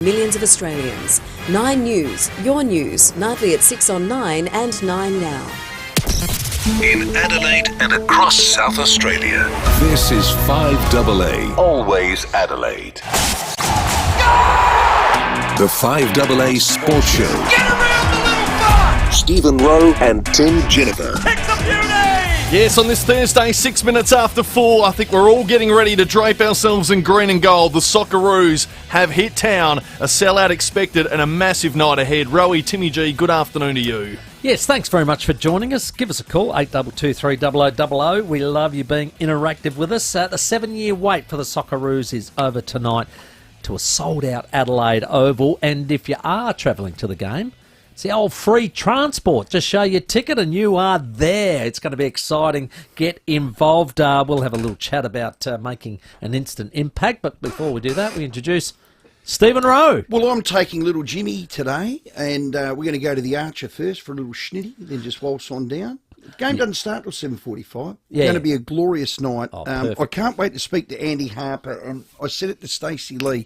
Millions of Australians. 9 News, your news, nightly at 6 on 9 and 9 now. In Adelaide and across South Australia, this is 5AA, always Adelaide. The 5AA Sports Show. Get around the little bar! Stephen Rowe and Tim Jennifer. Pick the beauty! Yes, on this Thursday, 6 minutes after 4, I think we're all getting ready to drape ourselves in green and gold. The Socceroos have hit town, a sellout expected and a massive night ahead. Rowey, Timmy G, good afternoon to you. Yes, thanks very much for joining us. Give us a call, 8223 0000. We love you being interactive with us. The 7-year wait for the Socceroos is over tonight to a sold-out Adelaide Oval. And if you are travelling to the game, it's the old free transport. Just show your ticket and you are there. It's going to be exciting. Get involved. We'll have a little chat about making an instant impact. But before we do that, we introduce Stephen Rowe. Well, I'm taking little Jimmy today, and we're going to go to the Archer first for a little schnitty, then just waltz on down. The game doesn't start till 7:45. Yeah. It's going to be a glorious night. Perfect. I can't wait to speak to Andy Harper, and I said it to Stacey Lee.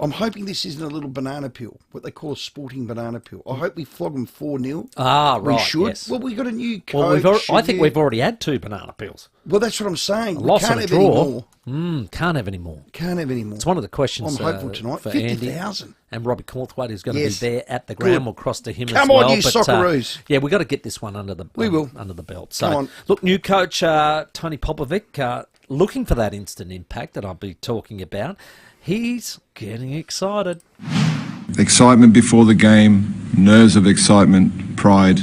I'm hoping this isn't a little banana peel, what they call a sporting banana peel. I hope we flog them 4-0. Right, we should. yes. Well, we got a new coach. Well, I think we've already had 2 banana peels. Well, that's what I'm saying. A We loss can't and a have any draw. more. Can't have any more. Can't have any more. It's one of the questions I'm hopeful tonight. for 50,000. Andy. And Robbie Cornthwaite, who's going to Yes. be there at the ground. Good. We'll cross to him Come as well. on, you Socceroos. Yeah, we've got to get this one under the under the belt. So, Come on. look, new coach Tony Popovic, looking for that instant impact that I'll be talking about. He's getting excited. Excitement before the game, nerves of excitement, pride.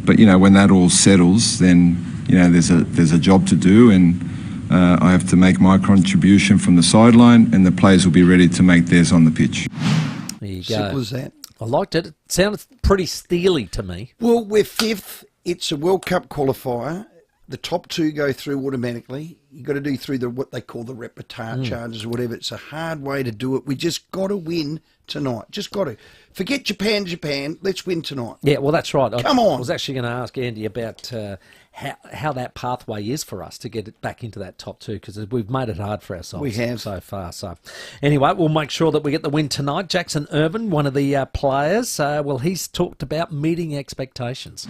But, when that all settles, then, there's a job to do, and I have to make my contribution from the sideline, and the players will be ready to make theirs on the pitch. There you go. Simple as that. I liked it. It sounded pretty steely to me. Well, we're 5th. It's a World Cup qualifier. The top 2 go through automatically. You've got to do through what they call the repertoire charges or whatever. It's a hard way to do it. We just got to win tonight. Just got to. Forget Japan. Let's win tonight. Yeah, well, that's right. Come on. I was actually going to ask Andy about how that pathway is for us to get it back into that top 2, because we've made it hard for ourselves We have. so far. So anyway, we'll make sure that we get the win tonight. Jackson Irvin, one of the players, he's talked about meeting expectations.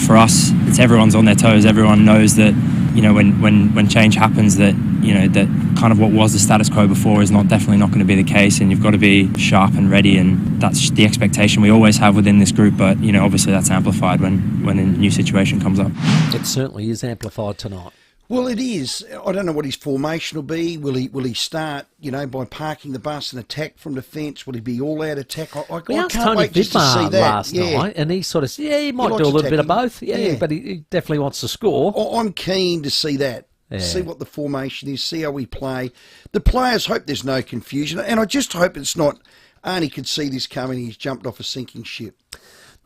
For us, it's everyone's on their toes. Everyone knows that, when change happens, that, that kind of what was the status quo before is definitely not going to be the case, and you've got to be sharp and ready, and that's the expectation we always have within this group. But, obviously that's amplified when a new situation comes up. It certainly is amplified tonight. Well, it is. I don't know what his formation will be. Will he start, by parking the bus and attack from defence? Will he be all-out attack? I can't Tony wait just to see FIVEAA that. last night, and he sort of said, he might do a little bit of both. Yeah, but he definitely wants to score. I'm keen to see that. Yeah. See what the formation is, see how we play. The players hope there's no confusion, and I just hope it's not, Arnie could see this coming, he's jumped off a sinking ship.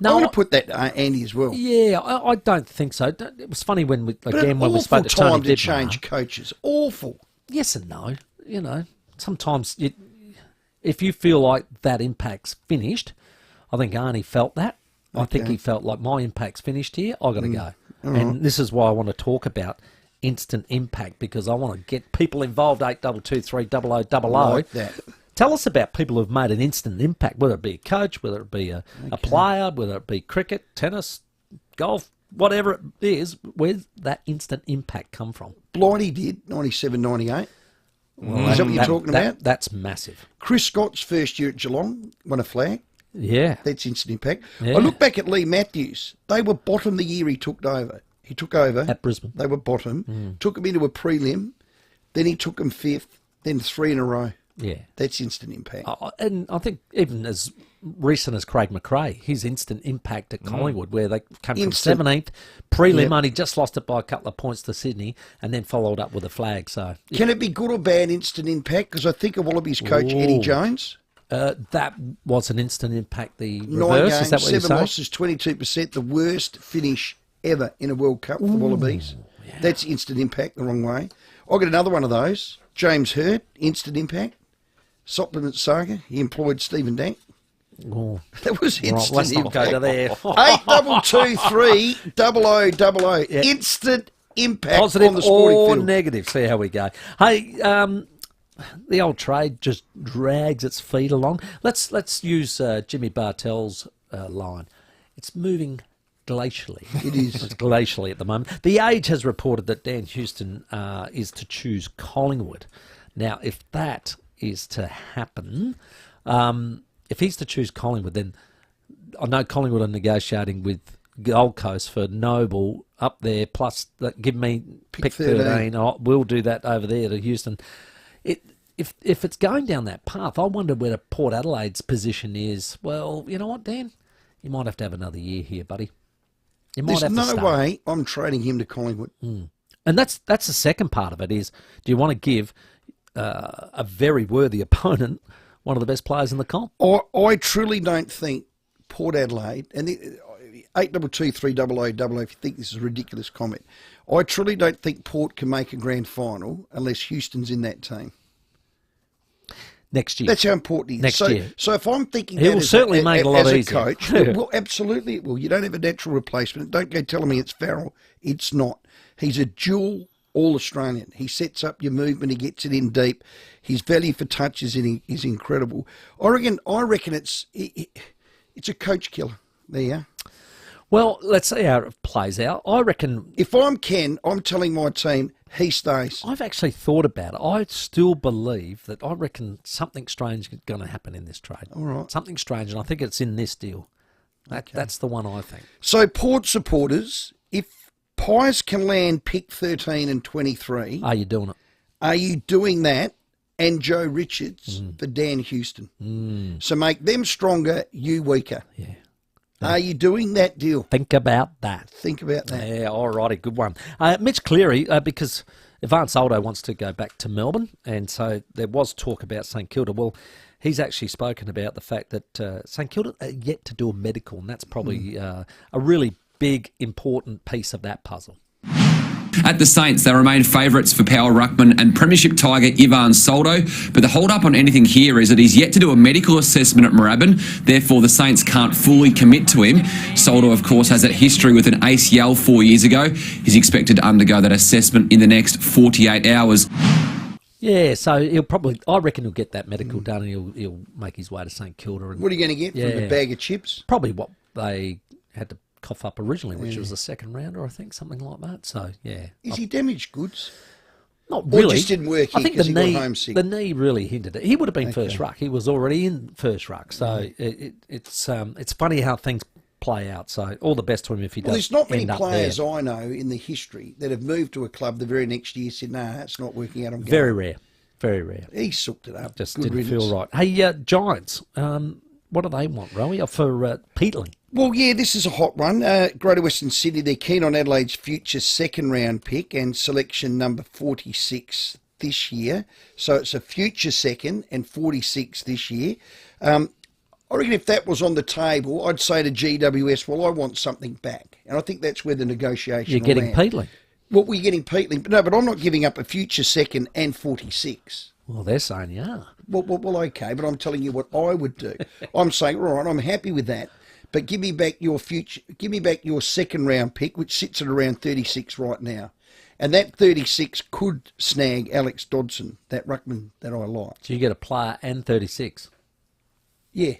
No, I want to put that Andy as well. Yeah, I don't think so. It was funny when we spoke to Tony time to FIVEAA. change coaches. Awful. Yes and no. Sometimes if you feel like that impact's finished, I think Arnie felt that. I think he felt like my impact's finished here. I got to go. And this is why I want to talk about instant impact, because I want to get people involved. 8223 0000. Like that. Tell us about people who've made an instant impact, whether it be a coach, whether it be a player, whether it be cricket, tennis, golf, whatever it is. Where's that instant impact come from? Blighty did, 97, 98. Well, is that what you're talking about? That's massive. Chris Scott's first year at Geelong won a flag. Yeah. That's instant impact. Yeah. I look back at Lee Matthews. They were bottom the year he took over. He took over. At Brisbane. They were bottom. Took them into a prelim. Then he took them 5th. Then 3 in a row. Yeah. That's instant impact. And I think even as recent as Craig McRae, his instant impact at Collingwood, where they came from 17th, prelim only just lost it by a couple of points to Sydney, and then followed up with a flag. So Can it be good or bad instant impact? Because I think of Wallabies coach Eddie Jones. that was an instant impact. The 9 reverse, games, is that what you're 7 saying? losses, 22%, the worst finish ever in a World Cup for the Wallabies. Yeah. That's instant impact the wrong way. I got another one of those. James Hurd, instant impact. Supplement saga, he employed Stephen Dank. Oh. That was instant Let's not impact. go to there. 8223 0000. Instant impact Positive on the sporting or field. negative. See how we go. Hey, the old trade just drags its feet along. Let's use Jimmy Bartell's line. It's moving glacially. It is. It's glacially at the moment. The Age has reported that Dan Houston is to choose Collingwood. Now, if that is to happen, if he's to choose Collingwood, then I know Collingwood are negotiating with Gold Coast for Noble up there, plus give me pick 13. We'll do that over there to Houston. If it's going down that path, I wonder where Port Adelaide's position is. Well, you know what, Dan? You might have to have another year here, buddy. You might There's have to no way I'm trading him to Collingwood. And that's the second part of it is, do you want to give a very worthy opponent one of the best players in the comp? I truly don't think Port Adelaide, and 822300 if you think this is a ridiculous comment, I truly don't think Port can make a grand final unless Houston's in that team. Next year. That's how important he is. Next year. So if I'm thinking he that will certainly make it a lot as easier. A coach, well, absolutely it will. You don't have a natural replacement. Don't go telling me it's Farrell. It's not. He's a dual All-Australian. He sets up your movement. He gets it in deep. His value for touch is incredible. I reckon it's a coach killer. There you are. Well, let's see how it plays out. I reckon... If I'm Ken, I'm telling my team he stays. I've actually thought about it. I still believe that I reckon something strange is going to happen in this trade. All right. Something strange, and I think it's in this deal. That's the one I think. So, Port supporters, if Pies can land pick 13 and 23... Are you doing it? Are you doing that and Joe Richards for Dan Houston? So make them stronger, you weaker. Yeah. Are you doing that deal? Think about that. Think about that. Yeah, all righty, good one. Mitch Cleary, because Advance Aldo wants to go back to Melbourne, and so there was talk about St Kilda. Well, he's actually spoken about the fact that St Kilda are yet to do a medical, and that's probably a really big, important piece of that puzzle. At the Saints, they remain favourites for power ruckman and premiership tiger Ivan Soldo, but the hold-up on anything here is that he's yet to do a medical assessment at Moorabbin, therefore the Saints can't fully commit to him. Soldo, of course, has that history with an ACL 4 years ago. He's expected to undergo that assessment in the next 48 hours. Yeah, so I reckon he'll get that medical done and he'll make his way to St Kilda. And, what are you going to get from the bag of chips? Probably what they had to cough up originally, which was a second rounder, I think, something like that. So, yeah. Is he damaged goods? Not really. Or just didn't work here because he got homesick? The knee really hindered it. He would have been first ruck. He was already in first ruck. So it's funny how things play out. So all the best to him if he does. Well, there's not many end up players there. I know in the history that have moved to a club the very next year said, no, it's not working out. I'm going. Very rare. Very rare. He soaked it up. Just Good didn't riddance. feel right. Hey, Giants, what do they want, Rowey, for Peatling? Well, yeah, this is a hot one. Greater Western Sydney, they're keen on Adelaide's future second-round pick and selection number 46 this year. So it's a future second and 46 this year. I reckon if that was on the table, I'd say to GWS, well, I want something back. And I think that's where the negotiation You're will getting land. Peatling. Well, we're getting Peatling. No, but I'm not giving up a future second and 46. Well, they're saying you are. Well, okay, but I'm telling you what I would do. I'm saying, all right, I'm happy with that. But give me back your second round pick, which sits at around 36 right now. And that 36 could snag Alex Dodson, that ruckman that I like. So you get a player and 36. Yeah.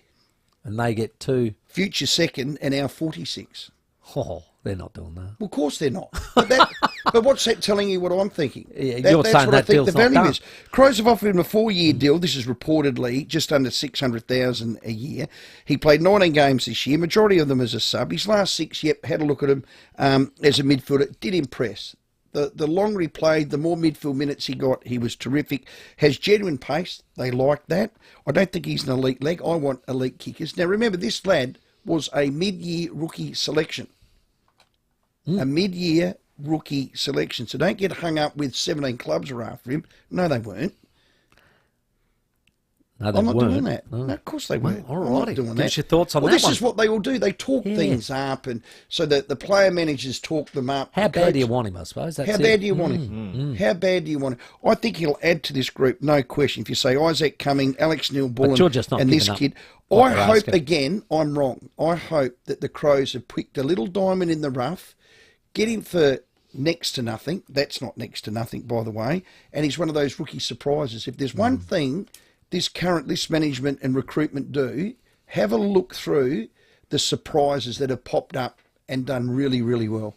And they get two. Future second and our 46. Oh, they're not doing that. Well, of course they're not. But what's that telling you what I'm thinking? Yeah, That's saying what that I think deal's the not value done. is. Crows have offered him a 4-year deal. This is reportedly just under $600,000 a year. He played 19 games this year, majority of them as a sub. His last 6, had a look at him as a midfielder. Did impress. The longer he played, the more midfield minutes he got, he was terrific. Has genuine pace. They like that. I don't think he's an elite leg. I want elite kickers. Now, remember, this lad was a mid-year rookie selection. A mid-year rookie selection. So don't get hung up with 17 clubs are after him. No, they weren't. No, they I'm not weren't. doing that. No. No, of course they weren't. All I'm not righty. doing Give that. us your thoughts on well, that this one. is what they will do. They talk things up, and so that the player managers talk them up. How bad do you want him, I suppose? That's How bad do you want him? How bad do you want him? I think he'll add to this group, no question. If you say Isaac Cumming, Alex Neil-Bullen, you're just not and this giving up kid, what I they're hope, asking. again, I'm wrong. I hope that the Crows have picked a little diamond in the rough, get him for next to nothing. That's not next to nothing, by the way. And he's one of those rookie surprises. If there's one thing this current list management and recruitment do, have a look through the surprises that have popped up and done really, really well.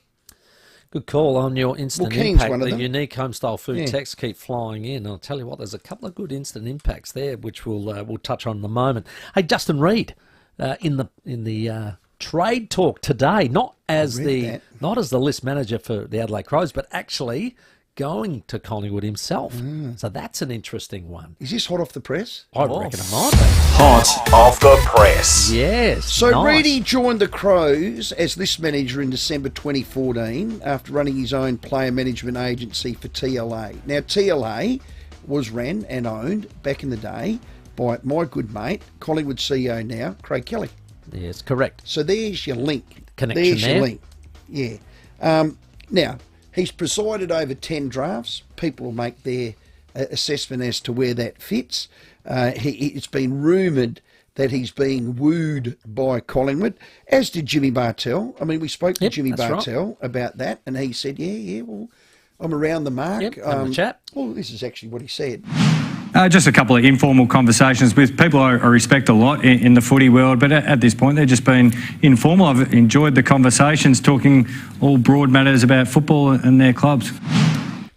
Good call on your instant Keen's impact. one of The them. unique homestyle food Yeah. texts keep flying in. I'll tell you what, there's a couple of good instant impacts there, which we'll touch on in a moment. Hey, Justin Reid, in the trade talk today, not as the list manager for the Adelaide Crows, but actually going to Collingwood himself. So that's an interesting one. Is this hot off the press? I reckon it might be. Hot off the press. Yes. So nice. Reedy joined the Crows as list manager in December 2014 after running his own player management agency for TLA. Now, TLA was ran and owned back in the day by my good mate, Collingwood CEO now, Craig Kelly. Yes, correct. So there's your link. Connection there's there. your link. Yeah. Now, he's presided over 10 drafts. People will make their assessment as to where that fits. It's been rumoured that he's being wooed by Collingwood, as did Jimmy Bartell. I mean, we spoke to Jimmy Bartell about that, and he said, yeah, well, I'm around the mark. Yep, having a chat. Well, this is actually what he said. Just a couple of informal conversations with people I respect a lot in the footy world, but at this point they've just been informal. I've enjoyed the conversations, talking all broad matters about football and their clubs.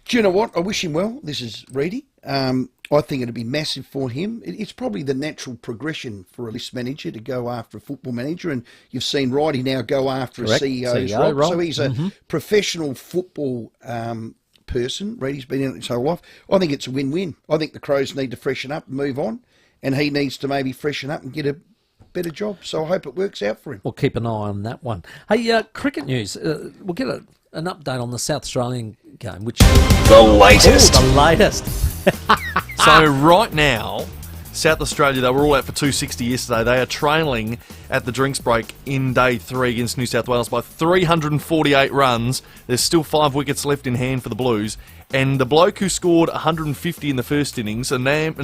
Do you know what? I wish him well. This is Reedy. I think it'd be massive for him. It's probably the natural progression for a list manager to go after a football manager, and you've seen Righty now go after Correct. a CEO's CEO role. So role. he's a professional football person. Reedy's been in it his whole life. I think it's a win-win. I think the Crows need to freshen up and move on, and he needs to maybe freshen up and get a better job. So I hope it works out for him. We'll keep an eye on that one. Hey, cricket news. We'll get an update on the South Australian game, which The latest. the latest. So right now, South Australia, they were all out for 260 yesterday. They are trailing at the drinks break in day 3 against New South Wales by 348 runs. There's still 5 wickets left in hand for the Blues. And the bloke who scored 150 in the first innings, named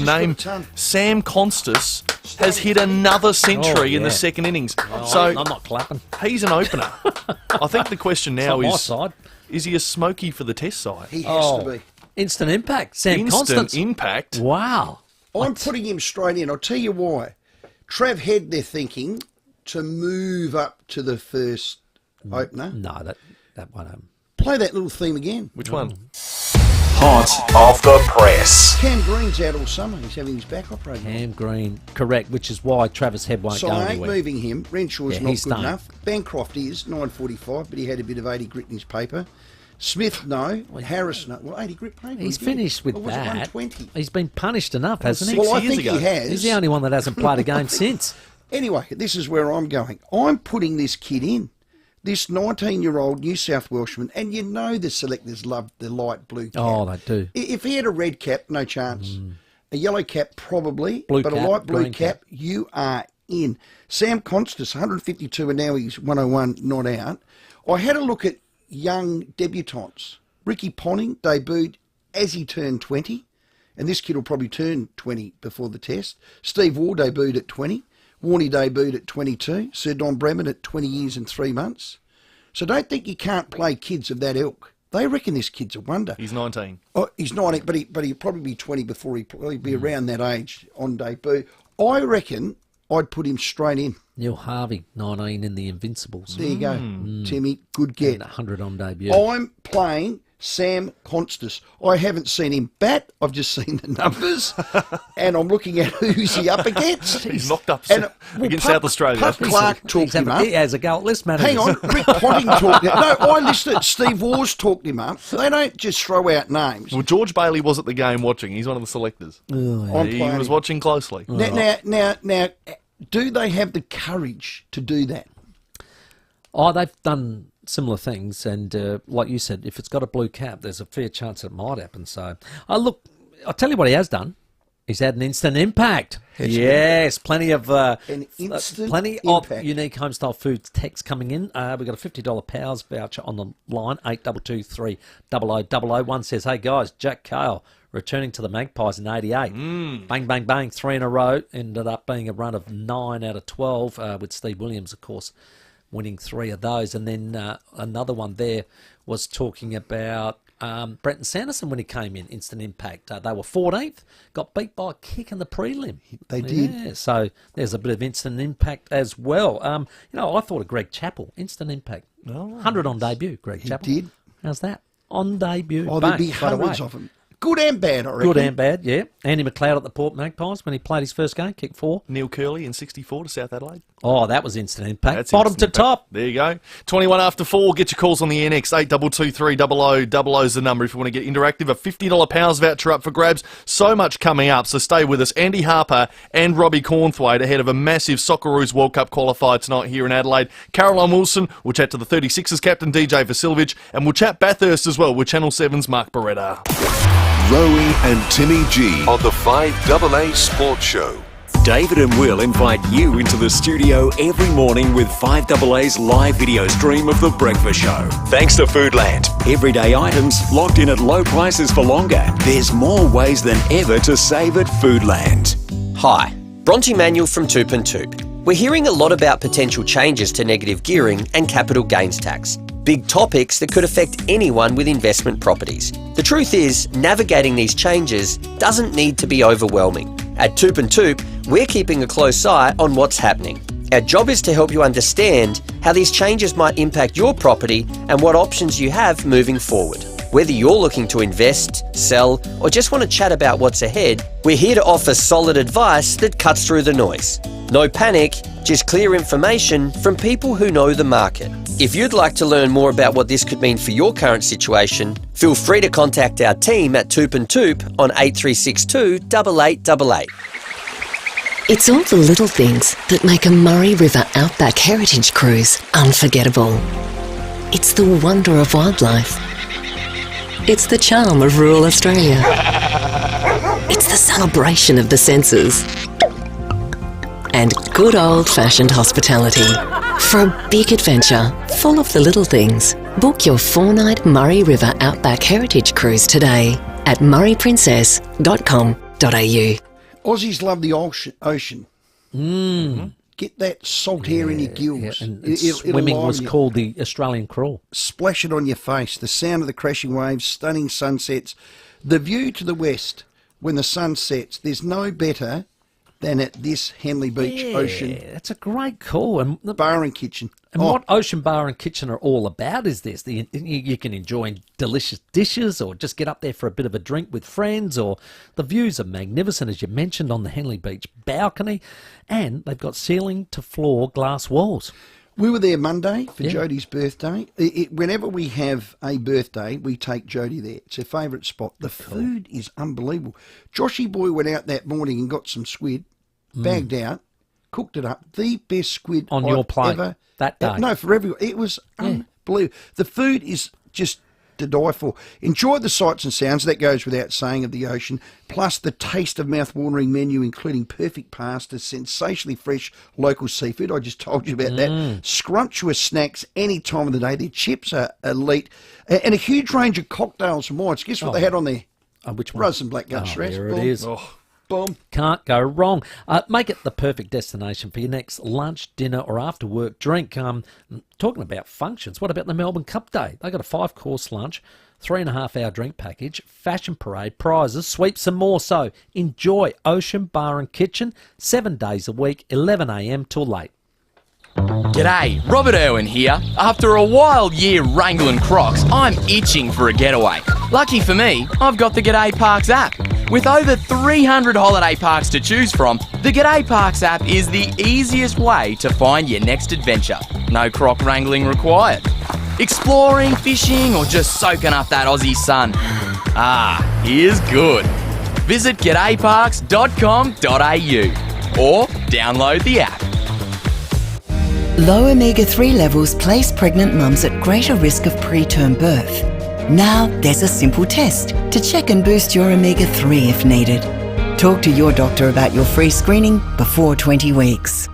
Sam Constas, has hit another century in the second innings. So I'm not clapping. he's an opener. I think the question now It's on my is, side. is he a smoky for the test side? He has to be. Instant impact. Sam Instant Constance. impact. Wow. I'm putting him straight in. I'll tell you why. Trav Head, they're thinking to move up to the first opener. No, that won't. Play that little theme again. Which one? Hot off the press. Cam Green's out all summer. He's having his back operated. Cam Green, correct, which is why Travis Head won't So go I ain't anywhere. moving him. Renshaw's Yeah, not he's good staying. enough. Bancroft is 9.45, but he had a bit of 80 grit in his paper. Smith, no. Harris, no. Well, 80 grit paper. He's again. finished with Or was it that. 120? He's been punished enough, hasn't he? Well, I years think ago. he has. He's the only one that hasn't played a game since. Anyway, this is where I'm going. I'm putting this kid in. This 19-year-old New South Welshman, and you know the selectors love the light blue cap. Oh, they do. If he had a red cap, no chance. A yellow cap, probably. Blue but cap, a light blue green cap, cap. you are in. Sam Constas, 152, and now he's 101, not out. I had a look at young debutantes. Ricky Ponting debuted as he turned 20, and this kid will probably turn 20 before the test. Steve Waugh debuted at 20. Warney debuted at 22. Sir Don Bremen at 20 years and 3 months. So don't think you can't play kids of that ilk. They reckon this kid's a wonder. He's 19. Oh, he's 19, but he'll probably be 20 before he'll be around that age on debut. I reckon I'd put him straight in. Neil Harvey, 19 in the Invincibles. There you go, Timmy. Good get. And 100 on debut. I'm playing Sam Constas. I haven't seen him bat. I've just seen the numbers, and I'm looking at who's he up against. He's knocked up And, against South Australia. Puck Clark talked him up. He has a go at list manager. Hang on, Rick Ponting talked him up. No, I listed Steve Waugh's talked him up. They don't just throw out names. Well, George Bailey was at the game watching. He's one of the selectors. I'm He playing was him. watching closely. Now, do they have the courage to do that? Oh, they've done similar things, and like you said, if it's got a blue cap, there's a fair chance it might happen. So, look, I'll tell you what he has done. He's had an instant impact. Yes, plenty of instant plenty impact. of unique homestyle foods text coming in. We've got a $50 Powers voucher on the line, 82230000. One says, "Hey guys, Jack Cale returning to the Magpies in '88. Bang, bang, bang, 3 in a row. Ended up being a run of 9 out of 12 with Steve Williams, of course, winning 3 of those. And then another one there was talking about Brenton Sanderson when he came in, instant impact. They were 14th, got beat by a kick in the prelim. They did. Yeah, so there's a bit of instant impact as well. I thought of Greg Chappell, instant impact. 100 on debut, Greg Chappell. He did. How's that? On debut. Oh, there'd be hundreds of them. Good and bad, I reckon. Good and bad, yeah. Andy McLeod at the Port Magpies when he played his first game, kicked 4. Neil Curley in 64 to South Adelaide. Oh, that was instant impact. That's Bottom instant to top. There you go. 21 after 4. Get your calls on the NX. 822300 is the number if you want to get interactive. A $50 Powers voucher up for grabs. So much coming up, so stay with us. Andy Harper and Robbie Cornthwaite ahead of a massive Socceroos World Cup qualifier tonight here in Adelaide. Caroline Wilson, we'll chat to the 36ers captain DJ Vasiljevic, and we'll chat Bathurst as well with Channel 7's Mark Beretta. Rowey and Timmy G on the 5AA Sports Show. David and Will invite you into the studio every morning with 5AA's live video stream of The Breakfast Show. Thanks to Foodland. Everyday items locked in at low prices for longer. There's more ways than ever to save at Foodland. Hi, Bronte Manuel from Toop and Toop. We're hearing a lot about potential changes to negative gearing and capital gains tax. Big topics that could affect anyone with investment properties. The truth is, navigating these changes doesn't need to be overwhelming. At Toop and Toop, we're keeping a close eye on what's happening. Our job is to help you understand how these changes might impact your property and what options you have moving forward. Whether you're looking to invest, sell, or just want to chat about what's ahead, we're here to offer solid advice that cuts through the noise. No panic, just clear information from people who know the market. If you'd like to learn more about what this could mean for your current situation, feel free to contact our team at Toop and Toop on 8362 8888. It's all the little things that make a Murray River Outback Heritage Cruise unforgettable. It's the wonder of wildlife. It's the charm of rural Australia. It's the celebration of the senses. And good old-fashioned hospitality. For a big adventure full of the little things, book your 4-night Murray River Outback Heritage Cruise today at murrayprincess.com.au. Aussies love the ocean. Get that salt air in your gills. Yeah, and swimming was called the Australian crawl. Splash it on your face. The sound of the crashing waves, stunning sunsets. The view to the west when the sun sets. There's no better than at this Henley Beach Ocean. It's a great call. And the bar and kitchen. And what Ocean Bar and Kitchen are all about is this. You can enjoy delicious dishes or just get up there for a bit of a drink with friends, or the views are magnificent, as you mentioned, on the Henley Beach balcony, and they've got ceiling-to-floor glass walls. We were there Monday for Jodie's birthday. Whenever we have a birthday, we take Jodie there. It's her favourite spot. The food is unbelievable. Joshy boy went out that morning and got some squid, bagged out, cooked it up. The best squid on your plate ever. That day. No, for everyone. It was unbelievable. The food is just to die for. Enjoy the sights and sounds, that goes without saying, of the ocean, plus the taste of mouth-watering menu, including perfect pasta, sensationally fresh local seafood. I just told you about that. Scrumptious snacks any time of the day. Their chips are elite. And a huge range of cocktails and wines. Guess what they had on there? Which one? Rose and black gut stress. There it is. Boom. Can't go wrong. Make it the perfect destination for your next lunch, dinner, or after-work drink. Talking about functions, what about the Melbourne Cup Day? They got a 5-course lunch, 3.5-hour drink package, fashion parade, prizes, sweeps, and more. So enjoy Ocean Bar and Kitchen 7 days a week, 11 a.m. till late. G'day, Robert Irwin here. After a wild year wrangling crocs, I'm itching for a getaway. Lucky for me, I've got the G'day Parks app. With over 300 holiday parks to choose from, the G'day Parks app is the easiest way to find your next adventure. No croc wrangling required. Exploring, fishing, or just soaking up that Aussie sun. Here's good. Visit g'dayparks.com.au or download the app. Low omega-3 levels place pregnant mums at greater risk of preterm birth. Now there's a simple test to check and boost your omega-3 if needed. Talk to your doctor about your free screening before 20 weeks.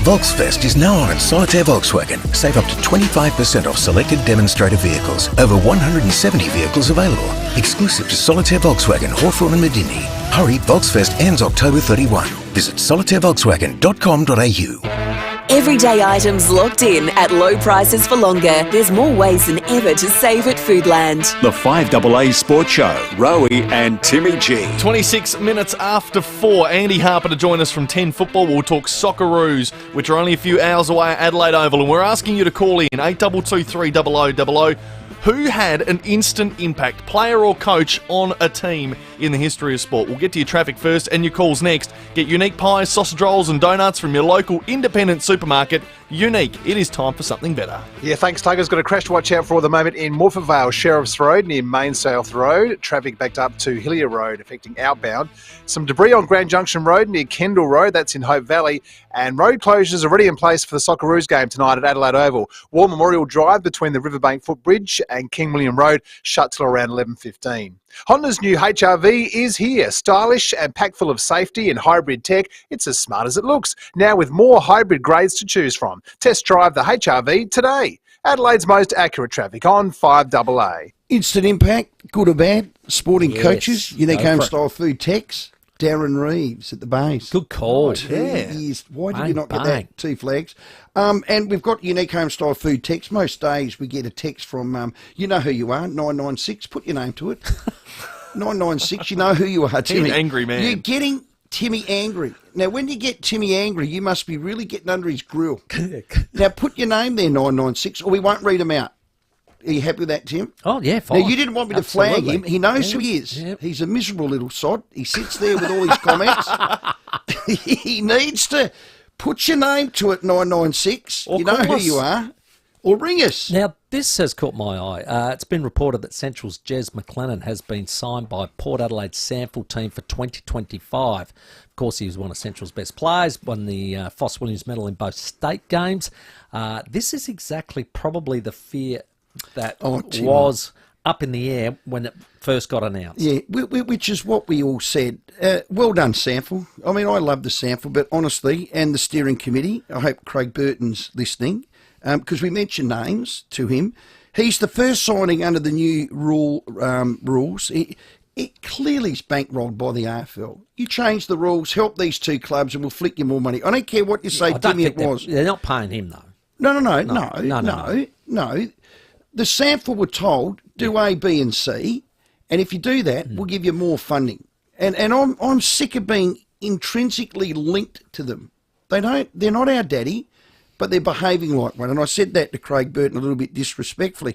Volksfest is now on at Solitaire Volkswagen. Save up to 25% off selected demonstrator vehicles. Over 170 vehicles available. Exclusive to Solitaire Volkswagen, Hawthorne and Medini. Hurry, Volksfest ends October 31. Visit solitairevolkswagen.com.au. Everyday items locked in at low prices for longer. There's more ways than ever to save at Foodland. The 5AA Sports Show, Rowey and Timmy G. 26 minutes after 4, Andy Harper to join us from 10 Football. We'll talk Socceroos, which are only a few hours away at Adelaide Oval, and we're asking you to call in 8223 0000. Who had an instant impact, player or coach, on a team in the history of sport? We'll get to your traffic first and your calls next. Get unique pies, sausage rolls and donuts from your local independent supermarket. Unique. It is time for something better. Yeah, thanks, Tugger's got a crash to watch out for at the moment in Morpeth Vale, Sheriff's Road near Main South Road. Traffic backed up to Hillier Road, affecting outbound. Some debris on Grand Junction Road near Kendall Road, that's in Hope Valley. And road closures already in place for the Socceroos game tonight at Adelaide Oval. War Memorial Drive between the Riverbank Footbridge and King William Road shut till around 11:15. Honda's new HRV is here. Stylish and packed full of safety and hybrid tech. It's as smart as it looks. Now with more hybrid grades to choose from. Test drive the HRV today. Adelaide's most accurate traffic on 5AA. Instant impact, good or bad. Sporting Yes, coaches, unique go for home it. style food techs. Darren Reeves at the base. Good call. Why did Bang, you not get bang. that? 2 flags. And we've got unique home style food text. Most days we get a text from, you know who you are, 996. Put your name to it. 996, you know who you are, Timmy. He's an angry man. You're getting Timmy angry. Now, when you get Timmy angry, you must be really getting under his grill. Now, put your name there, 996, or we won't read them out. Are you happy with that, Tim? Oh, yeah, fine. Now, you didn't want me to flag Absolutely. him. He knows who he is. He's a miserable little sod. He sits there with all his comments. He needs to put your name to it, 996. Or you know call who us. you are. Or ring us. Now, this has caught my eye. It's been reported that Central's Jez McLennan has been signed by Port Adelaide's Sample team for 2025. Of course, he was one of Central's best players, won the Foss Williams medal in both state games. This is exactly probably the fear that Tim. was up in the air when it first got announced. Yeah, which is what we all said. Well done, Sample. I mean, I love the Sample, but honestly, and the steering committee, I hope Craig Burton's listening, because we mentioned names to him. He's the first signing under the new rules. It clearly is bankrolled by the AFL. You change the rules, help these two clubs, and we'll flick you more money. I don't care what you say, I don't Timmy, think it was. they're not paying him, though. No. The Sample were told, do A, B and C, and if you do that, we'll give you more funding. And I'm sick of being intrinsically linked to them. They're not our daddy, but they're behaving like one. And I said that to Craig Burton a little bit disrespectfully.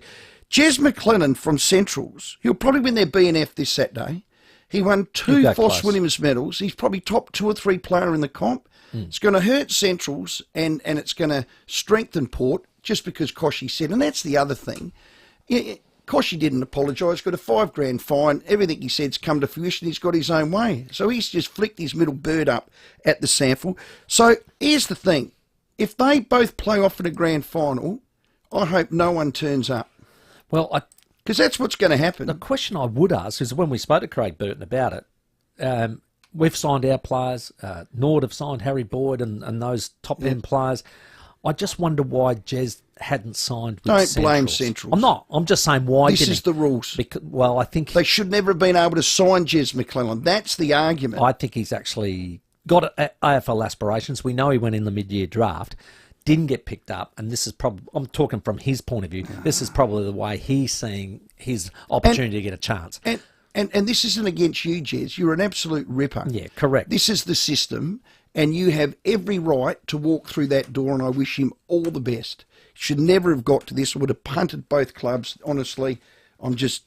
Jez McLennan from Centrals, he'll probably win their BNF this Saturday. He won 2 Foss close. Williams medals. He's probably top 2 or 3 player in the comp. It's going to hurt Centrals and it's going to strengthen Port just because Koshy said. And that's the other thing. Koshy didn't apologise, got a $5,000 fine. Everything he said's come to fruition. He's got his own way. So he's just flicked his middle bird up at the Sample. So here's the thing. If they both play off in a grand final, I hope no one turns up. Well, because that's what's going to happen. The question I would ask is when we spoke to Craig Burton about it, we've signed our players, Nord have signed Harry Boyd and those top-end players. I just wonder why Jez hadn't signed with Don't Centrals. blame Centrals. I'm not. I'm just saying why This didn't is the rules. Because, well, I think they should never have been able to sign Jez McLennan. That's the argument. I think he's actually got AFL aspirations. We know he went in the mid-year draft, didn't get picked up, and this is probably, I'm talking from his point of view, this is probably the way he's seeing his opportunity to get a chance. And this isn't against you, Jez. You're an absolute ripper. Yeah, correct. This is the system, and you have every right to walk through that door, and I wish him all the best. Should never have got to this. I would have punted both clubs. Honestly, I'm just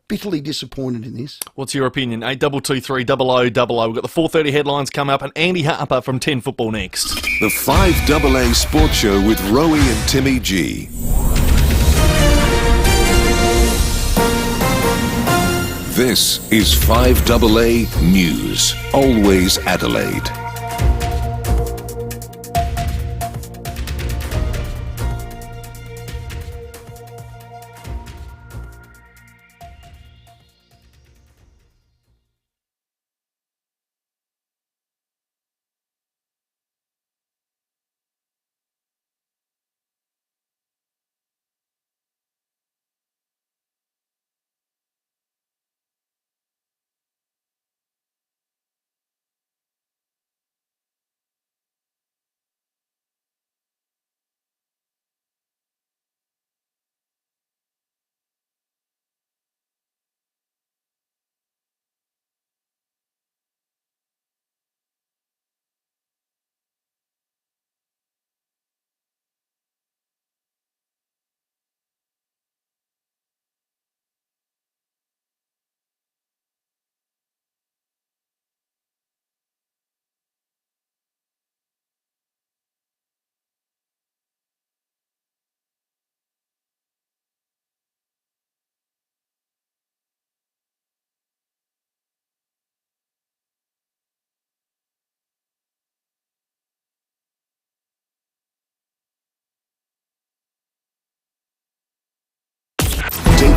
bitterly disappointed in this. What's your opinion? 8223 0000. We've got the 4:30 headlines come up, and Andy Harper from 10 Football next. The 5AA Sports Show with Rowey and Timmy G. This is 5AA News. Always Adelaide.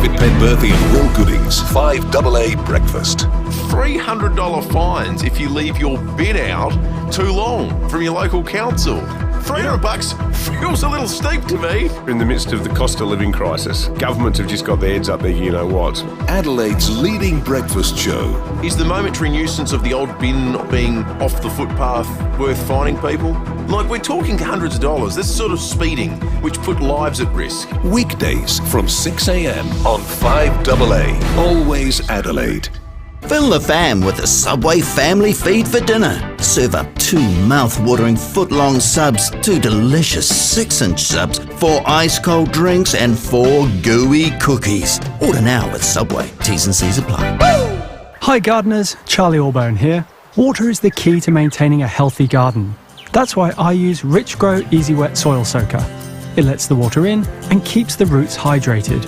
with Penberthy and Will Goodings. 5AA Breakfast. $300 fines if you leave your bin out too long from your local council. $300 feels a little steep to me. In the midst of the cost of living crisis, governments have just got their heads up there, you know what. Adelaide's leading breakfast show. Is the momentary nuisance of the old bin not being off the footpath worth fining people? Like, we're talking hundreds of dollars. This is sort of speeding, which put lives at risk. Weekdays from 6 a.m. on 5AA. Always Adelaide. Fill the fam with a Subway family feed for dinner. Serve up 2 mouth-watering foot-long subs, 2 delicious 6-inch subs, 4 ice-cold drinks and 4 gooey cookies. Order now with Subway. T's and C's apply. Hi gardeners, Charlie Allbone here. Water is the key to maintaining a healthy garden. That's why I use Rich Grow Easy Wet Soil Soaker. It lets the water in and keeps the roots hydrated.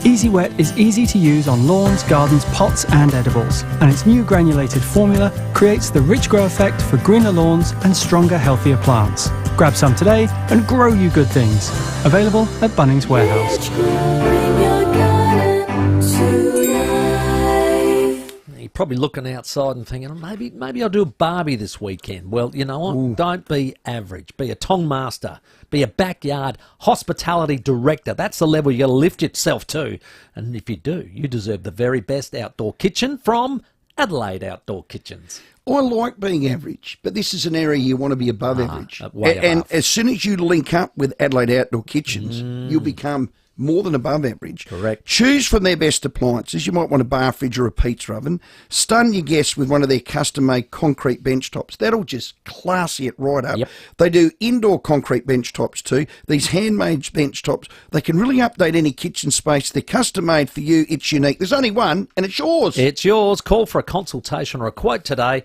Easy Wet is easy to use on lawns, gardens, pots and edibles, and its new granulated formula creates the rich grow effect for greener lawns and stronger, healthier plants. Grab some today and grow you good things. Available at Bunnings Warehouse. You're probably looking outside and thinking, maybe I'll do a barbie this weekend. Well, you know what? Ooh. Don't be average. Be a tong master. Be a backyard hospitality director. That's the level you got to lift yourself to. And if you do, you deserve the very best outdoor kitchen from Adelaide Outdoor Kitchens. I like being average, but this is an area you want to be above average. And as soon as you link up with Adelaide Outdoor Kitchens, you'll become more than above average. Correct. Choose from their best appliances. You might want a bar fridge or a pizza oven. Stun your guests with one of their custom-made concrete bench tops. That'll just classy it right up. Yep. They do indoor concrete bench tops too. These handmade bench tops, they can really update any kitchen space. They're custom-made for you. It's unique. There's only one, and it's yours. It's yours. Call for a consultation or a quote today.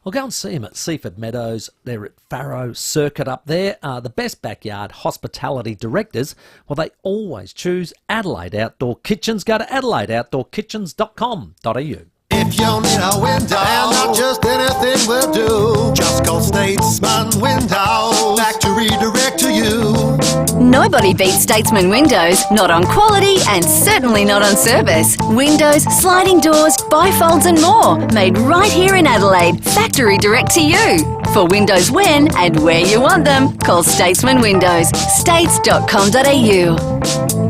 Or go and see them at Seaford Meadows. They're at Farrow Circuit up there. The best backyard hospitality directors. Well, they always choose Adelaide Outdoor Kitchens. Go to adelaideoutdoorkitchens.com.au. If you need a window, and not just anything will do, just call Statesman Windows. Factory direct to you. Nobody beats Statesman Windows, not on quality and certainly not on service. Windows, sliding doors, bifolds and more, made right here in Adelaide. Factory direct to you. For windows when and where you want them, call Statesman Windows. States.com.au.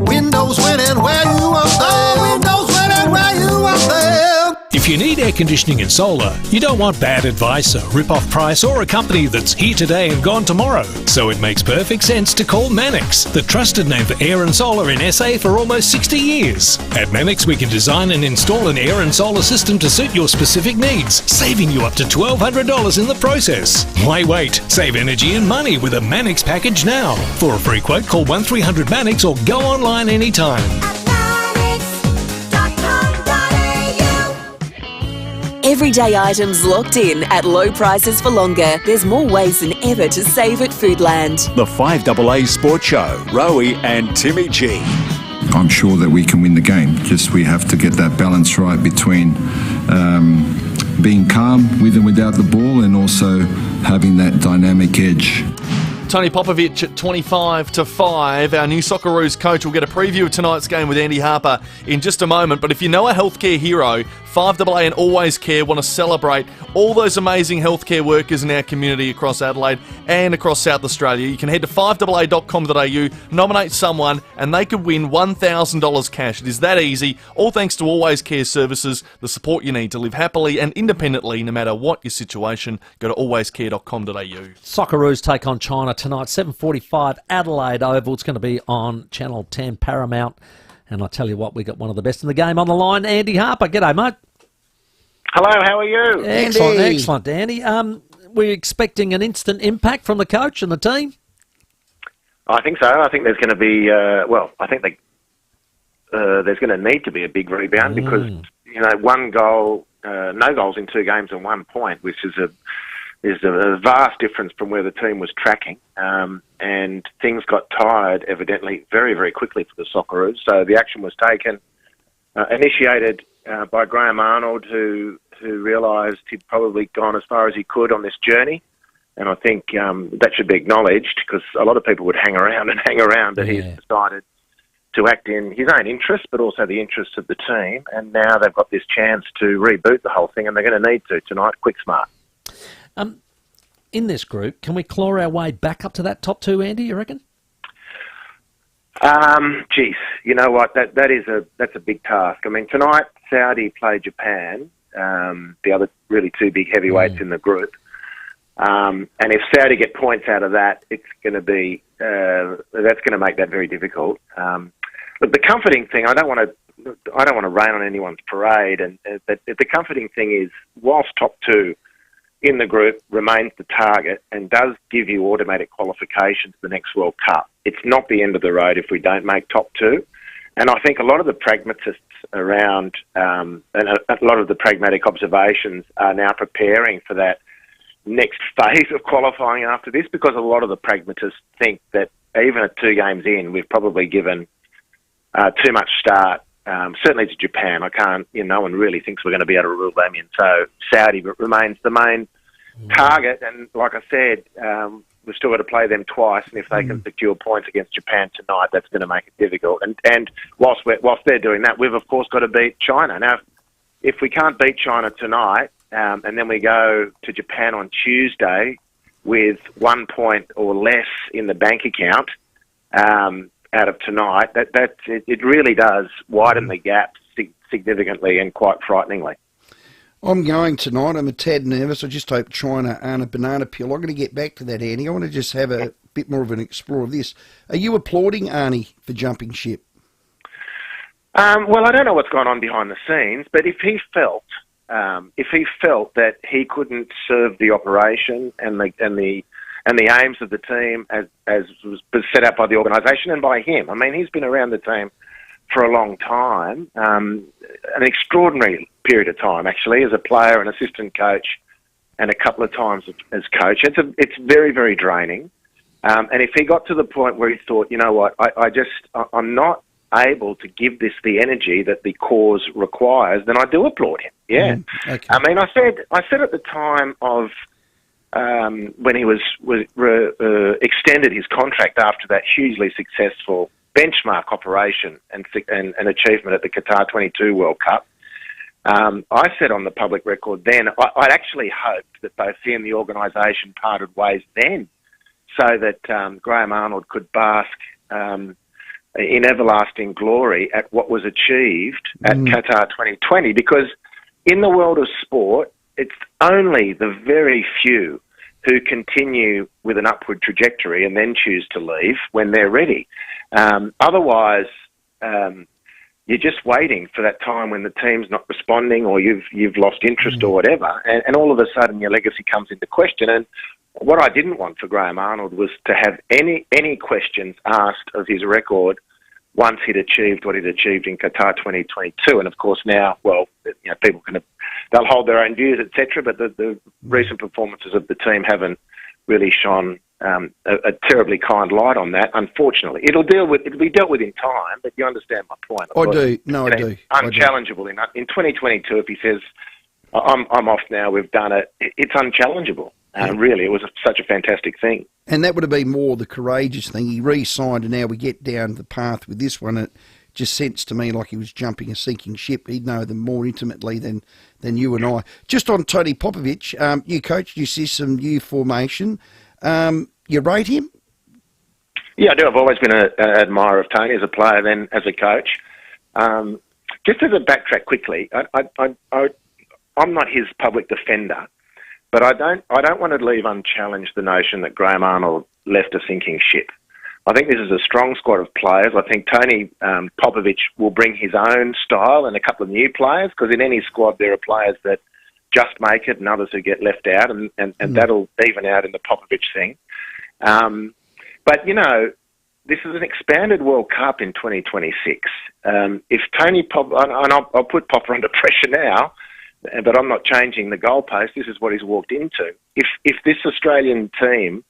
Windows when and where you want them. Windows when and where you want them. If you need air conditioning and solar, you don't want bad advice, a rip-off price, or a company that's here today and gone tomorrow. So it makes perfect sense to call Mannix, the trusted name for air and solar in SA for almost 60 years. At Mannix, we can design and install an air and solar system to suit your specific needs, saving you up to $1,200 in the process. Why wait? Save energy and money with a Mannix package now. For a free quote, call 1300 Mannix or go online anytime. Everyday items locked in at low prices for longer. There's more ways than ever to save at Foodland. The 5AA Sports Show, Rowey and Timmy G. I'm sure that we can win the game. Just we have to get that balance right between being calm with and without the ball and also having that dynamic edge. Tony Popovich at 25-5. Our new Socceroos coach will get a preview of tonight's game with Andy Harper in just a moment. But if you know a healthcare hero, 5AA and Always Care want to celebrate all those amazing healthcare workers in our community across Adelaide and across South Australia. You can head to 5AA.com.au, nominate someone, and they could win $1,000 cash. It is that easy, all thanks to Always Care Services, the support you need to live happily and independently no matter what your situation. Go to alwayscare.com.au. Socceroos take on China tonight, 7:45, Adelaide Oval. It's going to be on Channel 10 Paramount. And I tell you what, we got one of the best in the game on the line, Andy Harper. G'day, mate. Hello, how are you? Excellent, excellent, Andy. We're expecting an instant impact from the coach and the team? I think so. I think there's going to be, there's going to need to be a big rebound because, one goal, no goals in 2 games and 1 point, which is a vast difference from where the team was tracking. And things got tired, evidently, very, very quickly for the Socceroos. So the action was taken, initiated by Graham Arnold, who realised he'd probably gone as far as he could on this journey. And I think that should be acknowledged because a lot of people would hang around, but he's decided to act in his own interests, but also the interests of the team. And now they've got this chance to reboot the whole thing, and they're going to need to tonight, quick smart. In this group, can we claw our way back up to that top two, Andy, you reckon? Geez, you know what? That's a big task. I mean, tonight, Saudi play Japan, the other really two big heavyweights in the group. And if Saudi get points out of that, it's going to be that's going to make that very difficult. But the comforting thing, I don't want to rain on anyone's parade, and the comforting thing is, whilst top two in the group remains the target and does give you automatic qualification to the next World Cup, it's not the end of the road if we don't make top two. And I think a lot of the pragmatists around and a lot of the pragmatic observations are now preparing for that next phase of qualifying after this, because a lot of the pragmatists think that even at 2 games in, we've probably given too much start, certainly to Japan. No one really thinks we're going to be able to rule them in. So Saudi remains the main target, and like I said, we've still got to play them twice, and if they can secure points against Japan tonight, that's going to make it difficult. And whilst they're doing that, we've of course got to beat China. Now, if we can't beat China tonight, and then we go to Japan on Tuesday with 1 point or less in the bank account out of tonight, it really does widen the gap significantly and quite frighteningly. I'm going tonight. I'm a tad nervous. I just hope China aren't a banana peel. I'm going to get back to that, Annie. I want to just have a bit more of an explore of this. Are you applauding Arnie for jumping ship? Well, I don't know what's going on behind the scenes, but if he felt that he couldn't serve the operation and the aims of the team as was set out by the organisation and by him. I mean, he's been around the team for a long time, an extraordinary period of time, actually, as a player and assistant coach, and a couple of times as coach. It's very, very draining. And if he got to the point where he thought, you know what, I'm not able to give this the energy that the cause requires, then I do applaud him. Yeah. Okay. I mean, I said at the time of when he was extended his contract after that hugely successful benchmark operation and achievement at the Qatar 22 World Cup, I said on the public record then, I'd actually hoped that both he and the organisation parted ways then, so that Graham Arnold could bask in everlasting glory at what was achieved at Qatar 2020, because in the world of sport, it's only the very few who continue with an upward trajectory and then choose to leave when they're ready. Otherwise, you're just waiting for that time when the team's not responding, or you've lost interest or whatever, and all of a sudden your legacy comes into question. And what I didn't want for Graham Arnold was to have any questions asked of his record once he'd achieved what he'd achieved in Qatar 2022. And of course now, well, people they'll hold their own views, etc. But the recent performances of the team haven't really shone a terribly kind light on that. Unfortunately, it'll be dealt with in time. But you understand my point. I do. No, I do. Unchallengeable in 2022. If he says, "I'm off now, we've done it," it's unchallengeable. Really, it was such a fantastic thing. And that would have been more the courageous thing. He re-signed, and now we get down the path with this one. It just sensed to me like he was jumping a sinking ship. He'd know them more intimately than you and I. Just on Tony Popovic, you coached, you see some new formation. You rate him? Yeah, I do. I've always been an admirer of Tony as a player, then as a coach. Just as a backtrack quickly, I'm not his public defender. But I don't want to leave unchallenged the notion that Graham Arnold left a sinking ship. I think this is a strong squad of players. I think Tony Popovic will bring his own style and a couple of new players, because in any squad there are players that just make it and others who get left out, and that'll even out in the Popovic thing. But, this is an expanded World Cup in 2026. If Tony and I'll put Popper under pressure now, but I'm not changing the goalpost. This is what he's walked into. If this Australian team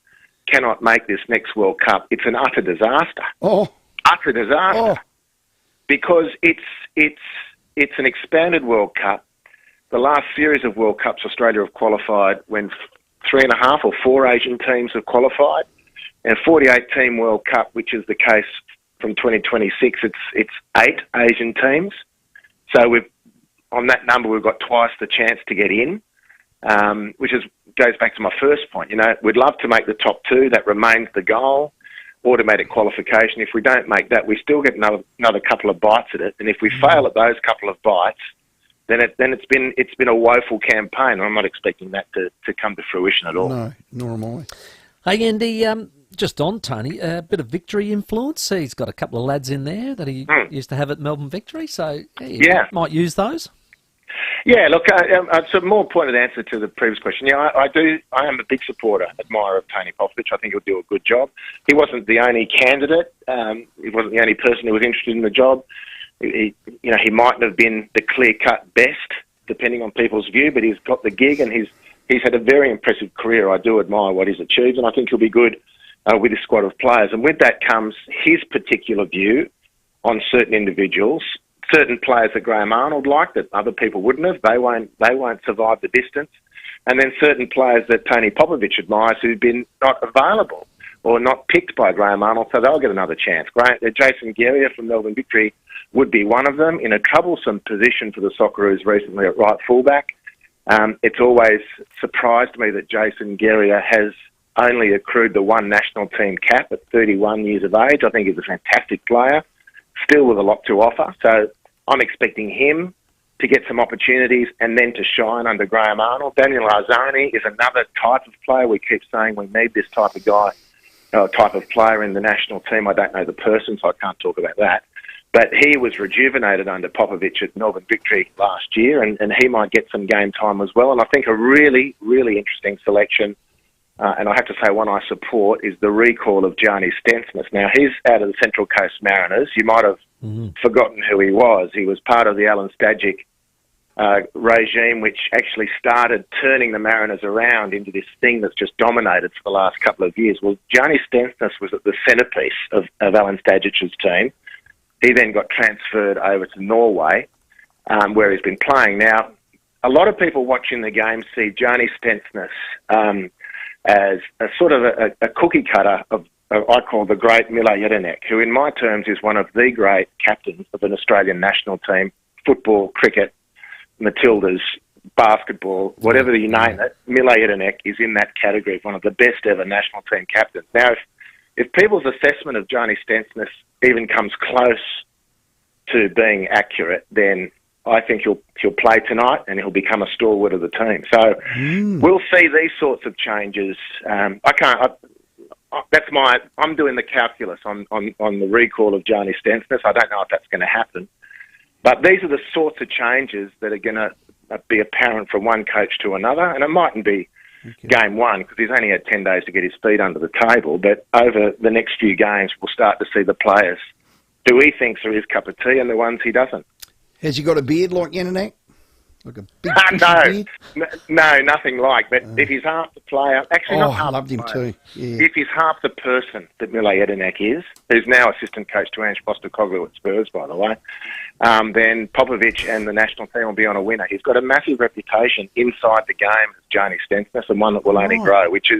cannot make this next World Cup, it's an utter disaster. Utter disaster. Because it's an expanded World Cup. The last series of World Cups Australia have qualified when 3.5 or 4 Asian teams have qualified, and a 48-team World Cup, which is the case from 2026, it's 8 Asian teams. So on that number, we've got twice the chance to get in, which goes back to my first point. We'd love to make the top 2. That remains the goal. Automatic qualification. If we don't make that, we still get another couple of bites at it. And if we fail at those couple of bites, then it's been a woeful campaign. I'm not expecting that to come to fruition at all. No, nor am I. Hey, Andy, just on Tony, a bit of Victory influence. He's got a couple of lads in there that he used to have at Melbourne Victory, so you might use those. Yeah, look, it's a more pointed answer to the previous question. Yeah, I am a big supporter, admirer of Tony Popovich. I think he'll do a good job. He wasn't the only candidate. He wasn't the only person who was interested in the job. He mightn't have been the clear-cut best, depending on people's view, but he's got the gig and he's had a very impressive career. I do admire what he's achieved, and I think he'll be good with his squad of players. And with that comes his particular view on certain individuals. Certain players that Graham Arnold liked that other people wouldn't have. They won't survive the distance. And then certain players that Tony Popovich admires who've been not available or not picked by Graham Arnold, so they'll get another chance. Jason Geria from Melbourne Victory would be one of them, in a troublesome position for the Socceroos recently at right fullback. It's always surprised me that Jason Geria has only accrued the one national team cap at 31 years of age. I think he's a fantastic player, still with a lot to offer. So I'm expecting him to get some opportunities and then to shine under Graham Arnold. Daniel Arzoni is another type of player. We keep saying we need this type of guy, type of player in the national team. I don't know the person, so I can't talk about that. But he was rejuvenated under Popovich at Melbourne Victory last year, and he might get some game time as well. And I think a really, really interesting selection, and I have to say one I support, is the recall of Gianni Stensness. Now, he's out of the Central Coast Mariners. You might have forgotten who he was. He was part of the Alan Stajic regime, which actually started turning the Mariners around into this thing that's just dominated for the last couple of years. Well, Gianni Stensness was at the centrepiece of Alan Stagic's team. He then got transferred over to Norway, where he's been playing. Now, a lot of people watching the game see Gianni Stensness as a sort of a cookie cutter of I call the great Mile Jedinek, who in my terms is one of the great captains of an Australian national team, football, cricket, Matildas, basketball, whatever you name it. Mile Jedinek is in that category of one of the best ever national team captains. Now, if people's assessment of Gianni Stensness even comes close to being accurate, then I think he'll play tonight and he'll become a stalwart of the team. So we'll see these sorts of changes. I'm doing the calculus on the recall of Gianni Stensness. I don't know if that's going to happen. But these are the sorts of changes that are going to be apparent from one coach to another. And it mightn't be game one because he's only had 10 days to get his feet under the table. But over the next few games, we'll start to see the players who he thinks are his cup of tea and the ones he doesn't. Has he got a beard like Jedinek? Like a big beard? No, nothing like. But if he's half the player, actually not half I loved him too. Yeah. If he's half the person that Mile Jedinek is, who's now assistant coach to Ange Postecoglou at Spurs, by the way, then Popovich and the national team will be on a winner. He's got a massive reputation inside the game as Gianni Stensness, and one that will only grow, which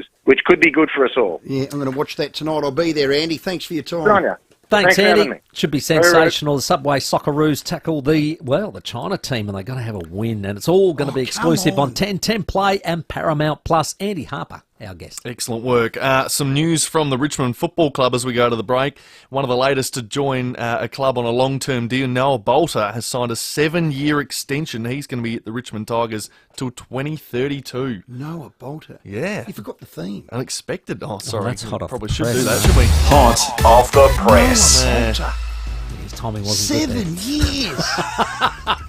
could be good for us all. Yeah, I'm going to watch that tonight. I'll be there, Andy. Thanks for your time. Good on you. Thanks, for having Andy. me. Should be sensational. The Subway Socceroos tackle the China team, and they're going to have a win, and it's all going to be exclusive on 10 Play and Paramount Plus. Andy Harper, our guest. Excellent work. Some news from the Richmond Football Club as we go to the break. One of the latest to join a club on a long-term deal, Noah Bolter, has signed a 7-year extension. He's going to be at the Richmond Tigers till 2032. Noah Bolter. Yeah. You forgot the theme. Unexpected. Oh, sorry. That's hot off Probably the should press. do that, shouldn't we? Hot off the press. His timing wasn't 7 years.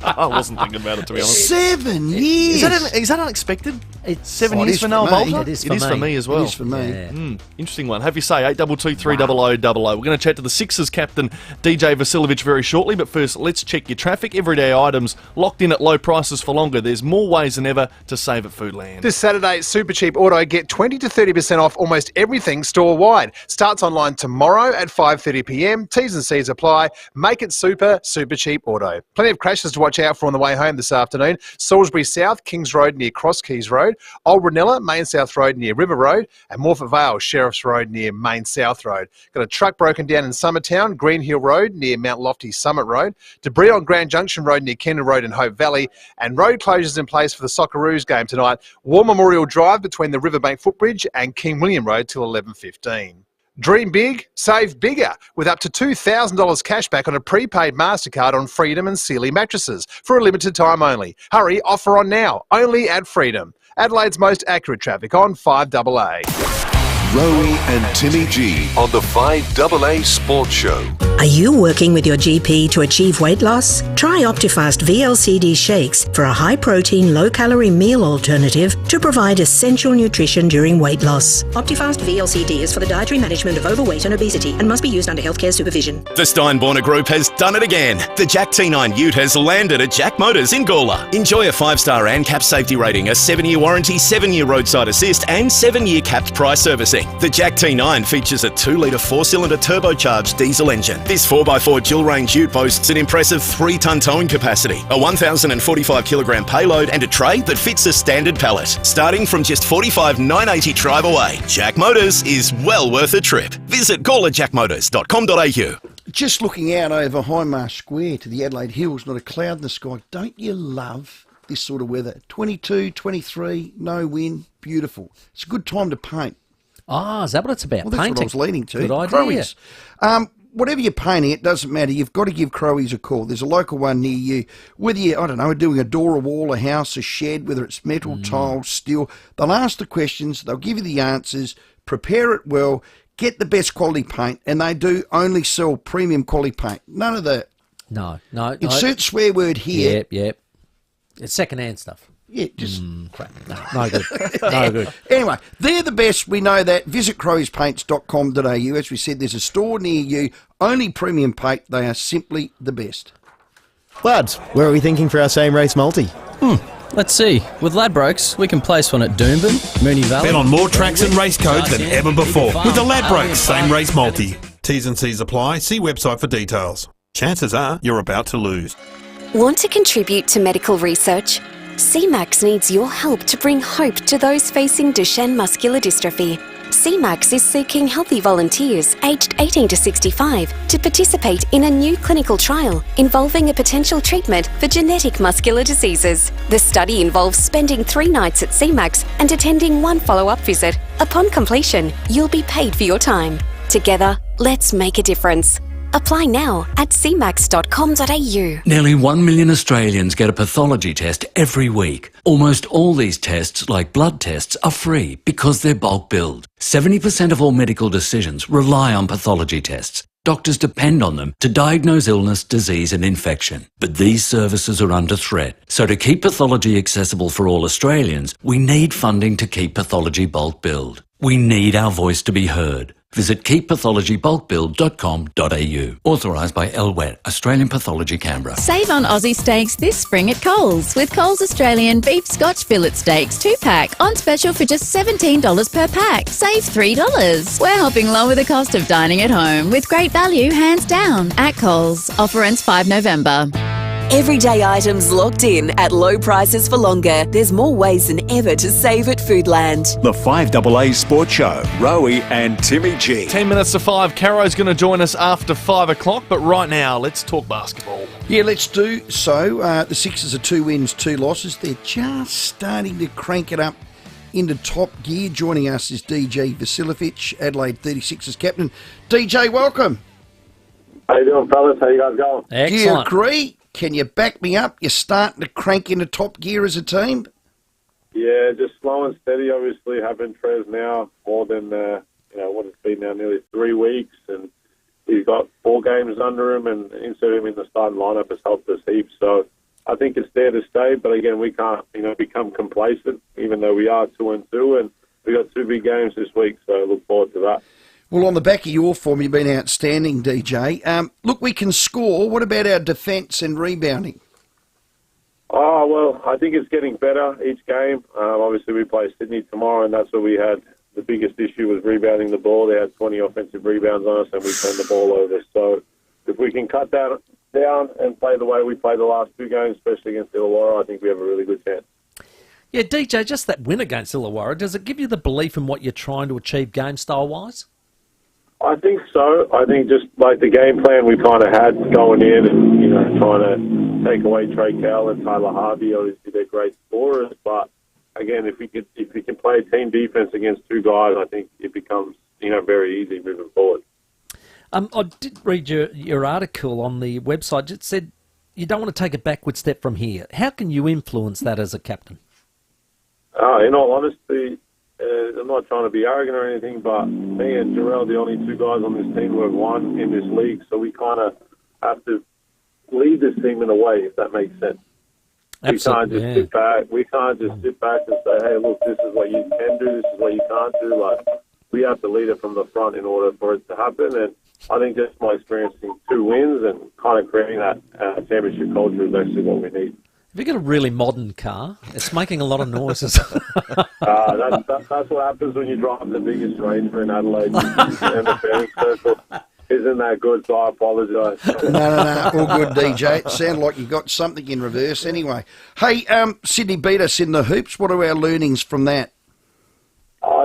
I wasn't thinking about it, to be honest. 7 years. Is that unexpected? It's 7 it years is for for Noah me. Bolter? It is for me as well. It is for me. Yeah. Interesting one. Have you say 822-300-00. We're going to chat to the Sixers captain DJ Vasiljevic very shortly, but first let's check your traffic. Everyday items locked in at low prices for longer. There's more ways than ever to save at Foodland. This Saturday at Super Cheap Auto, get 20 to 30% off almost everything store-wide. Starts online tomorrow at 5:30pm. T's and C's apply. Make it super cheap auto. Plenty of crashes to watch out for on the way home this afternoon. Salisbury South, Kings Road near Cross Keys Road. Road, Old Ranella, Main South Road near River Road, and Morford Vale, Sheriff's Road near Main South Road. Got a truck broken down in Summertown, Green Hill Road near Mount Lofty Summit Road, debris on Grand Junction Road near Kendall Road and Hope Valley, and road closures in place for the Socceroos game tonight. War Memorial Drive between the Riverbank Footbridge and King William Road till 11:15. Dream big, save bigger with up to $2,000 cash back on a prepaid MasterCard on Freedom and Sealy mattresses for a limited time only. Hurry, offer on now, only at Freedom. Adelaide's most accurate traffic on 5AA. Rowey and Timmy G on the 5AA Sports Show. Are you working with your GP to achieve weight loss? Try Optifast VLCD shakes for a high-protein, low-calorie meal alternative to provide essential nutrition during weight loss. Optifast VLCD is for the dietary management of overweight and obesity and must be used under healthcare supervision. The Steinborner Group has done it again. The Jack T9 Ute has landed at Jack Motors in Gawler. Enjoy a 5-star ANCAP safety rating, a 7-year warranty, 7-year roadside assist and 7-year capped price servicing. The Jack T9 features a 2-litre 4-cylinder turbocharged diesel engine. This 4x4 dual-range ute boasts an impressive 3-tonne towing capacity, a 1,045-kilogram payload and a tray that fits a standard pallet. Starting from just $45,980 drive away, Jack Motors is well worth a trip. Visit gawlerjackmotors.com.au. Just looking out over Highmarsh Square to the Adelaide Hills, not a cloud in the sky. Don't you love this sort of weather? 22, 23, no wind, beautiful. It's a good time to paint. Ah, is that what it's about? Well, that's painting. what I was leaning to. Good idea. Crowies. Whatever you're painting, it doesn't matter. You've got to give Crowies a call. There's a local one near you. Whether you, I don't know, doing a door, a wall, a house, a shed, whether it's metal, tile, steel, they'll ask the questions, they'll give you the answers, prepare it well, get the best quality paint, and they do only sell premium quality paint. None of the... No. Insert swear word here. Yep. It's second-hand stuff. Yeah, just crap. No good. No good. Anyway, they're the best. We know that. Visit crowiespaints.com.au. As we said, there's a store near you. Only premium paint. They are simply the best. Lads, where are we thinking for our same race multi? Let's see. With Ladbrokes, we can place one at Doomben, Moonee Valley. Bet on more tracks and race codes than ever before with the Ladbrokes same race multi. T's and C's apply. See website for details. Chances are you're about to lose. Want to contribute to medical research? CMAX needs your help to bring hope to those facing Duchenne muscular dystrophy. CMAX is seeking healthy volunteers aged 18 to 65 to participate in a new clinical trial involving a potential treatment for genetic muscular diseases. The study involves spending 3 nights at CMAX and attending 1 follow-up visit. Upon completion, you'll be paid for your time. Together, let's make a difference. Apply now at cmax.com.au. Nearly 1 million Australians get a pathology test every week. Almost all these tests, like blood tests, are free because they're bulk billed. 70% of all medical decisions rely on pathology tests. Doctors depend on them to diagnose illness, disease and infection. But these services are under threat. So to keep pathology accessible for all Australians, we need funding to keep pathology bulk billed. We need our voice to be heard. Visit keeppathologybulkbill.com.au. Authorised by LWET, Australian Pathology Canberra. Save on Aussie steaks this spring at Coles with Coles Australian Beef Scotch Fillet Steaks 2-pack on special for just $17 per pack. Save $3. We're helping lower the cost of dining at home with great value hands down at Coles. Offer ends 5 November. Everyday items locked in at low prices for longer. There's more ways than ever to save at Foodland. The 5AA Sports Show, Rowey and Timmy G. 10 minutes to 5. Caro's going to join us after 5 o'clock, but right now, let's talk basketball. Yeah, let's do so. The Sixers are 2 wins, 2 losses. They're just starting to crank it up into top gear. Joining us is DJ Vasiljevic, Adelaide 36ers captain. DJ, welcome. How you doing, fellas? How you guys going? Do you agree? Can you back me up? You're starting to crank into top gear as a team? Yeah, just slow and steady. Obviously, having Trez now more than, what it's been now, nearly 3 weeks, and he's got 4 games under him, and insert him in the starting lineup has helped us heaps. So I think it's there to stay, but again, we can't, become complacent, even though we are 2-2, and we got 2 big games this week, so I look forward to that. Well, on the back of your form, you've been outstanding, DJ. Look, we can score. What about our defence and rebounding? Oh, well, I think it's getting better each game. Obviously, we play Sydney tomorrow, and that's where we had the biggest issue was rebounding the ball. They had 20 offensive rebounds on us, and we turned the ball over. So if we can cut that down and play the way we played the last 2 games, especially against Illawarra, I think we have a really good chance. Yeah, DJ, just that win against Illawarra, does it give you the belief in what you're trying to achieve game style-wise? I think so. I think just like the game plan we kind of had going in and, trying to take away Trey Kell and Tyler Harvey, obviously they're great scorers, but again, if we can play team defense against two guys, I think it becomes, very easy moving forward. I did read your article on the website. It said you don't want to take a backward step from here. How can you influence that as a captain? In all honesty, I'm not trying to be arrogant or anything, but me and Jarrell, the only two guys on this team who have won in this league, so we kind of have to lead this team in a way, if that makes sense. Absolutely, we can't just sit back. We can't just sit back and say, "Hey, look, this is what you can do. This is what you can't do." Like, we have to lead it from the front in order for it to happen. And I think just by experiencing 2 wins and kind of creating that championship culture is actually what we need. Have you got a really modern car? It's making a lot of noises. That's what happens when you drive the biggest Ranger in Adelaide. And the fairness circle isn't that good, so I apologise. No, all good, DJ. It sounded like you got something in reverse anyway. Hey, Sydney beat us in the hoops. What are our learnings from that?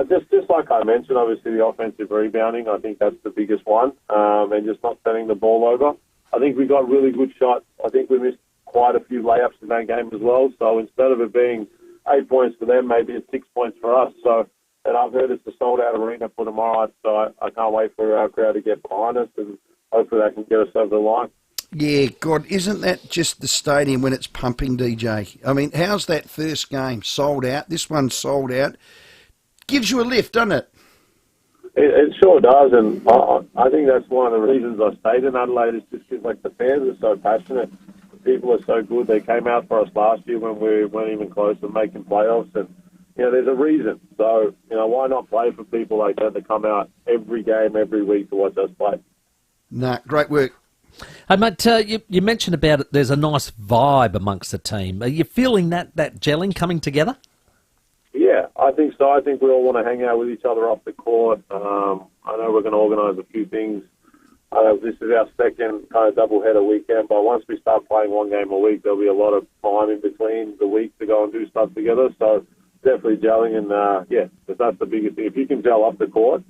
Just like I mentioned, obviously the offensive rebounding, I think that's the biggest one, and just not turning the ball over. I think we got really good shots. I think we missed quite a few layups in that game as well. So instead of it being 8 points for them, maybe it's 6 points for us. So, and I've heard it's a sold-out arena for tomorrow, so I can't wait for our crowd to get behind us, and hopefully they can get us over the line. Yeah, God, isn't that just the stadium when it's pumping, DJ? I mean, how's that first game? Sold out. This one's sold out. Gives you a lift, doesn't it? It sure does, and I think that's one of the reasons I stayed in Adelaide is just because, like, the fans are so passionate. The people are so good. They came out for us last year when we weren't even close to making playoffs, and, there's a reason. So, why not play for people like that to come out every game, every week to watch us play? Nah, great work. Hey, mate, you mentioned about it, there's a nice vibe amongst the team. Are you feeling that gelling coming together? Yeah, I think so. I think we all want to hang out with each other off the court. I know we're going to organise a few things. This is our second kind of doubleheader weekend, but once we start playing one game a week, there'll be a lot of time in between the week to go and do stuff together. So definitely gelling, and that's the biggest thing. If you can gel off the court,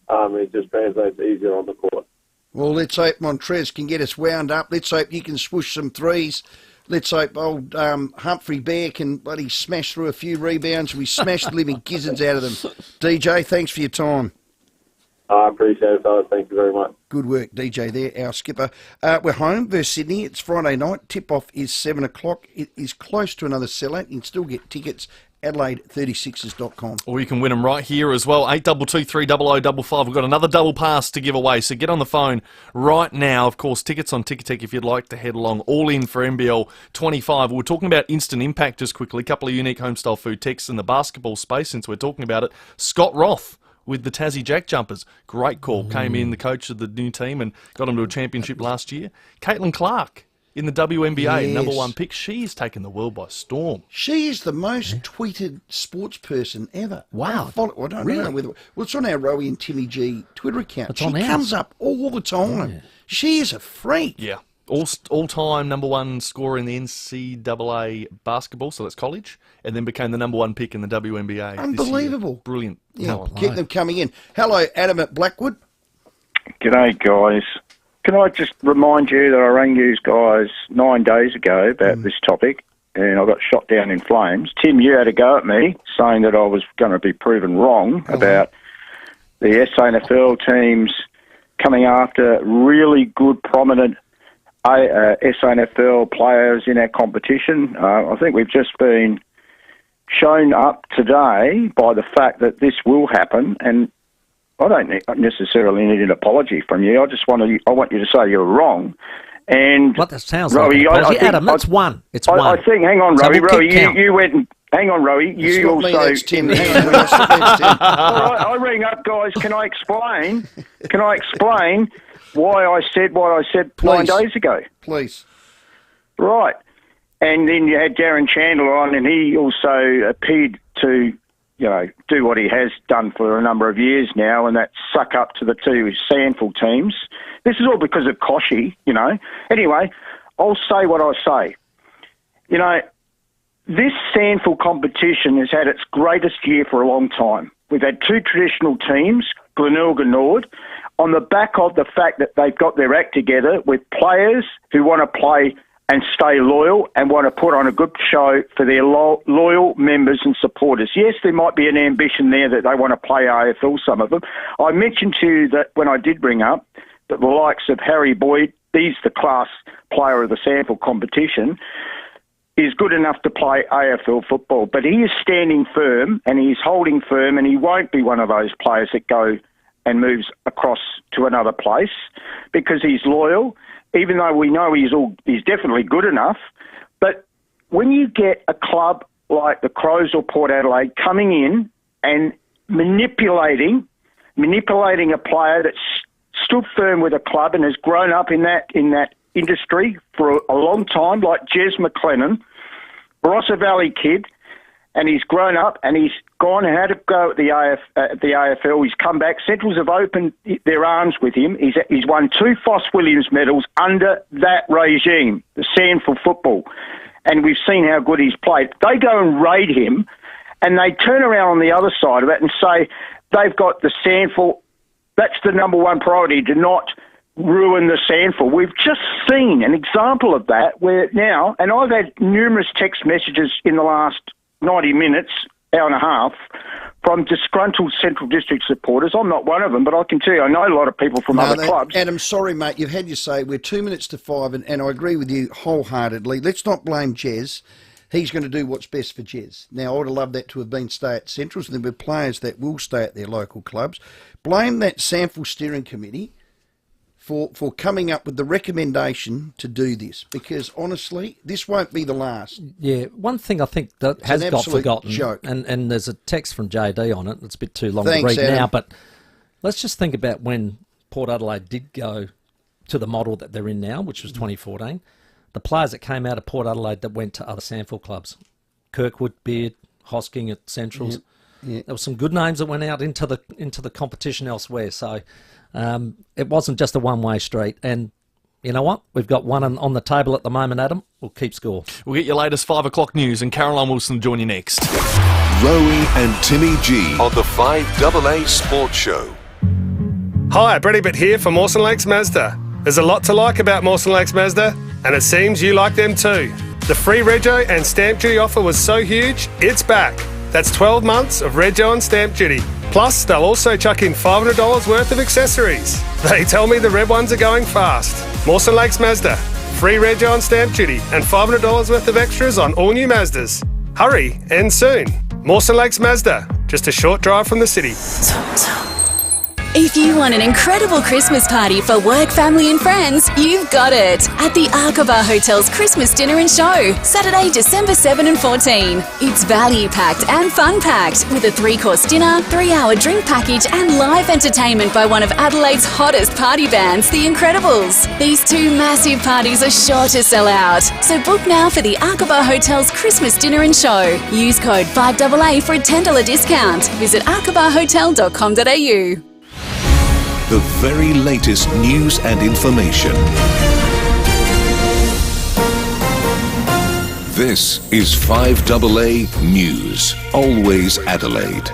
it just translates easier on the court. Well, let's hope Montrez can get us wound up. Let's hope you can swoosh some threes. Let's hope old Humphrey Bear can bloody smash through a few rebounds. We smash the living gizzards out of them. DJ, thanks for your time. I appreciate it, fellas. Thank you very much. Good work, DJ there, our skipper. We're home versus Sydney. It's Friday night. Tip-off is 7 o'clock. It is close to another sellout. You can still get tickets. Adelaide36ers.com. Or you can win them right here as well. 822 300 55. We've got another double pass to give away, so get on the phone right now. Of course, tickets on Ticketek if you'd like to head along. All in for NBL 25. We're talking about instant impact just quickly. A couple of unique homestyle food texts in the basketball space since we're talking about it. Scott Roth with the Tassie Jack Jumpers. Great call. Came in, the coach of the new team, and got them to a championship last year. Caitlin Clark in the WNBA, Yes. number 1 pick. She's taken the world by storm. She is the most tweeted sports person ever. Wow. I don't know whether... Well, it's on our Rowey and Timmy G Twitter account. It's she on ours. comes up all the time. Yeah. She is a freak. Yeah. All-time number 1 scorer in the NCAA basketball, so that's college, and then became the number 1 pick in the WNBA. Unbelievable. Brilliant. Yeah, talent. keep them coming in. Hello, Adam at Blackwood. G'day, guys. Can I just remind you that I rang you guys 9 days ago about this topic, and I got shot down in flames. Tim, you had a go at me, saying that I was going to be proven wrong about the SANFL teams coming after really good, prominent SANFL players in our competition. I think we've just been shown up today by the fact that this will happen, and I don't necessarily need an apology from you. I want you to say you're wrong. And what that sounds like an apology. Adam, that's one. It's one. I think, hang on, So Rowey. we'll Rowey, keep count. you went and, hang on, Rowey, you It's not me, also... that's Tim. Hang on, that's Tim. All right, I ring up, guys. Can I explain? Why I said what I said 9 days ago? Please. Right. And then you had Darren Chandler on, and he also appeared to, do what he has done for a number of years now, and that's suck up to the two Sandful teams. This is all because of Koshy, Anyway, I'll say what I say. This SANFL competition has had its greatest year for a long time. We've had two traditional teams, Glenelg and Nord, on the back of the fact that they've got their act together with players who want to play and stay loyal and want to put on a good show for their loyal members and supporters. Yes, there might be an ambition there that they want to play AFL, some of them. I mentioned to you that when I did bring up that the likes of Harry Boyd, he's the class player of the SANFL competition, is good enough to play AFL football. But he is standing firm and he's holding firm, and he won't be one of those players that go and moves across to another place because he's loyal, even though we know he's definitely good enough. But when you get a club like the Crows or Port Adelaide coming in and manipulating a player that's stood firm with a club and has grown up in that industry for a long time, like Jez McLennan, Barossa Valley kid, and he's grown up and he's gone and had to go at the AFL. He's come back. Centrals have opened their arms with him. He's won 2 Foss Williams medals under that regime, the SANFL football, and we've seen how good he's played. They go and raid him, and they turn around on the other side of it and say they've got the SANFL. That's the number one priority, to not ruin the SANFL. We've just seen an example of that where now, and I've had numerous text messages in the last 90 minutes, hour and a half, from disgruntled Central District supporters. I'm not one of them, but I can tell you I know a lot of people from other clubs. Adam, sorry, mate, you've had your say. We're 2 minutes to 5, and I agree with you wholeheartedly. Let's not blame Jez. He's going to do what's best for Jez. Now, I would have loved that to have been stay at Centrals, and there were players that will stay at their local clubs. Blame that SANFL steering committee for coming up with the recommendation to do this, because honestly, this won't be the last. Yeah, one thing I think that It's has an got absolute forgotten, joke. and there's a text from JD on it. It's a bit too long Thanks, to read Adam. now, but let's just think about when Port Adelaide did go to the model that they're in now, which was 2014. The players that came out of Port Adelaide that went to other SANFL clubs, Kirkwood, Beard, Hosking at Centrals. Yeah. There were some good names that went out into the competition elsewhere. So it wasn't just a one-way street. And you know what? We've got one on the table at the moment, Adam. We'll keep score. We'll get your latest 5 o'clock news, and Caroline Wilson will join you next. Rowey and Timmy G on the 5AA Sports Show. Hi, Brady Bitt here for Mawson Lakes Mazda. There's a lot to like about Mawson Lakes Mazda, and it seems you like them too. The free rego and stamp duty offer was so huge, it's back. That's 12 months of rego and stamp duty. Plus, they'll also chuck in $500 worth of accessories. They tell me the red ones are going fast. Mawson Lakes Mazda. Free rego and stamp duty and $500 worth of extras on all new Mazdas. Hurry, and soon. Mawson Lakes Mazda. Just a short drive from the city. If you want an incredible Christmas party for work, family and friends, you've got it. At the Aqaba Hotel's Christmas Dinner and Show, Saturday, December 7 and 14. It's value-packed and fun-packed with a 3-course dinner, 3-hour drink package and live entertainment by one of Adelaide's hottest party bands, The Incredibles. These 2 massive parties are sure to sell out. So book now for the Aqaba Hotel's Christmas Dinner and Show. Use code 5AA for a $10 discount. Visit aqabahotel.com.au. The very latest news and information. This is 5AA News, always Adelaide.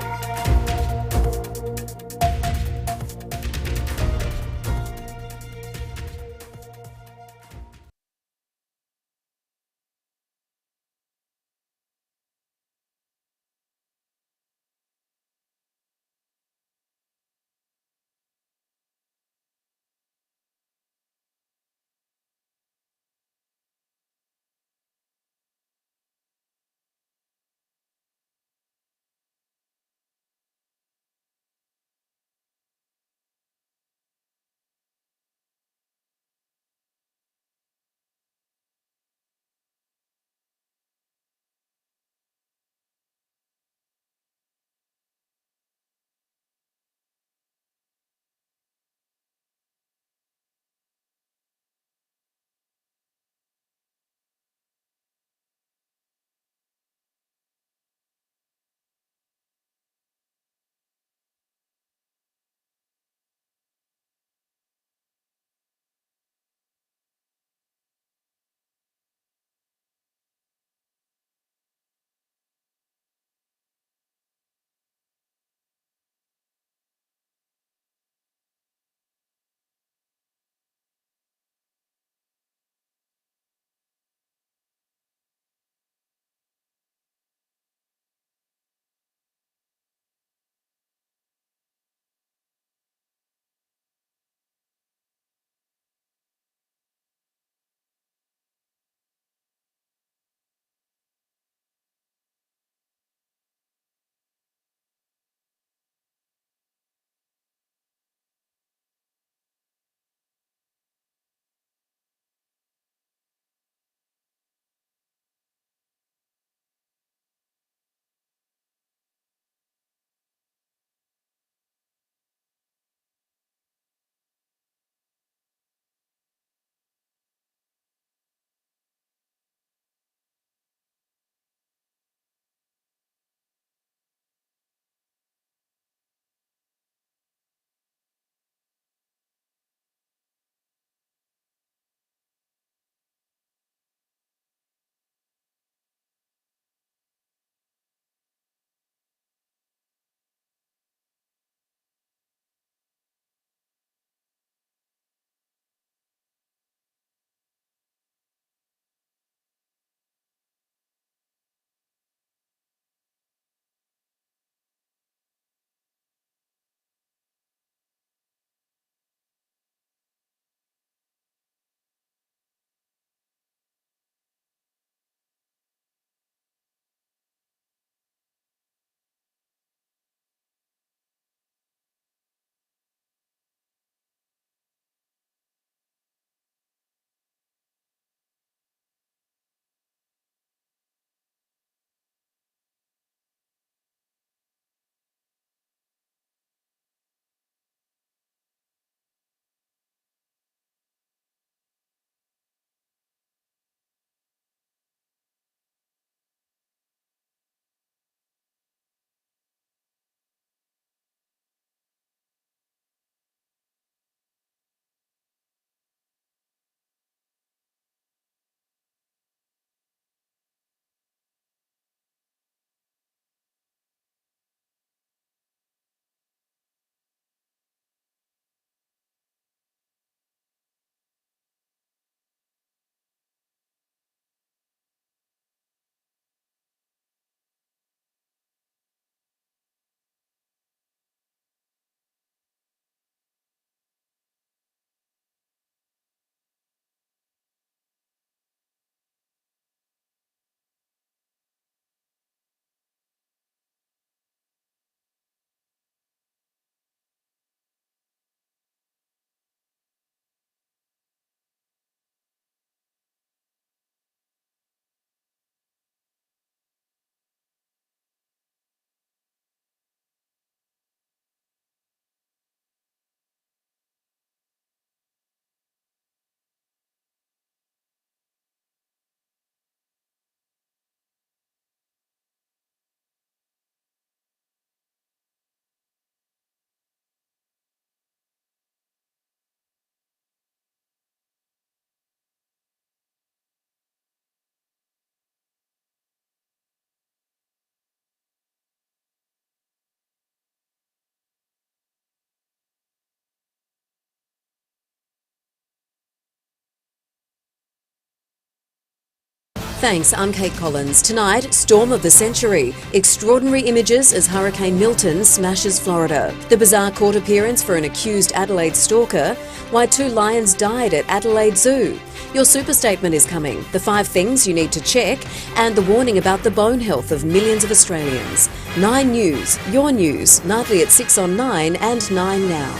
Thanks, I'm Kate Collins. Tonight, storm of the century. Extraordinary images as Hurricane Milton smashes Florida. The bizarre court appearance for an accused Adelaide stalker. Why 2 lions died at Adelaide Zoo. Your super statement is coming. The 5 things you need to check. And the warning about the bone health of millions of Australians. 9 News, your news, nightly at 6 on 9 and 9 now.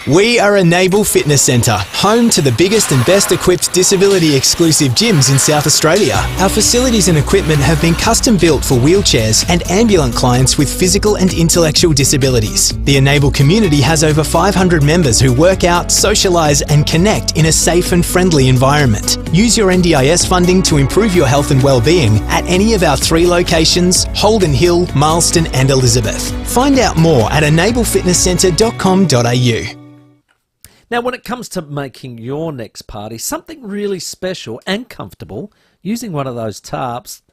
We are Enable Fitness Centre, home to the biggest and best equipped disability exclusive gyms in South Australia. Our facilities and equipment have been custom built for wheelchairs and ambulant clients with physical and intellectual disabilities. The Enable community has over 500 members who work out, socialise and connect in a safe and friendly environment. Use your NDIS funding to improve your health and well-being at any of our 3 locations, Holden Hill, Marston and Elizabeth. Find out more at enablefitnesscentre.com.au. Now, when it comes to making your next party something really special and comfortable, using one of those tarps,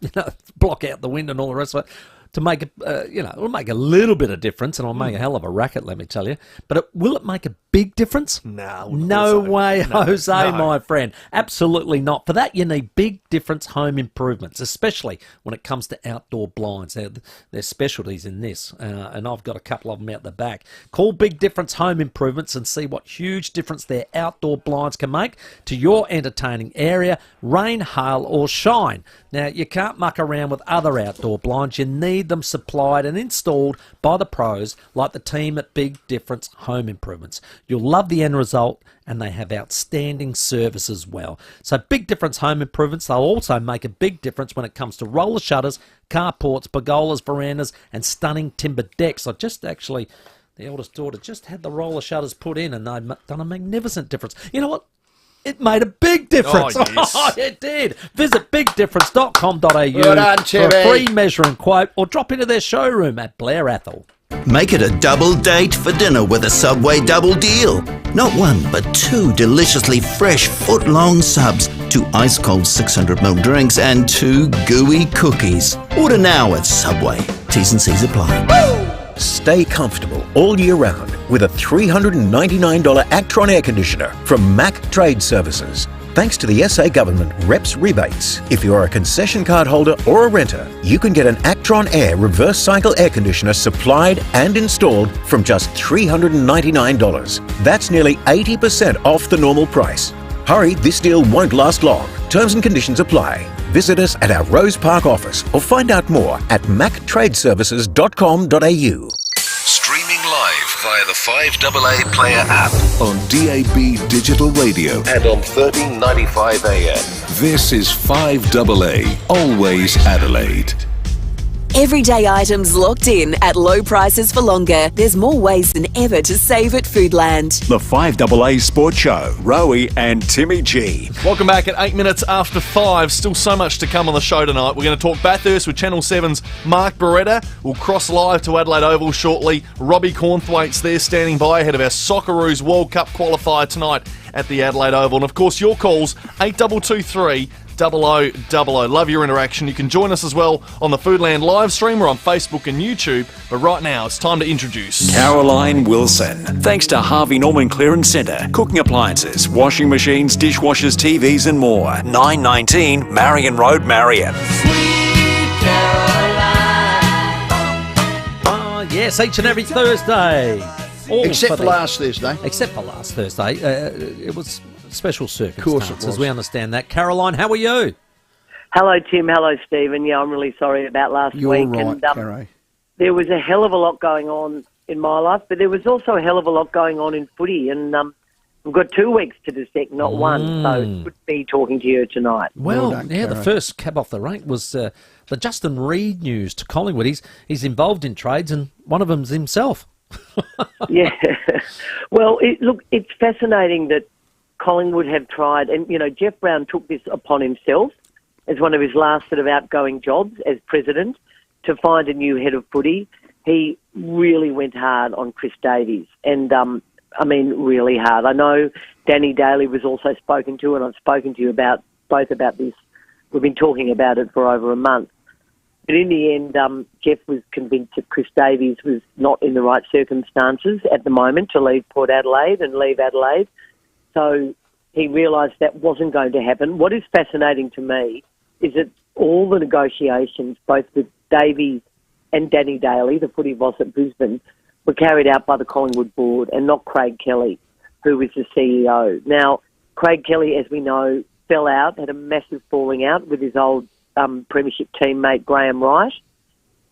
block out the wind and all the rest of it, to make it'll make a little bit of difference, and it'll make a hell of a racket, let me tell you. But will it make a big difference? No way, Jose, my friend. Absolutely not. For that, you need Big Difference home improvements, especially when it comes to outdoor blinds. There's specialties in this, and I've got a couple of them out the back. Call Big Difference Home Improvements and see what huge difference their outdoor blinds can make to your entertaining area, rain, hail or shine. Now, you can't muck around with other outdoor blinds. You need them supplied and installed by the pros like the team at Big Difference Home Improvements. You'll love the end result, and they have outstanding service as well. So Big Difference Home Improvements, they'll also make a big difference when it comes to roller shutters, carports, pergolas, verandas and stunning timber decks. The eldest daughter just had the roller shutters put in, and they've done a magnificent difference. You know what? It made a big difference. Oh, yes. Oh, it did. Visit bigdifference.com.au Well done, for Timmy. a free measuring quote, or drop into their showroom at Blair Athol. Make it a double date for dinner with a Subway double deal. Not 1, but 2 deliciously fresh foot-long subs, 2 ice-cold 600ml drinks and 2 gooey cookies. Order now at Subway. T's and C's apply. Stay comfortable all year round with a $399 Actron air conditioner from Mac Trade Services. Thanks to the SA Government REPS rebates, if you're a concession card holder or a renter, you can get an Actron Air reverse cycle air conditioner supplied and installed from just $399. That's nearly 80% off the normal price. Hurry, this deal won't last long. Terms and conditions apply. Visit us at our Rose Park office or find out more at mactradeservices.com.au. Streaming live via the 5AA Player app on DAB Digital Radio and on 1395 AM. This is 5AA, always Adelaide. Everyday items locked in at low prices for longer. There's more ways than ever to save at Foodland. The 5AA Sports Show, Rowey and Timmy G. Welcome back at 8 minutes after 5. Still so much to come on the show tonight. We're going to talk Bathurst with Channel 7's Mark Beretta. We'll cross live to Adelaide Oval shortly. Robbie Cornthwaite's there standing by ahead of our Socceroos World Cup qualifier tonight at the Adelaide Oval. And of course, your calls, 8223 0000. Love your interaction. You can join us as well on the Foodland live stream or on Facebook and YouTube. But right now, it's time to introduce Caroline Wilson. Thanks to Harvey Norman Clearance Centre. Cooking appliances, washing machines, dishwashers, TVs and more. 919 Marion Road, Marion. Yes, each and every Thursday. Except for last Thursday. Except for last Thursday. It was special circumstances. Of course it was. We understand that. Caroline, how are you? Hello, Tim. Hello, Stephen. Yeah, I'm really sorry about last You're week. right, And Caro. there was a hell of a lot going on in my life, but there was also a hell of a lot going on in footy. And we've got 2 weeks to dissect, not one. So it's good to be talking to you tonight. Well, the first cab off the rank was the Justin Reid news to Collingwood. He's involved in trades, and one of them's himself. Yeah. Well, it's fascinating that Collingwood have tried, and, Jeff Brown took this upon himself as one of his last sort of outgoing jobs as president to find a new head of footy. He really went hard on Chris Davies, and, really hard. I know Danny Daly was also spoken to, and I've spoken to you both about this. We've been talking about it for over a month. But in the end, Jeff was convinced that Chris Davies was not in the right circumstances at the moment to leave Port Adelaide and leave Adelaide. So he realised that wasn't going to happen. What is fascinating to me is that all the negotiations, both with Davies and Danny Daly, the footy boss at Brisbane, were carried out by the Collingwood board and not Craig Kelly, who was the CEO. Now, Craig Kelly, as we know, fell out, had a massive falling out with his old premiership teammate Graham Wright.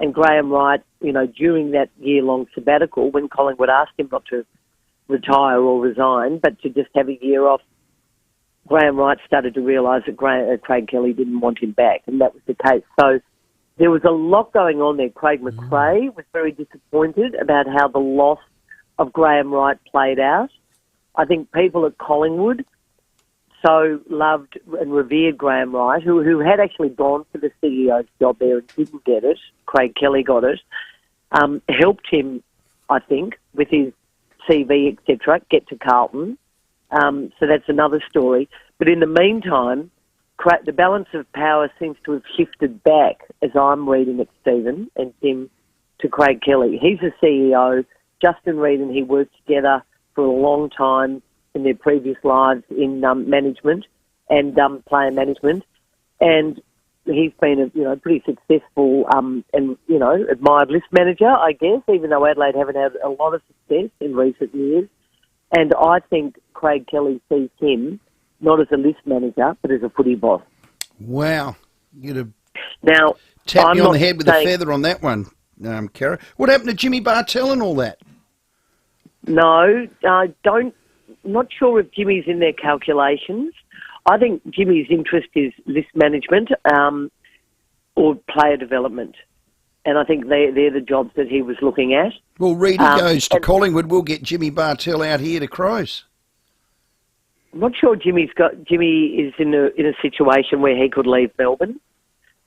And Graham Wright, during that year-long sabbatical, when Collingwood asked him not to retire or resign, but to just have a year off, Graham Wright started to realise that Craig Kelly didn't want him back, and that was the case. So there was a lot going on there. Craig McRae was very disappointed about how the loss of Graham Wright played out. I think people at Collingwood so loved and revered Graham Wright, who had actually gone for the CEO's job there and didn't get it. Craig Kelly got it. Helped him, I think, with his CV, etc., get to Carlton. So that's another story. But in the meantime, the balance of power seems to have shifted back, as I'm reading it, Stephen and Tim, to Craig Kelly. He's the CEO. Justin Reid and he worked together for a long time in their previous lives in management and player management. And he's been a pretty successful and admired list manager, I guess, even though Adelaide haven't had a lot of success in recent years. And I think Craig Kelly sees him not as a list manager, but as a footy boss. Wow. You'd have now, tapped me on the head with a feather on that one, Kara. What happened to Jimmy Bartell and all that? No, not sure if Jimmy's in their calculations. I think Jimmy's interest is list management or player development. And I think they're the jobs that he was looking at. Well, Reedy goes to Collingwood. We'll get Jimmy Bartell out here to Crows. I'm not sure Jimmy is in a situation where he could leave Melbourne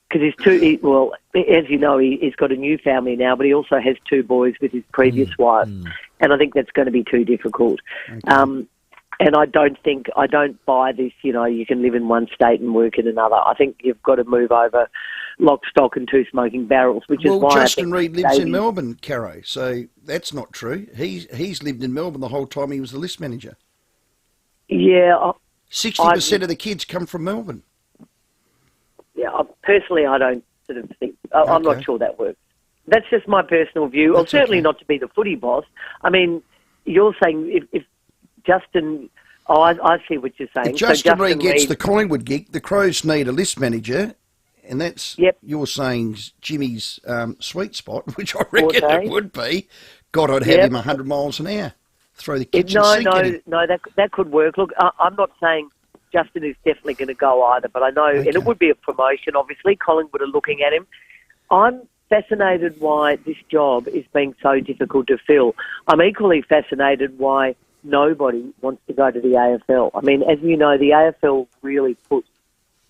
because as you know, he's got a new family now, but he also has two boys with his previous wife, and I think that's going to be too difficult. Okay. And I don't buy this. You can live in one state and work in another. I think you've got to move over lock, stock, and two smoking barrels, which is why Justin Reid lives in Melbourne, Caro. So that's not true. He's lived in Melbourne the whole time he was the list manager. Yeah, 60% of the kids come from Melbourne. Yeah, personally, I don't sort of think. I'm not sure that works. That's just my personal view. Or certainly not to be the footy boss. I mean, you're saying if Justin. Oh, I see what you're saying. If Justin Reid gets the Collingwood gig, the Crows need a list manager, and that's you're saying Jimmy's sweet spot, which I reckon it would be. God, I'd have him 100 miles an hour. Throw the kitchen sink at him. No, that could work. Look, I'm not saying Justin is definitely going to go either, but I know, and it would be a promotion, obviously. Collingwood are looking at him. I'm fascinated why this job is being so difficult to fill. I'm equally fascinated why nobody wants to go to the AFL. I mean, as you know, the AFL really pushed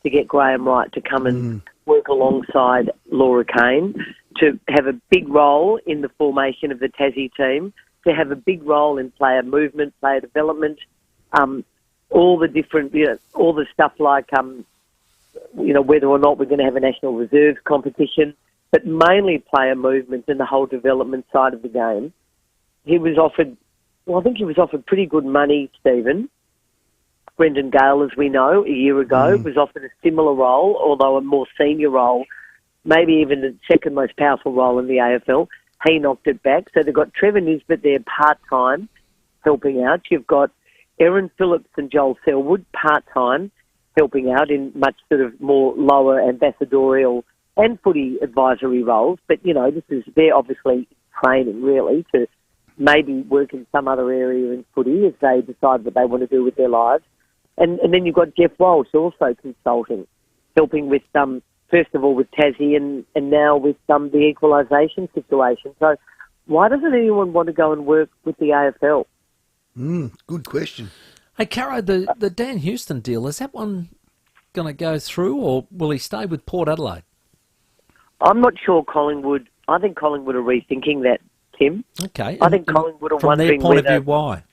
to get Graham Wright to come and work alongside Laura Kane, to have a big role in the formation of the Tassie team, to have a big role in player movement, player development, all the different, all the stuff like, whether or not we're going to have a national reserves competition, but mainly player movement and the whole development side of the game. He was offered, I think he was offered pretty good money, Stephen. Brendan Gale, as we know, a year ago, was offered a similar role, although a more senior role, maybe even the second most powerful role in the AFL. He knocked it back. So they've got Trevor Nisbet there part-time helping out. You've got Erin Phillips and Joel Selwood part-time helping out in much sort of more lower ambassadorial and footy advisory roles. But, they're obviously training really to maybe work in some other area in footy as they decide what they want to do with their lives. And then you've got Jeff Walsh also consulting, helping with first of all with Tassie and now with the equalisation situation. So why doesn't anyone want to go and work with the AFL? Good question. Hey, Caro, the Dan Houston deal, is that one going to go through or will he stay with Port Adelaide? I'm not sure Collingwood. I think Collingwood are rethinking that, Tim. Okay. I think Collingwood are wondering from their point of view, why?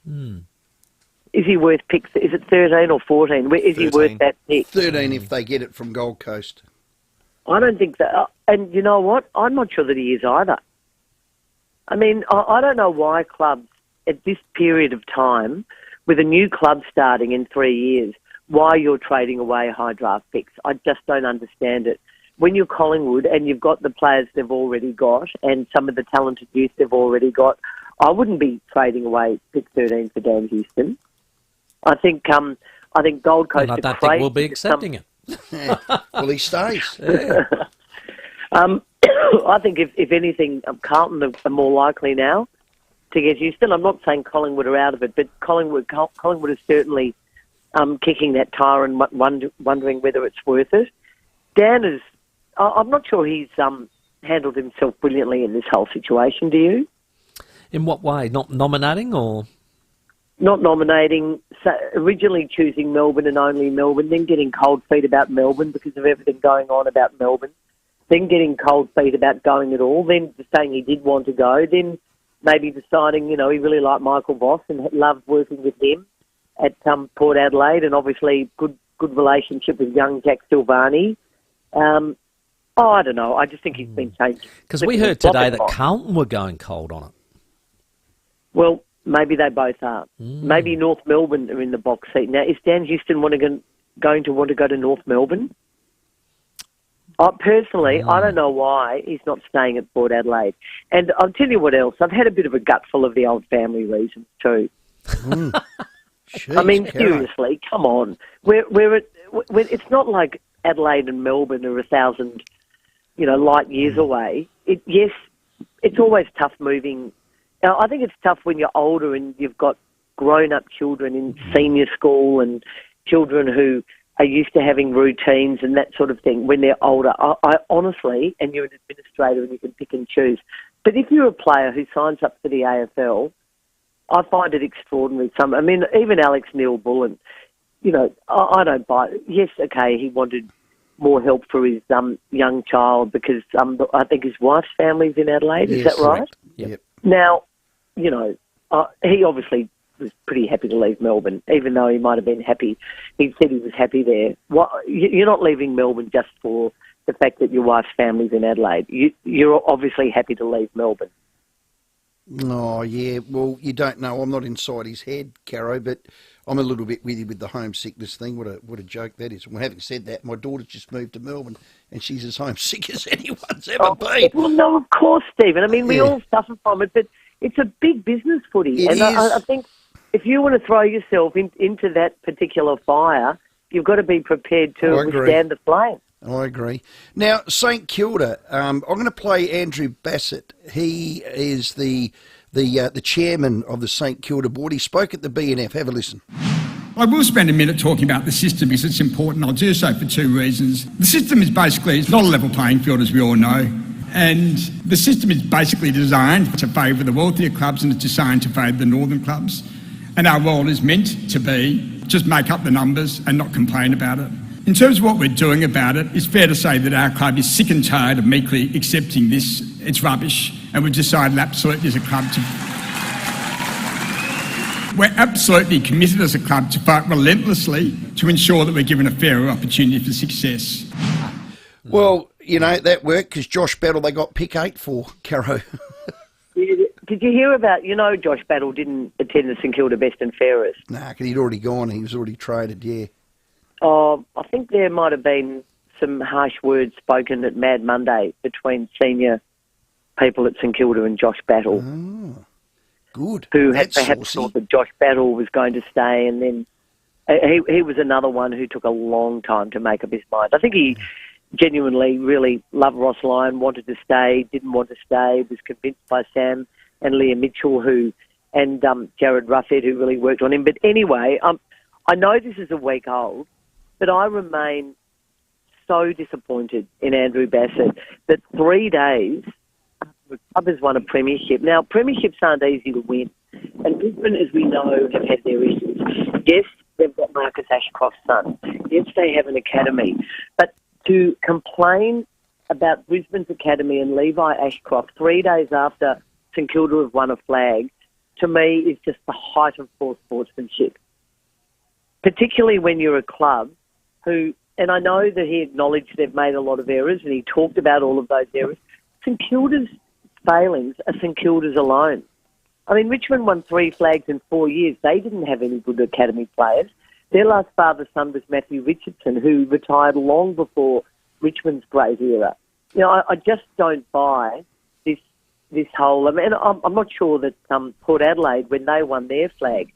Is he worth picks? Is it 13 or 14? Is 13. He worth that pick? 13 if they get it from Gold Coast. I don't think that. And you know what? I'm not sure that he is either. I mean, I don't know why clubs at this period of time, with a new club starting in 3 years, why you're trading away high draft picks. I just don't understand it. when you're Collingwood and you've got the players they've already got and some of the talented youth they've already got, I wouldn't be trading away pick 13 for Dan Houston. I think Gold Coast. And I don't think we'll be accepting it. Well, he stays. I think if anything, Carlton are more likely now to get Houston. I'm not saying Collingwood are out of it, but Collingwood is certainly kicking that tire and wondering whether it's worth it. Dan is. I'm not sure he's handled himself brilliantly in this whole situation. Do you? In what way? Not nominating or? Not nominating, so originally choosing Melbourne and only Melbourne, then getting cold feet about Melbourne because of everything going on about Melbourne, then getting cold feet about going at all, then saying he did want to go, then maybe deciding, he really liked Michael Voss and loved working with him at Port Adelaide, and obviously good relationship with young Jack Silvani. I don't know. I just think he's been changed. Because we heard today that Carlton were going cold on it. Well, maybe they both are. Maybe North Melbourne are in the box seat. Now, is Dan Houston going to want to go to North Melbourne? Personally, I don't know why he's not staying at Port Adelaide. And I'll tell you what else. I've had a bit of a gutful of the old family reasons too. Jeez, I mean, Karen. seriously, come on. It's not like Adelaide and Melbourne are 1,000, light years away. Yes, it's always tough moving. Now, I think it's tough when you're older and you've got grown-up children in senior school and children who are used to having routines and that sort of thing when they're older. I honestly, and you're an administrator and you can pick and choose, but if you're a player who signs up for the AFL, I find it extraordinary. Even Alex Neil-Bullen, I don't buy it. Yes, okay, he wanted more help for his young child because I think his wife's family's in Adelaide. Is that right? Yep. Now, he obviously was pretty happy to leave Melbourne, even though he might have been happy. He said he was happy there. You're not leaving Melbourne just for the fact that your wife's family's in Adelaide. You're obviously happy to leave Melbourne. Oh, yeah. Well, you don't know. I'm not inside his head, Caro, but I'm a little bit with you with the homesickness thing. What a joke that is. Well, having said that, my daughter's just moved to Melbourne and she's as homesick as anyone's ever been. Well, no, of course, Stephen. We all suffer from it, but it's a big business footy. It is. I think if you want to throw yourself into that particular fire, you've got to be prepared to withstand the flame. I agree. Now, St Kilda, I'm going to play Andrew Bassett. He is the chairman of the St Kilda board. He spoke at the BNF. Have a listen. I will spend a minute talking about the system because it's important. I'll do so for two reasons. The system is basically, it's not a level playing field, as we all know. And the system is basically designed to favour the wealthier clubs and it's designed to favour the northern clubs. And our role is meant to be just make up the numbers and not complain about it. In terms of what we're doing about it, it's fair to say that our club is sick and tired of meekly accepting this. It's rubbish. And we've decided absolutely as a club to... We're absolutely committed as a club to fight relentlessly to ensure that we're given a fairer opportunity for success. Well, that worked because Josh Battle they got pick 8 for, Caro. Did you hear about, Josh Battle didn't attend the St Kilda Best and Fairest? Nah, because he'd already gone. He was already traded, yeah. I think there might have been some harsh words spoken at Mad Monday between senior people at St Kilda and Josh Battle. Oh, good. Who had That's perhaps saucy. thought that Josh Battle was going to stay, and then he was another one who took a long time to make up his mind. I think he genuinely really loved Ross Lyon, wanted to stay, didn't want to stay, was convinced by Sam and Leah Mitchell and Jared Ruffhead who really worked on him. But anyway, I know this is a week old, but I remain so disappointed in Andrew Bassett that 3 days the club has won a premiership. Now, premierships aren't easy to win, and Brisbane, as we know, have had their issues. Yes, they've got Marcus Ashcroft's son. Yes, they have an academy. But to complain about Brisbane's academy and Levi Ashcroft 3 days after St Kilda have won a flag, to me, is just the height of poor sportsmanship. Particularly when you're a club who, and I know that he acknowledged they've made a lot of errors and he talked about all of those errors. St Kilda's failings are St Kilda's alone. I mean, Richmond won 3 flags in 4 years. They didn't have any good academy players. Their last father-son was Matthew Richardson, who retired long before Richmond's great era. You know, I just don't buy this whole. I mean, I'm not sure that Port Adelaide, when they won their flag,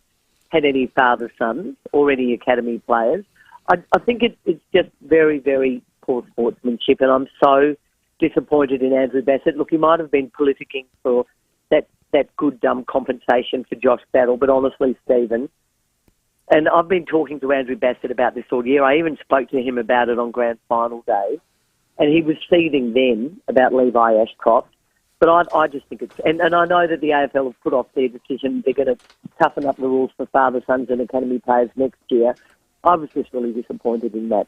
had any father-sons or any academy players. I think it's just very, very poor sportsmanship, and I'm so disappointed in Andrew Bassett. Look, he might have been politicking for that good compensation for Josh Battle, but honestly, Stephen, and I've been talking to Andrew Bassett about this all year. I even spoke to him about it on grand final day, and he was seething then about Levi Ashcroft. But I just think it's... And I know that the AFL have put off their decision. They're going to toughen up the rules for father, sons and academy players next year. I was just really disappointed in that.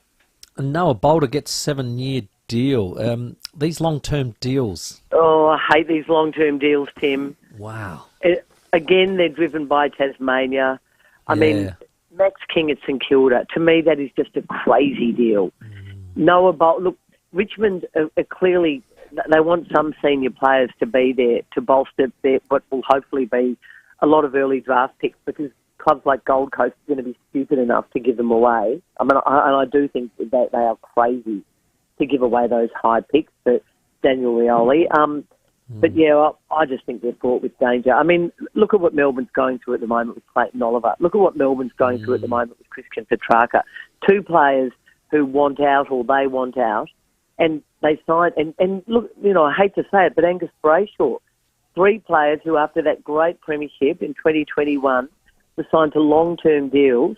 And Noah Boulder gets a 7-year deal. These long-term deals... Oh, I hate these long-term deals, Tim. Wow. Again, they're driven by Tasmania. I mean, Max King at St Kilda, to me, that is just a crazy deal. Noah Boulder... Look, Richmond are clearly... They want some senior players to be there to bolster what will hopefully be a lot of early draft picks, because clubs like Gold Coast are going to be stupid enough to give them away. I mean, I do think that they are crazy to give away those high picks for Daniel Rioli. But yeah, I just think they're fraught with danger. I mean, look at what Melbourne's going through at the moment with Clayton Oliver. Look at what Melbourne's going through at the moment with Christian Petrarca. Two players who want out or they want out. And they signed, and look, you know, I hate to say it, but Angus Brayshaw, 3 players who after that great premiership in 2021 were signed to long-term deals,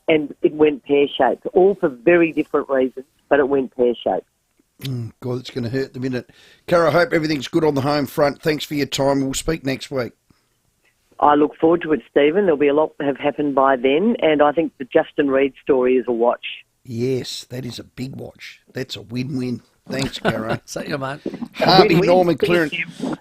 and it went pear-shaped, all for very different reasons, but it went pear-shaped. God, it's going to hurt the minute. Cara, I hope everything's good on the home front. Thanks for your time. We'll speak next week. I look forward to it, Stephen. There'll be a lot have happened by then, and I think the Justin Reid story is a watch. Yes, that is a big watch. That's a win-win. Thanks, Caro. See you, mate. Harvey Norman Clearance.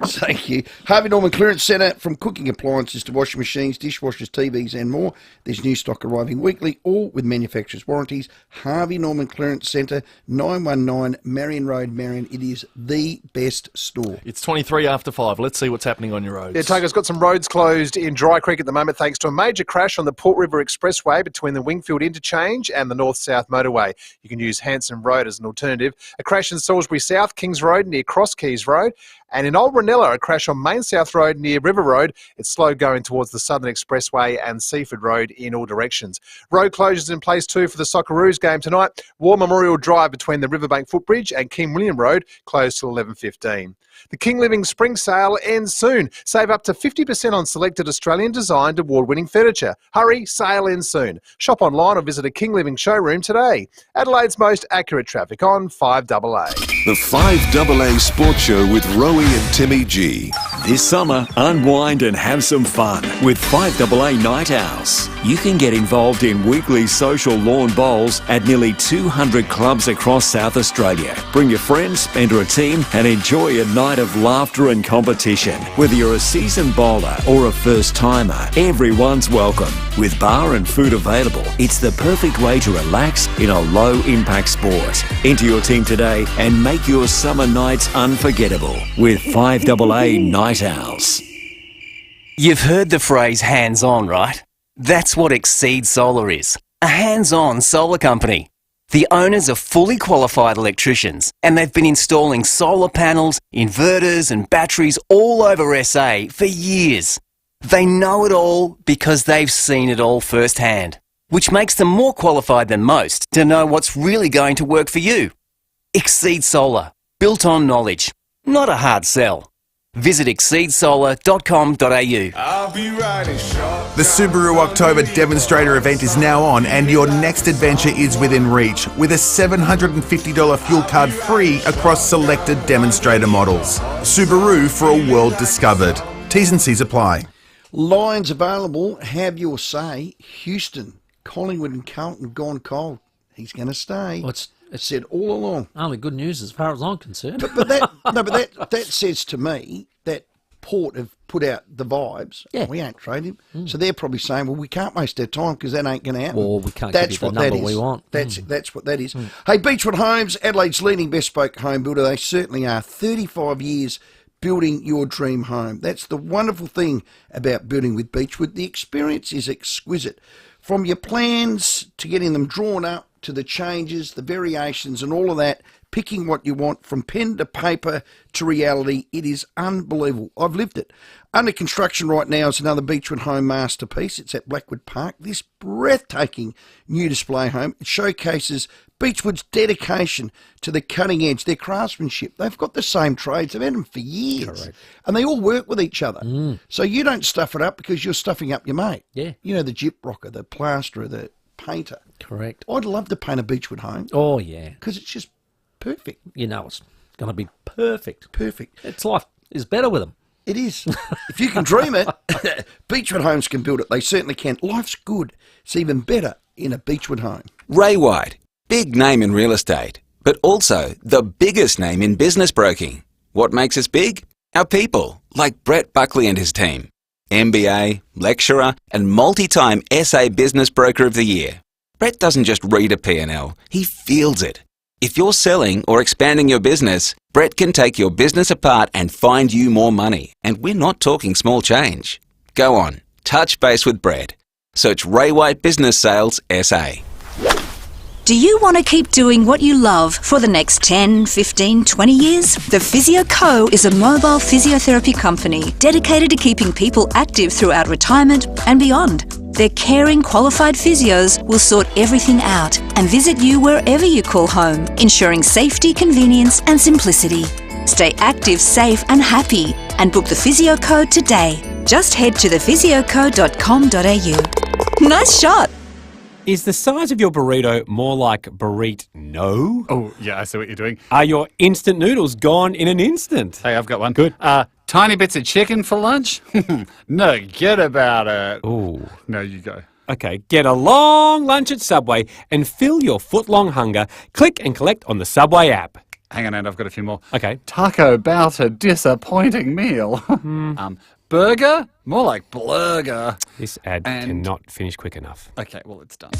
Thank you. Harvey Norman Clearance Centre, from cooking appliances to washing machines, dishwashers, TVs and more. There's new stock arriving weekly, all with manufacturer's warranties. Harvey Norman Clearance Centre, 919 Marion Road, Marion. It is the best store. It's 23 after 5. Let's see what's happening on your roads. Yeah, Togo's got some roads closed in Dry Creek at the moment thanks to a major crash on the Port River Expressway between the Wingfield Interchange and the North-South Motorway. You can use Hanson Road as an alternative. A crash in Salisbury South, Kings Road near Cross Keys Road. And in Old Ranella, a crash on Main South Road near River Road. It's slow going towards the Southern Expressway and Seaford Road in all directions. Road closures in place too for the Socceroos game tonight. War Memorial Drive between the Riverbank Footbridge and King William Road closed till 11:15. The King Living Spring Sale ends soon. Save up to 50% on selected Australian-designed award-winning furniture. Hurry, sale ends soon. Shop online or visit a King Living showroom today. Adelaide's most accurate traffic on 5AA. The 5AA Sports Show with Rowey and Timmy G. This summer, unwind and have some fun with 5AA Night Owls. You can get involved in weekly social lawn bowls at nearly 200 clubs across South Australia. Bring your friends, enter a team and enjoy a night of laughter and competition. Whether you're a seasoned bowler or a first-timer, everyone's welcome. With bar and food available, it's the perfect way to relax in a low-impact sport. Enter your team today and make your summer nights unforgettable with 5AA Night Owls. You've heard the phrase hands-on, right? That's what Exceed Solar is, a hands-on solar company. The owners are fully qualified electricians and they've been installing solar panels, inverters and batteries all over SA for years. They know it all because they've seen it all firsthand, which makes them more qualified than most to know what's really going to work for you. Exceed Solar, built on knowledge, not a hard sell. Visit exceedsolar.com.au. I'll be riding short. The Subaru October demonstrator event is now on and your next adventure is within reach with a $750 fuel card free across selected demonstrator models. Subaru for a world discovered. T's and C's apply. Lines available. Have your say. Houston, Collingwood and Carlton gone cold. He's going to stay. Well, it's said all along. Only good news as far as I'm concerned. But that says to me that Port have put out the vibes. Yeah. We ain't trade him. So they're probably saying, well, we can't waste our time because that ain't going to happen. Well, we can't give you the number we want. That's what that is. Hey, Beechwood Homes, Adelaide's leading bespoke home builder. They certainly are. 35 years building your dream home. That's the wonderful thing about building with Beechwood. The experience is exquisite. From your plans to getting them drawn up, to the changes, the variations and all of that, picking what you want from pen to paper to reality. It is unbelievable. I've lived it. Under construction right now is another Beechwood home masterpiece. It's at Blackwood Park. This breathtaking new display home. It showcases Beechwood's dedication to the cutting edge, their craftsmanship. They've got the same trades. They've had them for years. Correct. And they all work with each other. So you don't stuff it up because you're stuffing up your mate. Yeah. You know, the gyp rocker, the plasterer, the painter. Correct. I'd love to paint a Beechwood home. Oh, yeah. Because it's just perfect. You know it's going to be perfect. Perfect. It's life is better with them. It is. If you can dream it, Beechwood Homes can build it. They certainly can. Life's good. It's even better in a Beechwood home. Ray White, big name in real estate, but also the biggest name in business broking. What makes us big? Our people, like Brett Buckley and his team. MBA, lecturer, and multi-time SA Business Broker of the Year. Brett doesn't just read a P&L, he feels it. If you're selling or expanding your business, Brett can take your business apart and find you more money. And we're not talking small change. Go on, touch base with Brett. Search Ray White Business Sales SA. Do you want to keep doing what you love for the next 10, 15, 20 years? The Physio Co. is a mobile physiotherapy company dedicated to keeping people active throughout retirement and beyond. Their caring, qualified physios will sort everything out and visit you wherever you call home, ensuring safety, convenience and simplicity. Stay active, safe and happy and book the Physio Co. today. Just head to thephysioco.com.au. Nice shot! Is the size of your burrito more like burrito no? Oh, yeah, I see what you're doing. Are your instant noodles gone in an instant? Hey, I've got one. Good. Tiny bits of chicken for lunch? No, get about it. Ooh. No, you go. Okay, get a long lunch at Subway and fill your foot-long hunger. Click and collect on the Subway app. Hang on, and I've got a few more. Okay. Taco about a disappointing meal. Burger? More like blurger. This ad cannot finish quick enough. Okay, well, it's done.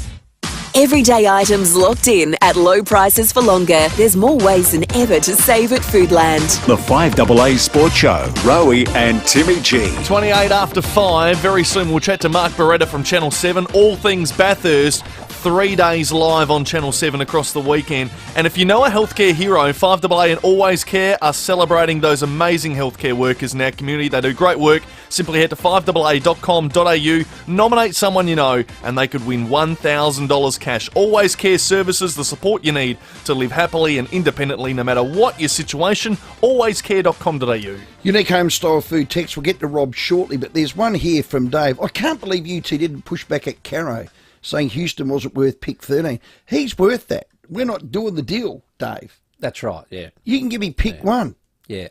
Everyday items locked in at low prices for longer. There's more ways than ever to save at Foodland. The 5AA Sports Show, Rowey and Timmy G. 28 after 5. Very soon we'll chat to Mark Beretta from Channel 7. All things Bathurst. 3 days live on Channel 7 across the weekend. And if you know a healthcare hero, 5AA and Always Care are celebrating those amazing healthcare workers in our community. They do great work. Simply head to 5AA.com.au, nominate someone you know, and they could win $1,000 cash. Always Care Services, the support you need to live happily and independently no matter what your situation. Alwayscare.com.au. Unique home style food text. We'll get to Rob shortly, but there's one here from Dave. I can't believe you two didn't push back at Caro, saying Houston wasn't worth pick 13. He's worth that. We're not doing the deal, Dave. That's right, yeah. You can give me pick one. Yeah.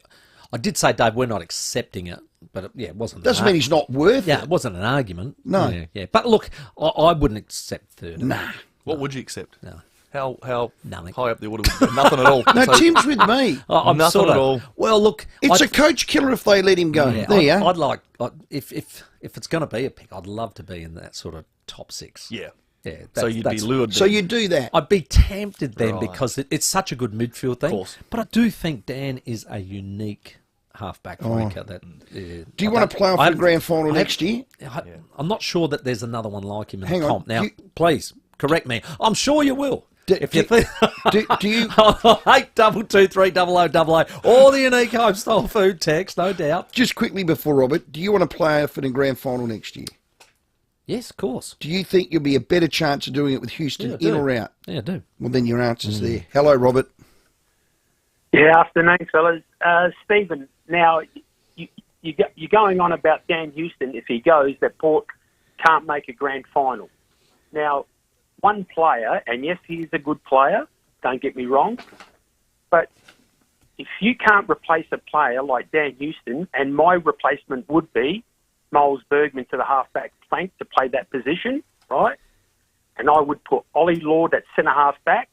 I did say, Dave, we're not accepting it, but it wasn't. Doesn't mean he's not worth it. It wasn't an argument. No. Yeah. But look, I wouldn't accept 13. Nah. What would you accept? No. How Nothing. high up there would it be? Nothing at all. No, So- Tim's with me. I'm Nothing sort of, at all. Well, look, It's a coach killer if they let him go. Yeah, There you are. I'd like if it's going to be a pick, I'd love to be in that sort of top 6. Yeah. Yeah. So you'd be lured. So you do that. I'd be tempted then Right. because it's such a good midfield thing. course. But I do think Dan is a unique halfback flanker. That Do you want to play off the grand final next year? I'm not sure that there's another one like him in Hang the on, comp. Now, you- please correct me. I'm sure you will. If you think do you 82230000 or the unique home style food text, no doubt. Just quickly before Robert, do you want to play off in the grand final next year? Yes, of course. Do you think you'll be a better chance of doing it with Houston, Yeah, I in do. or out? Yeah, I do. Well, then your answer's there. Hello, Robert. Yeah, afternoon, fellas. Stephen, now you're going on about Dan Houston. If he goes, that Port can't make a grand final. Now, one player, and yes, he's a good player, don't get me wrong, but if you can't replace a player like Dan Houston, and my replacement would be Miles Bergman to the halfback flank to play that position, right? And I would put Ollie Lord at centre halfback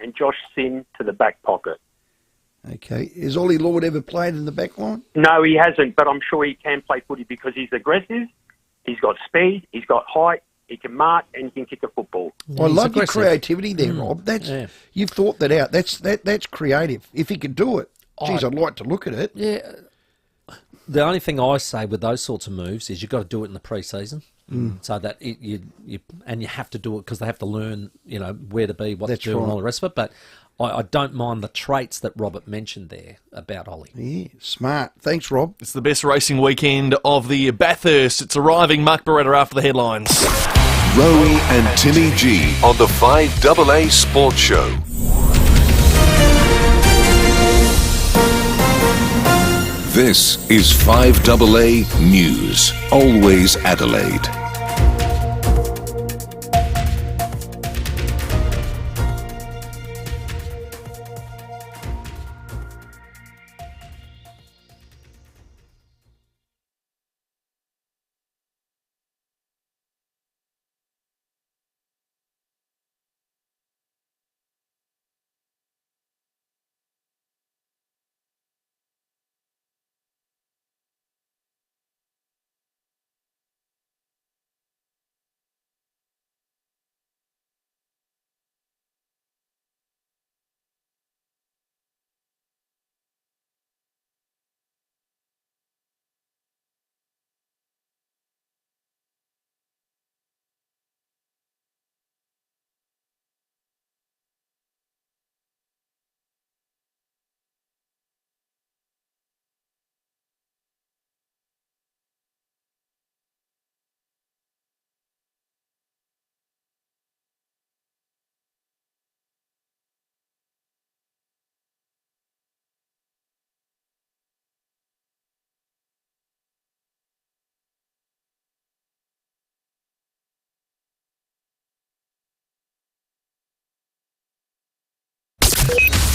and Josh Sin to the back pocket. Okay. Has Ollie Lord ever played in the back line? No, he hasn't, but I'm sure he can play footy because he's aggressive, he's got speed, he's got height, he can mark, and he can kick a football. I love your creativity there, Rob. You've thought that out. That's creative. If he could do it, geez, I'd like to look at it. Yeah. The only thing I say with those sorts of moves is you've got to do it in the pre-season, so that you have to do it because they have to learn, where to be, what to do, and all the rest of it. But I don't mind the traits that Robert mentioned there about Ollie. Yeah, smart. Thanks, Rob. It's the best racing weekend of the Bathurst. It's arriving. Mark Beretta after the headlines. Rowey and Timmy G on the 5AA Sports Show. This is 5AA News, always Adelaide.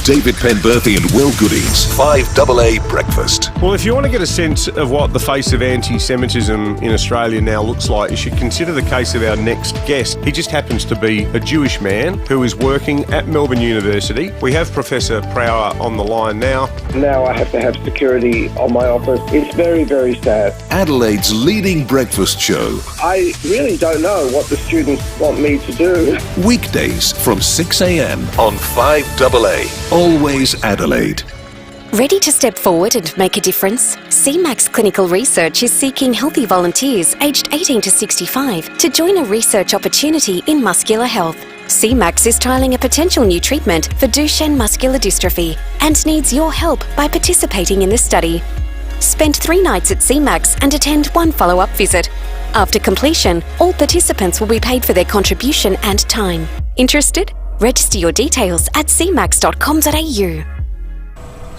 David Penberthy and Will Goodings, 5AA Breakfast. Well, if you want to get a sense of what the face of anti-Semitism in Australia now looks like, you should consider the case of our next guest. He just happens to be a Jewish man who is working at Melbourne University. We have Professor FIVEAA on the line now. Now I have to have security on my office. It's very, very sad. Adelaide's leading breakfast show. I really don't know what the students want me to do. Weekdays from 6 a.m. on 5AA. Always Adelaide. Ready to step forward and make a difference? CMAX Clinical Research is seeking healthy volunteers aged 18 to 65 to join a research opportunity in muscular health. CMAX is trialling a potential new treatment for Duchenne muscular dystrophy and needs your help by participating in the study. Spend 3 nights at CMAX and attend 1 follow-up visit. After completion, all participants will be paid for their contribution and time. Interested? Register your details at cmax.com.au.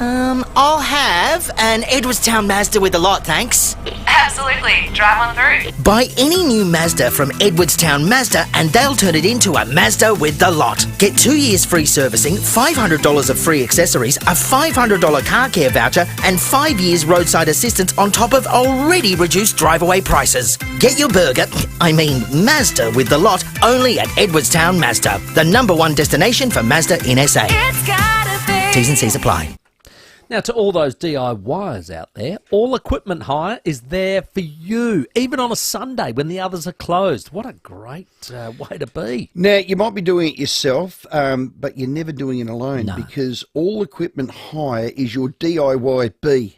I'll have an Edwardstown Mazda with a lot, thanks. Absolutely. Drive on through. Buy any new Mazda from Edwardstown Mazda and they'll turn it into a Mazda with the lot. Get 2 years free servicing, $500 of free accessories, a $500 car care voucher and 5 years roadside assistance on top of already reduced drive-away prices. Get your Mazda with the lot only at Edwardstown Mazda, the #1 destination for Mazda in SA. It's gotta be. T's and C's apply. Now, to all those DIYers out there, All Equipment Hire is there for you, even on a Sunday when the others are closed. What a great way to be. Now, you might be doing it yourself, but you're never doing it alone because All Equipment Hire is your DIYB.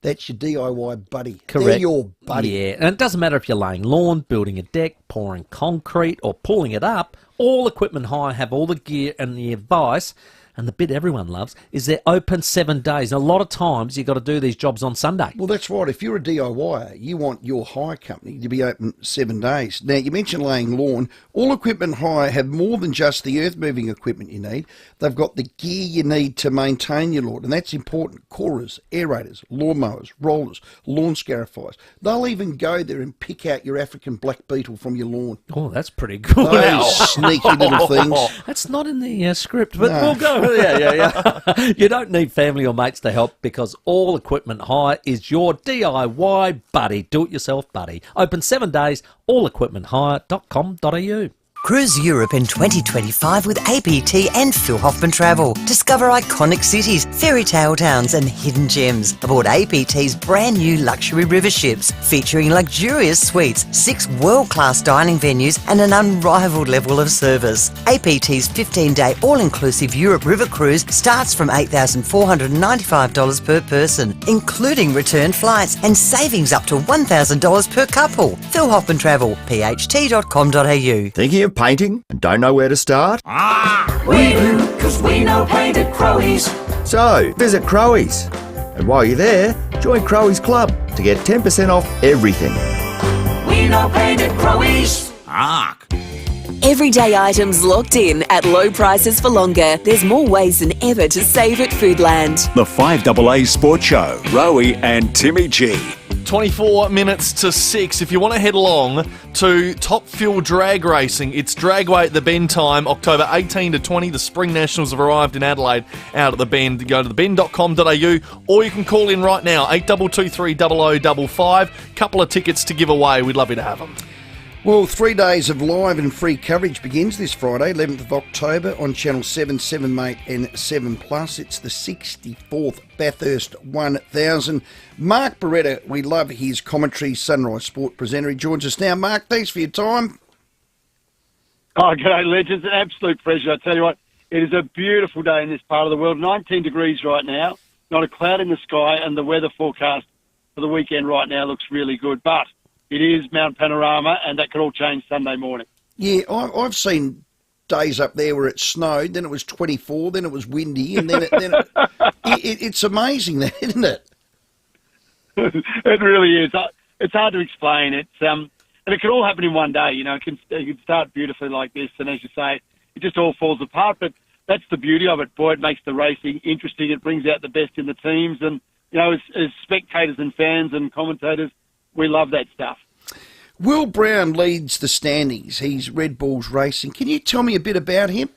That's your DIY buddy. Correct. They're your buddy. Yeah, and it doesn't matter if you're laying lawn, building a deck, pouring concrete or pulling it up, All Equipment Hire have all the gear and the advice. And the bit everyone loves is they're open 7 days. And a lot of times you've got to do these jobs on Sunday. Well, that's right. If you're a DIYer, you want your hire company to be open 7 days. Now, you mentioned laying lawn. All Equipment Hire have more than just the earth-moving equipment you need. They've got the gear you need to maintain your lawn, and that's important. Corers, aerators, lawnmowers, rollers, lawn scarifiers. They'll even go there and pick out your African black beetle from your lawn. Oh, that's pretty good. Those sneaky little things. That's not in the script, but we'll go. Yeah. You don't need family or mates to help because All Equipment Hire is your DIY buddy, do-it-yourself buddy. Open 7 days, allequipmenthire.com.au. Cruise Europe in 2025 with APT and Phil Hoffman Travel. Discover iconic cities, fairy tale towns and hidden gems aboard APT's brand new luxury river ships featuring luxurious suites, 6 world-class dining venues and an unrivaled level of service. APT's 15-day all-inclusive Europe river cruise starts from $8,495 per person, including return flights and savings up to $1,000 per couple. Phil Hoffman Travel, pht.com.au. Thinking of of painting and don't know where to start? We do, because we know paint at Crowey's. So, visit Crowey's. And while you're there, join Crowey's Club to get 10% off everything. We know paint at Crowey's. Everyday items locked in at low prices for longer. There's more ways than ever to save at Foodland. The 5AA Sports Show, Rowey and Timmy G. 24 minutes to 6. If you want to head along to Top Fuel Drag Racing, it's Dragway at the Bend time, October 18 to 20. The Spring Nationals have arrived in Adelaide out at the Bend. Go to thebend.com.au or you can call in right now, 8223 0055. Couple of tickets to give away. We'd love you to have them. Well, 3 days of live and free coverage begins this Friday, 11th of October, on Channel 7, 7 Mate and 7 Plus. It's the 64th Bathurst 1000. Mark Beretta, we love his commentary, Sunrise Sport presenter. He joins us now. Mark, thanks for your time. Oh, g'day, legends. An absolute pleasure. I tell you what, it is a beautiful day in this part of the world. 19 degrees right now, not a cloud in the sky, and the weather forecast for the weekend right now looks really good. But it is Mount Panorama, and that could all change Sunday morning. Yeah, I've seen days up there where it snowed, then it was 24, then it was windy, and then it's amazing, that, isn't it? It really is. It's hard to explain. And it can all happen in one day. You know, it can start beautifully like this, and as you say, it just all falls apart. But that's the beauty of it. Boy, it makes the racing interesting. It brings out the best in the teams, and you know, as spectators and fans and commentators, we love that stuff. Will Brown leads the standings. He's Red Bull's racing. Can you tell me a bit about him?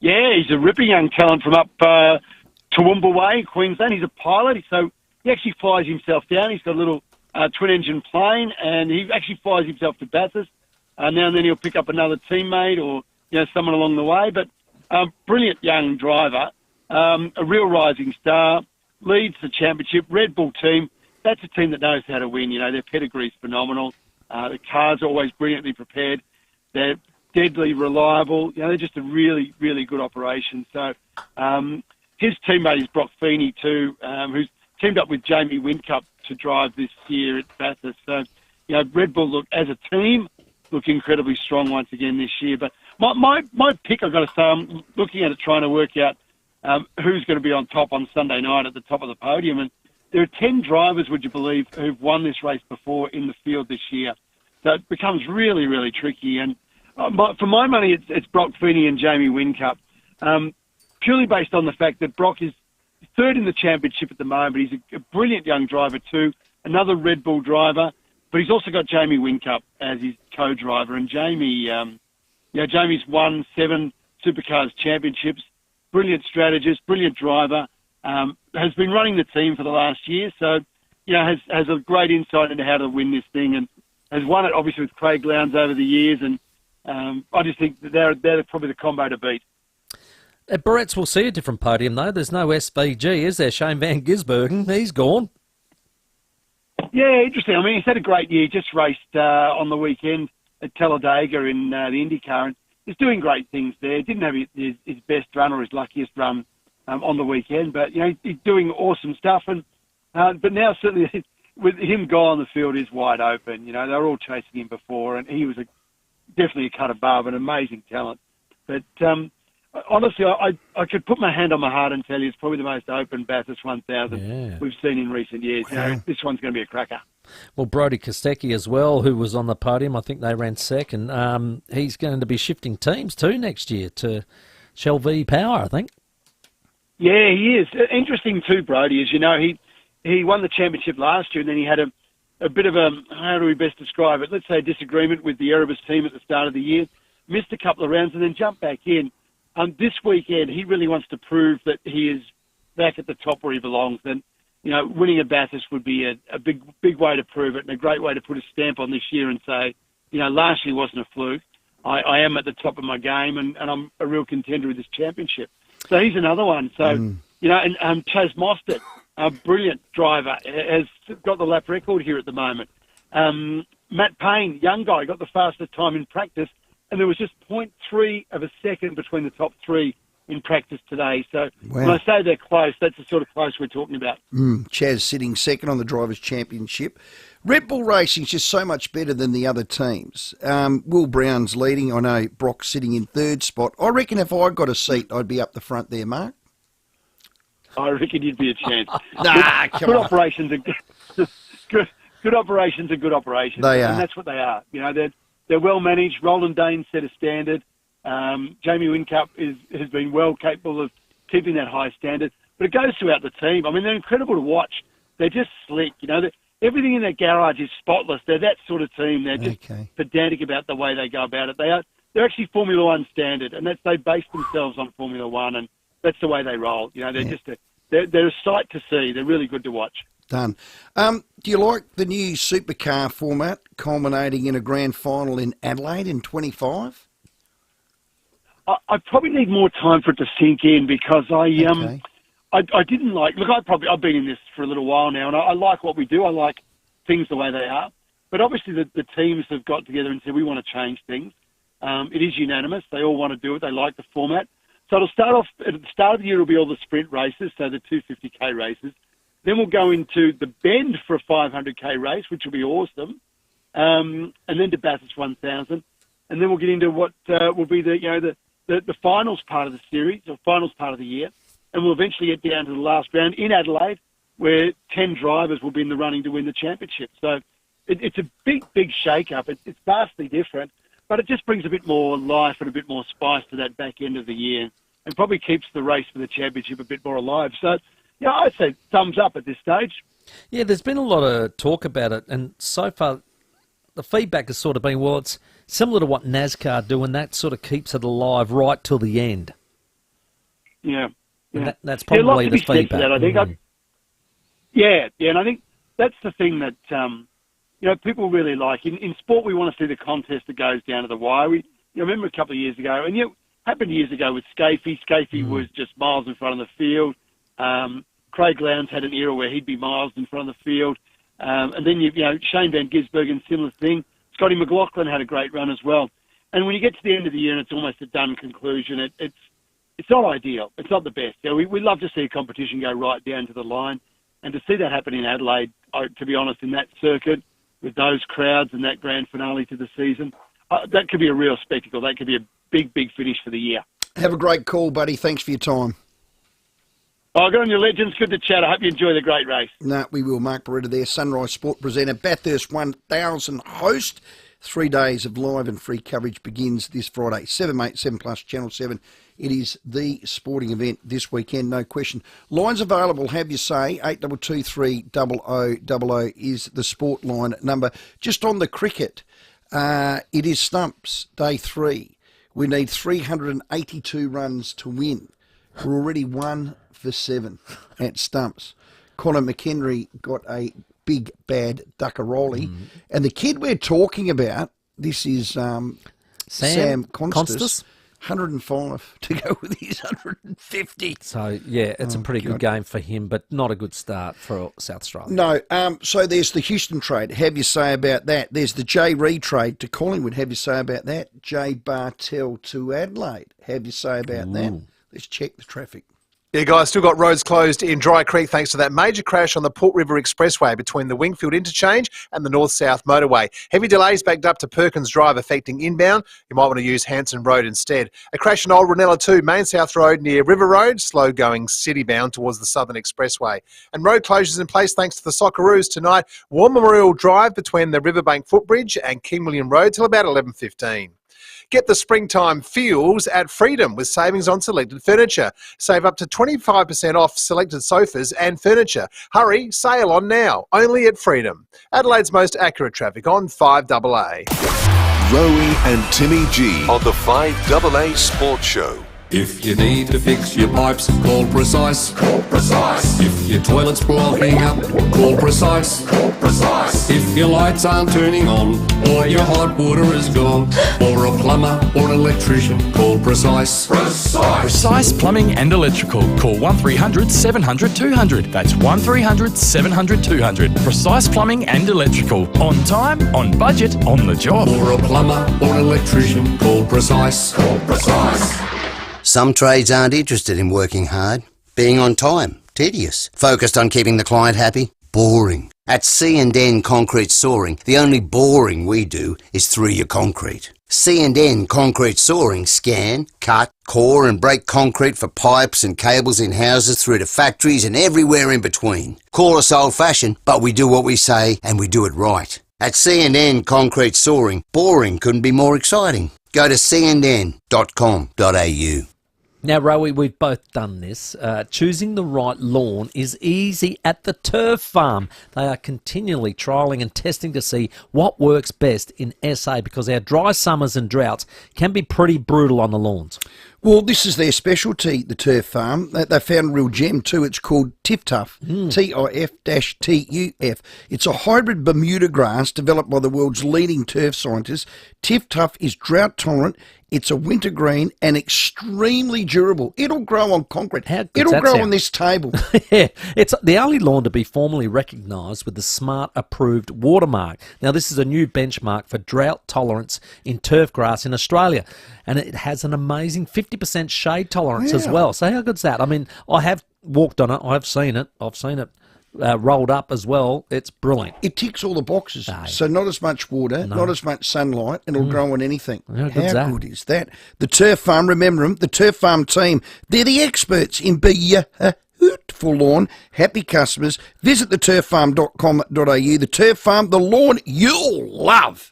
Yeah, he's a ripping young talent from up Toowoomba Way, Queensland. He's a pilot, so he actually flies himself down. He's got a little twin-engine plane, and he actually flies himself to Bathurst. Now and then he'll pick up another teammate or someone along the way. But brilliant young driver, a real rising star, leads the championship. Red Bull team. That's a team that knows how to win. You know, their pedigree's phenomenal. The cars are always brilliantly prepared. They're deadly reliable. You know, they're just a really, really good operation. So his teammate is Brock Feeney too, who's teamed up with Jamie Whincup to drive this year at Bathurst. So, you know, Red Bull as a team look incredibly strong once again this year. But my pick, I've got to say, I'm looking at it trying to work out who's going to be on top on Sunday night at the top of the podium. And there are 10 drivers, would you believe, who've won this race before in the field this year. So it becomes really, really tricky. And for my money, it's Brock Feeney and Jamie Whincup, purely based on the fact that Brock is third in the championship at the moment. He's a brilliant young driver too, another Red Bull driver, but he's also got Jamie Whincup as his co-driver. And Jamie, Jamie's won 7 Supercars championships, brilliant strategist, brilliant driver. Has been running the team for the last year, so has a great insight into how to win this thing, and has won it obviously with Craig Lowndes over the years. And I just think that they're probably the combo to beat. At Barrett's, we'll see a different podium though. There's no SVG, is there? Shane Van Gisbergen, he's gone. Yeah, interesting. I mean, he's had a great year. Just raced on the weekend at Talladega in the IndyCar, and he's doing great things there. Didn't have his best run or his luckiest run on the weekend, but he's doing awesome stuff. And but now certainly with him gone, on the field is wide open. You know, they were all chasing him before, and he was definitely a cut above, an amazing talent. But honestly, I could put my hand on my heart and tell you it's probably the most open Bathurst 1000 we've seen in recent years. Wow. You know, this one's going to be a cracker. Well, Brodie Kostecki as well, who was on the podium, I think they ran second. He's going to be shifting teams too next year to Shell V Power, I think. Yeah, he is. Interesting too, Brodie, as you know, he won the championship last year, and then he had a bit of a, how do we best describe it, let's say a disagreement with the Erebus team at the start of the year, missed a couple of rounds and then jumped back in. This weekend, he really wants to prove that he is back at the top where he belongs. And, winning at Bathurst would be a big way to prove it, and a great way to put a stamp on this year and say, last year wasn't a fluke. I am at the top of my game, and I'm a real contender with this championship. So he's another one. So, and Chaz Mostert, a brilliant driver, has got the lap record here at the moment. Matt Payne, young guy, got the fastest time in practice, and there was just 0.3 of a second between the top three in practice today. So when I say they're close, that's the sort of close we're talking about. Chaz sitting second on the Drivers' Championship. Red Bull Racing's just so much better than the other teams. Will Brown's leading. I know Brock's sitting in third spot. I reckon if I got a seat, I'd be up the front there, Mark. I reckon you'd be a chance. Nah, come good on. Operations are good operations are good operations. They are. And that's what they are. You know, they're well managed. Roland Dane set a standard. Jamie Whincup has been well capable of keeping that high standard. But it goes throughout the team. I mean, they're incredible to watch. They're just slick. You know, everything in their garage is spotless. They're that sort of team. They're just pedantic about the way they go about it. They're actually Formula One standard, and they base themselves on Formula One, and that's the way they roll. You know, they're a sight to see. They're really good to watch. Done. Do you like the new supercar format culminating in a grand final in Adelaide in 25? I probably need more time for it to sink in because I didn't like. Look, I've been in this for a little while now, and I like what we do. I like things the way they are. But obviously, the teams have got together and said we want to change things. It is unanimous. They all want to do it. They like the format. So it'll start off at the start of the year. It'll be all the sprint races, so the 250k races. Then we'll go into the Bend for a 500k race, which will be awesome, and then to Bathurst 1000, and then we'll get into what will be the finals part of the series or finals part of the year. And we'll eventually get down to the last round in Adelaide, where 10 drivers will be in the running to win the championship. So it's a big shake-up. It's vastly different, but it just brings a bit more life and a bit more spice to that back end of the year and probably keeps the race for the championship a bit more alive. So, yeah, I'd say thumbs up at this stage. Yeah, there's been a lot of talk about it, and so far the feedback has sort of been, well, it's similar to what NASCAR do, and that sort of keeps it alive right till the end. Yeah. And that's probably the feedback. That, I think. And I think that's the thing that people really like. In sport, we want to see the contest that goes down to the wire. You remember a couple of years ago, and it happened years ago with Scafie. Scafie was just miles in front of the field. Craig Lowndes had an era where he'd be miles in front of the field. And then, Shane Van Gisbergen, similar thing. Scotty McLaughlin had a great run as well. And when you get to the end of the year and it's almost a done conclusion, it's not ideal. It's not the best. We love to see a competition go right down to the line. And to see that happen in Adelaide, to be honest, in that circuit, with those crowds and that grand finale to the season, that could be a real spectacle. That could be a big finish for the year. Have a great call, buddy. Thanks for your time. Oh, good on you, legends. Good to chat. I hope you enjoy the great race. No, we will. Mark Beretta there, Sunrise Sport presenter, Bathurst 1000 host. 3 days of live and free coverage begins this Friday. 7, mate, 7 Plus, Channel 7. It is the sporting event this weekend, no question. Lines available, have you say, 8223 is the sport line number. Just on the cricket, it is stumps, day 3. We need 382 runs to win. We're already 1 for 7 at stumps. Conor McHenry got a big, bad duckaroli. And the kid we're talking about, this is Sam Constas. 105 to go with his 150. So, yeah, it's a pretty good game for him, but not a good start for South Australia. No, so there's the Houston trade. Have you say about that? There's the Jay Reid trade to Collingwood. Have you say about that? Jay Bartell to Adelaide. Have you say about that? Let's check the traffic. Yeah, guys, still got roads closed in Dry Creek thanks to that major crash on the Port River Expressway between the Wingfield Interchange and the North-South Motorway. Heavy delays backed up to Perkins Drive affecting inbound. You might want to use Hanson Road instead. A crash on Old Ranella 2, Main South Road near River Road, slow going city-bound towards the Southern Expressway. And road closures in place thanks to the Socceroos tonight. War Memorial Drive between the Riverbank Footbridge and King William Road till about 11:15. Get the springtime feels at Freedom with savings on selected furniture. Save up to 25% off selected sofas and furniture. Hurry, sale on now, only at Freedom. Adelaide's most accurate traffic on 5AA. Rowey and Timmy G on the 5AA Sports Show. If you need to fix your pipes, call Precise. Call Precise. If your toilet's blocking up, call Precise. Call Precise. If your lights aren't turning on, or your hot water is gone, or a plumber or electrician, call Precise. Precise. Precise Plumbing and Electrical. Call 1300 700 200. That's 1300 700 200. Precise Plumbing and Electrical. On time, on budget, on the job. Or a plumber or electrician, call Precise. Call Precise. Some trades aren't interested in working hard, being on time, tedious, focused on keeping the client happy, boring. At C&N Concrete Soaring, the only boring we do is through your concrete. C&N Concrete Soaring scan, cut, core and break concrete for pipes and cables in houses through to factories and everywhere in between. Call us old-fashioned, but we do what we say and we do it right. At C&N Concrete Soaring, boring couldn't be more exciting. Go to cnn.com.au. Now, Rowey, we've both done this. Choosing the right lawn is easy at the Turf Farm. They are continually trialling and testing to see what works best in SA because our dry summers and droughts can be pretty brutal on the lawns. Well, this is their specialty, the Turf Farm. They found a real gem too. It's called Tif-Tuff, TIF-TUF. It's a hybrid Bermuda grass developed by the world's leading turf scientists. Tif-Tuff is drought tolerant. It's a winter green and extremely durable. It'll grow on concrete. It'll grow on this table. Yeah, it's the only lawn to be formally recognised with the Smart Approved watermark. Now, this is a new benchmark for drought tolerance in turf grass in Australia, and it has an amazing 50% shade tolerance as well. So how good's that? I mean, I have walked on it. I've seen it. Rolled up as well. It's brilliant. It ticks all the boxes. So not as much water, not as much sunlight, and it'll grow on anything. How good is that? The Turf Farm, remember them, the Turf Farm team, they're the experts in beautiful lawn. Happy customers. Visit theturffarm.com.au. The Turf Farm, the lawn you'll love.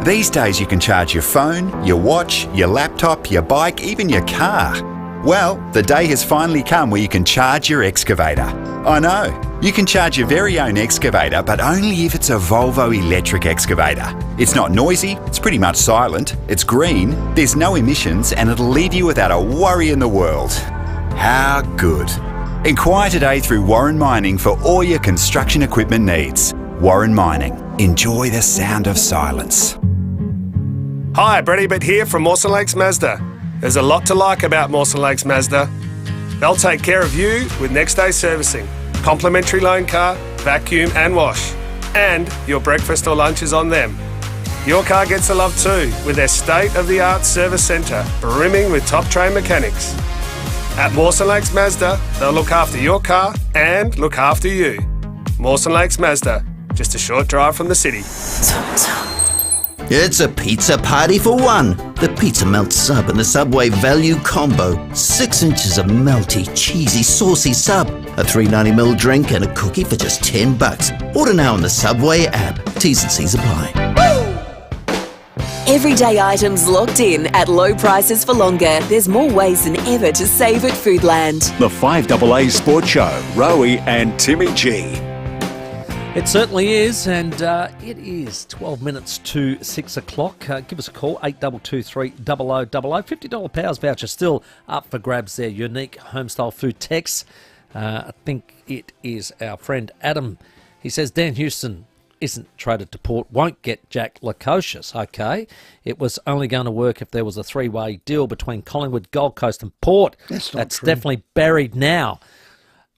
These days you can charge your phone, your watch, your laptop, your bike, even your car. Well, the day has finally come where you can charge your excavator. I know, you can charge your very own excavator, but only if it's a Volvo electric excavator. It's not noisy, it's pretty much silent, it's green, there's no emissions, and it'll leave you without a worry in the world. How good. Inquire today through Warren Mining for all your construction equipment needs. Warren Mining. Enjoy the sound of silence. Hi, Brett Ebert here from Mawson Lakes Mazda. There's a lot to like about Mawson Lakes Mazda. They'll take care of you with next day servicing, complimentary loan car, vacuum and wash, and your breakfast or lunch is on them. Your car gets the love too with their state-of-the-art service centre brimming with top-trained mechanics. At Mawson Lakes Mazda, they'll look after your car and look after you. Mawson Lakes Mazda, just a short drive from the city. It's a pizza party for one. The Pizza Melt Sub and the Subway Value Combo. 6 inches of melty, cheesy, saucy sub. A $3.90ml drink and a cookie for just $10. Order now on the Subway app. T's and C's apply. Everyday items locked in at low prices for longer. There's more ways than ever to save at Foodland. The 5AA Sports Show, Rowey and Timmy G. It certainly is, and it is 12 minutes to 6 o'clock. Give us a call, 8223 0000. $50 Powers voucher still up for grabs there. Unique homestyle food text. I think it is our friend Adam. He says Dan Houston isn't traded to Port, won't get Jack Lukosius. Okay, it was only going to work if there was a three-way deal between Collingwood, Gold Coast and Port. That's definitely buried now.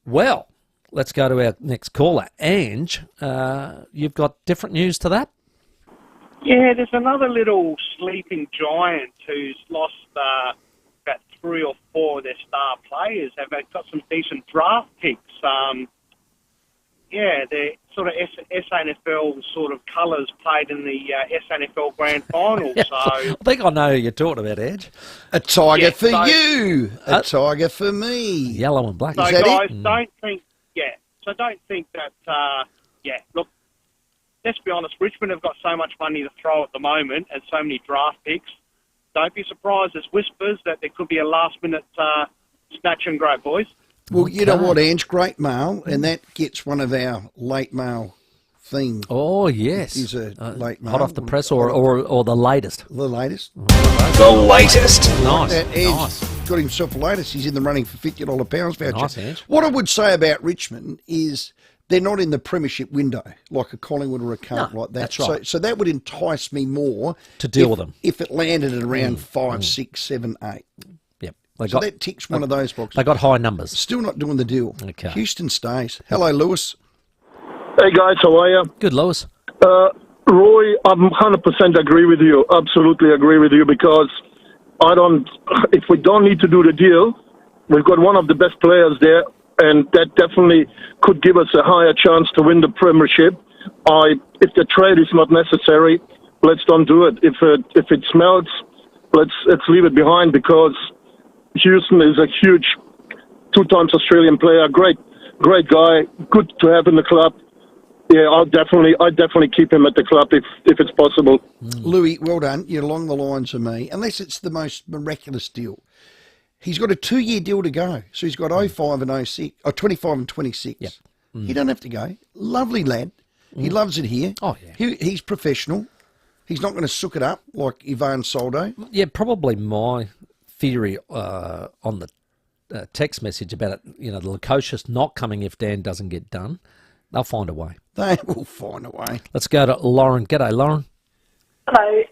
Well, let's go to our next caller. Ange, you've got different news to that? Yeah, there's another little sleeping giant who's lost about 3 or 4 of their star players. They've got some decent draft picks. They're sort of SANFL sort of colours played in the SANFL Grand Final. So I think I know who you're talking about, Edge. A tiger for you, a tiger for me. Yellow and black. So Is that guys, it? don't think that. Look, let's be honest. Richmond have got so much money to throw at the moment and so many draft picks. Don't be surprised. There's whispers that there could be a last-minute snatch and grab, boys. Well, you know what, Ange? Great mail, and that gets one of our late mail themes. Oh, yes. Is a late mail. Hot off the press or the latest? The latest. The latest. Nice. Edge got himself a latest. He's in the running for $50 Powers voucher. Nice, Edge. What I would say about Richmond is they're not in the premiership window like a Collingwood or a Cart like that. that's right. So that would entice me more to deal with them if it landed at around 5, 6, 7, 8. Yep. So that ticks one of those boxes. They got high numbers. Still not doing the deal. Okay. Houston stays. Hello, Lewis. Hey guys, how are you? Good, Lewis. Roy, I'm 100% agree with you. Absolutely agree with you because if we don't need to do the deal, we've got one of the best players there and that definitely could give us a higher chance to win the premiership. If the trade is not necessary, let's don't do it. If it smells, let's leave it behind, because Houston is a huge 2 times Australian player, great guy, good to have in the club. Yeah, I'd definitely keep him at the club if it's possible. Louis, well done. You're along the lines of me, unless it's the most miraculous deal. He's got a 2-year deal to go, so he's got 05 and 06, or 25 and 26. Yep. He don't have to go. Lovely lad. He loves it here. Oh, yeah. He's professional. He's not going to sook it up like Ivan Soldo. Yeah, probably my theory on the text message about it, the Lukosius not coming if Dan doesn't get done. They'll find a way. They will find a way. Let's go to Lauren. G'day, Lauren. Hello.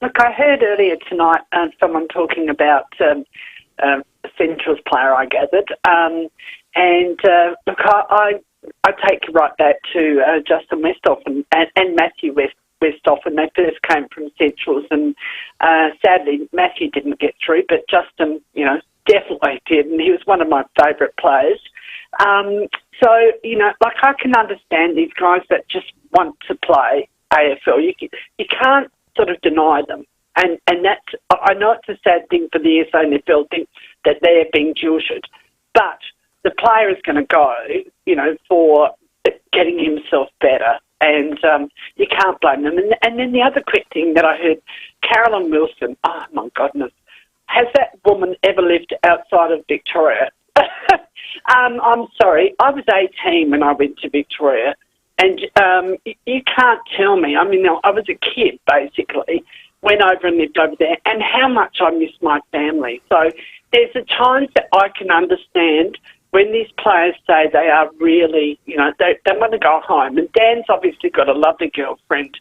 Look, I heard earlier tonight someone talking about Central's player, I gathered. Look, I take you right back to Justin Westhoff and Matthew Westhoff when they first came from Centrals. And sadly, Matthew didn't get through, but Justin, definitely did. And he was one of my favourite players. So, I can understand these guys that just want to play AFL. You can't sort of deny them. And that's, I know it's a sad thing for the SANFL think that they're being jilted, but the player is going to go, for getting himself better. And you can't blame them. And then the other quick thing that I heard, Carolyn Wilson, oh my goodness, has that woman ever lived outside of Victoria? I'm sorry, I was 18 when I went to Victoria, and you can't tell me, I was a kid basically, went over and lived over there, and how much I miss my family. So there's a times that I can understand when these players say they are really, they want to go home. And Dan's obviously got a lovely girlfriend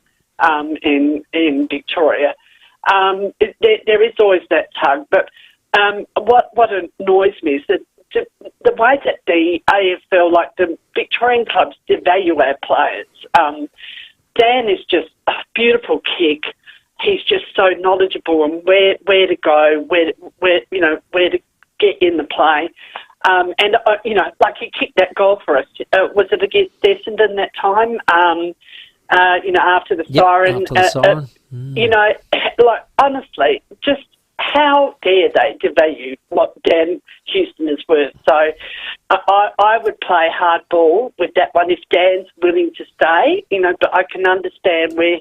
in Victoria. There is always that tug, but what annoys me is that the way that the AFL, like the Victorian clubs, devalue our players. Dan is just a beautiful kick. He's just so knowledgeable on where to go, where to get in the play. Like he kicked that goal for us. Was it against Essendon that time? After the siren. After the siren. Honestly, just how dare they devalue what Dan Houston is worth? So I would play hardball with that one if Dan's willing to stay, but I can understand where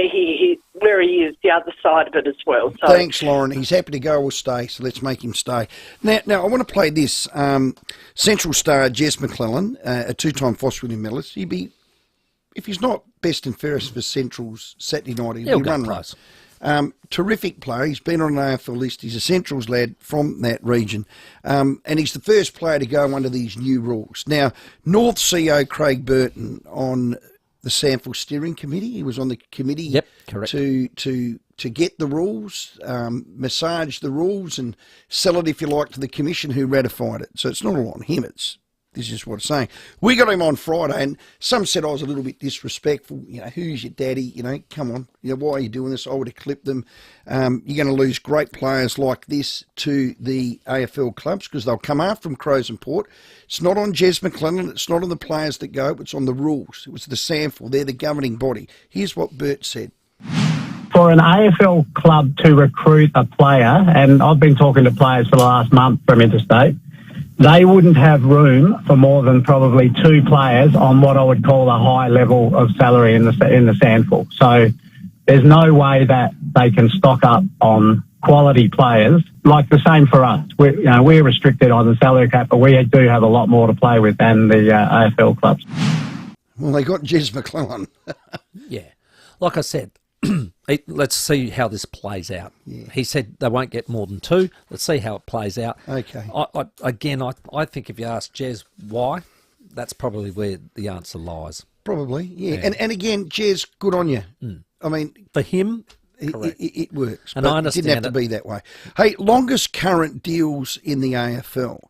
he is, the other side of it as well. So, thanks, Lauren. He's happy to go or stay, so let's make him stay. Now I want to play this. Central star Jez McClellan, a 2-time Foss William medalist. If he's not best and fairest for Central's Saturday night, he'll be run close. Terrific player. He's been on an AFL list. He's a Centrals lad from that region. And he's the first player to go under these new rules. Now, North CEO Craig Burton on the SANFL steering committee. He was on the committee to get the rules, massage the rules and sell it, if you like, to the commission who ratified it. So it's not all on him. This is what it's saying. We got him on Friday, and some said I was a little bit disrespectful. Who's your daddy? Come on. Why are you doing this? I would have clipped them. You're going to lose great players like this to the AFL clubs because they'll come after from Crows and Port. It's not on Jez McClellan. It's not on the players that go. It's on the rules. It was the SANFL. They're the governing body. Here's what Bert said. For an AFL club to recruit a player, and I've been talking to players for the last month from interstate, they wouldn't have room for more than probably 2 players on what I would call a high level of salary in the SANFL. So there's no way that they can stock up on quality players. Like the same for us. We're restricted on the salary cap, but we do have a lot more to play with than the AFL clubs. Well, they got Jez McClellan. Yeah. Like I said, let's see how this plays out. Yeah. He said they won't get more than 2. Let's see how it plays out. Okay. I think if you ask Jez why, that's probably where the answer lies. Probably, yeah. And again, Jez, good on you. I mean, for him, it works. And but I understand it didn't have to be that way. Hey, longest current deals in the AFL.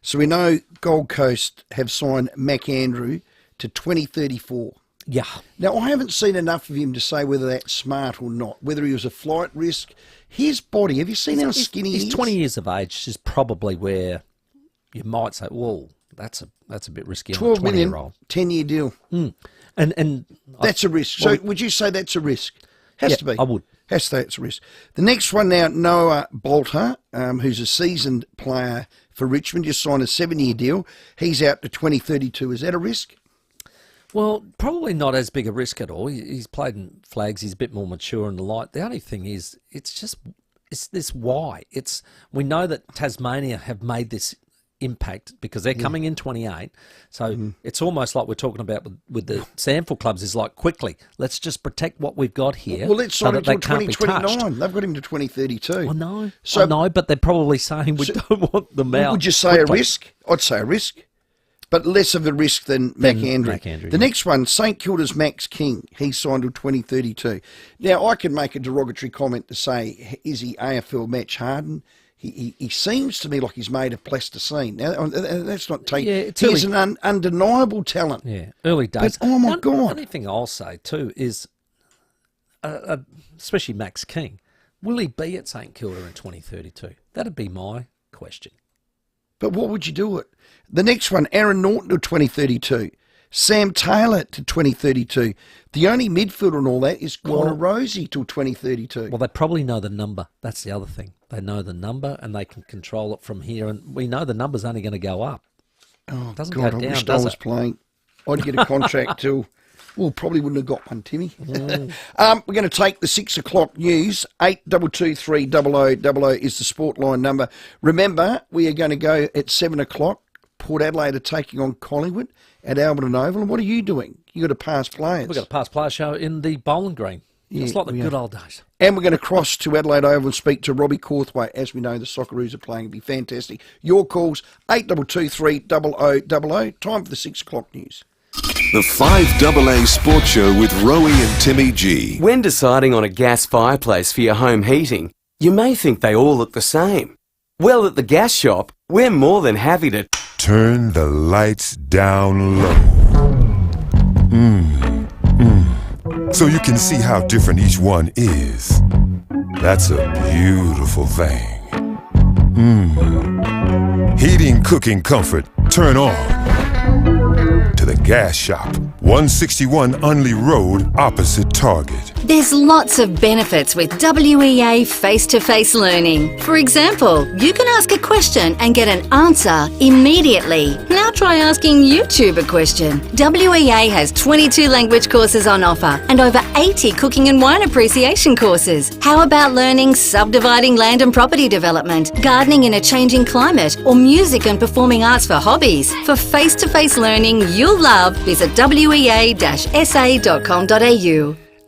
So we know Gold Coast have signed Mac Andrew to 2034. Yeah. Now, I haven't seen enough of him to say whether that's smart or not, whether he was a flight risk. His body, have you seen how skinny he is? He's 20 years of age, is probably where you might say, well, that's a bit risky. 12 on a million, 20-year-old. 10-year deal. And that's a risk. So would you say that's a risk? Has to be. I would. Has to say it's a risk. The next one now, Noah Bolter, who's a seasoned player for Richmond, just signed a 7-year deal. He's out to 2032. Is that a risk? Well, probably not as big a risk at all. He's played in flags. He's a bit more mature in the light. The only thing is, it's this why. We know that Tasmania have made this impact because they're coming in 28. So it's almost like we're talking about with the Sandford clubs is like, quickly, let's just protect what we've got here. Well, let's sign so him until 2029. They've got him to 2032. I know. So, I know, but they're probably saying we don't want them out. Would you say quickly. a risk? I'd say a risk. But less of a risk than McAndrew. The next one, St Kilda's Max King. He's signed till 2032. Now, I can make a derogatory comment to say, is he AFL match hardened? He seems to me like he's made of plasticine. Now, that's not taking... Yeah, he's an undeniable talent. Yeah, early days. But, oh, my God. The only thing I'll say, too, is, especially Max King, will he be at St Kilda in 2032? That'd be my question. But what would you do it? The next one, Aaron Norton to 2032. Sam Taylor to 2032. The only midfielder and all that is Connor Rosie till 2032. Well, they probably know the number. That's the other thing. They know the number and they can control it from here. And we know the number's only going to go up. Oh, it doesn't God, go down, I wish does I was it? playing. I'd get a contract till... Well, probably wouldn't have got one, Timmy. We're going to take the 6 o'clock news. 8223 0000 is the sport line number. Remember, we are going to go at 7 o'clock. Port Adelaide are taking on Collingwood at Alberton Oval. And what are you doing? You got a past players. We've got a past player show in the Bowling Green. It's like the good old days. And we're going to cross to Adelaide Oval and speak to Robbie Corthwaite. As we know, the Socceroos are playing. It'll be fantastic. Your calls, 8223 0000. Time for the 6 o'clock news. The 5AA Sports Show with Rowey and Timmy G. When deciding on a gas fireplace for your home heating, you may think they all look the same. Well, at the gas shop, we're more than happy to turn the lights down low. So you can see how different each one is. That's a beautiful thing. Heating, cooking, comfort, turn on. To the gas shop, 161 Unley Road, opposite Target. There's lots of benefits with WEA face-to-face learning. For example, you can ask a question and get an answer immediately. Now try asking YouTube a question. WEA has 22 language courses on offer and over 80 cooking and wine appreciation courses. How about learning subdividing land and property development, gardening in a changing climate, or music and performing arts for hobbies? For face-to-face learning you'll love, visit wea-sa.com.au.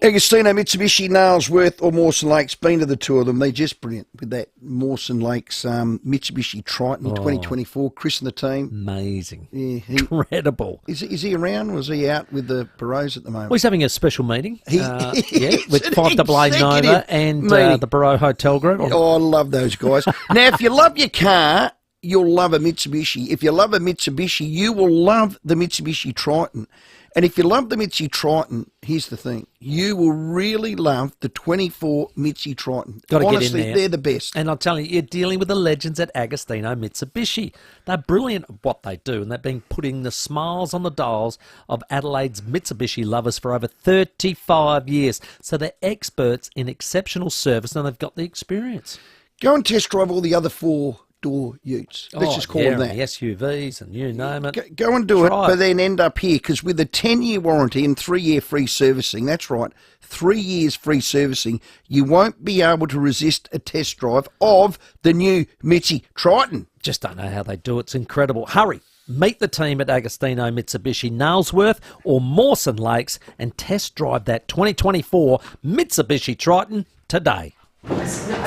Agostino, Mitsubishi, Nailsworth or Mawson Lakes, been to the two of them. They're just brilliant with that Mawson Lakes Mitsubishi Triton 2024. Chris and the team. Amazing. Yeah, incredible. Is he around or is he out with the Barrows at the moment? Well, he's having a special meeting with an 5AA Nova and the Barrow Hotel Group. Oh, I love those guys. Now, if you love your car, you'll love a Mitsubishi. If you love a Mitsubishi, you will love the Mitsubishi Triton. And if you love the Mitsubishi Triton, here's the thing. You will really love the 24 Mitsubishi Triton. Got to Honestly, get in there. they're the best. And I'll tell you, you're dealing with the legends at Agostino Mitsubishi. They're brilliant at what they do, and they've been putting the smiles on the dials of Adelaide's Mitsubishi lovers for over 35 years. So they're experts in exceptional service, and they've got the experience. Go and test drive all the other four-door utes. Let's just call them that. The SUVs and you name it. Go and do it, but then end up here, because with a 10-year warranty and 3-year free servicing, that's right, 3 years free servicing, you won't be able to resist a test drive of the new Mitsubishi Triton. Just don't know how they do it. It's incredible. Hurry. Meet the team at Agostino Mitsubishi Nailsworth or Mawson Lakes and test drive that 2024 Mitsubishi Triton today.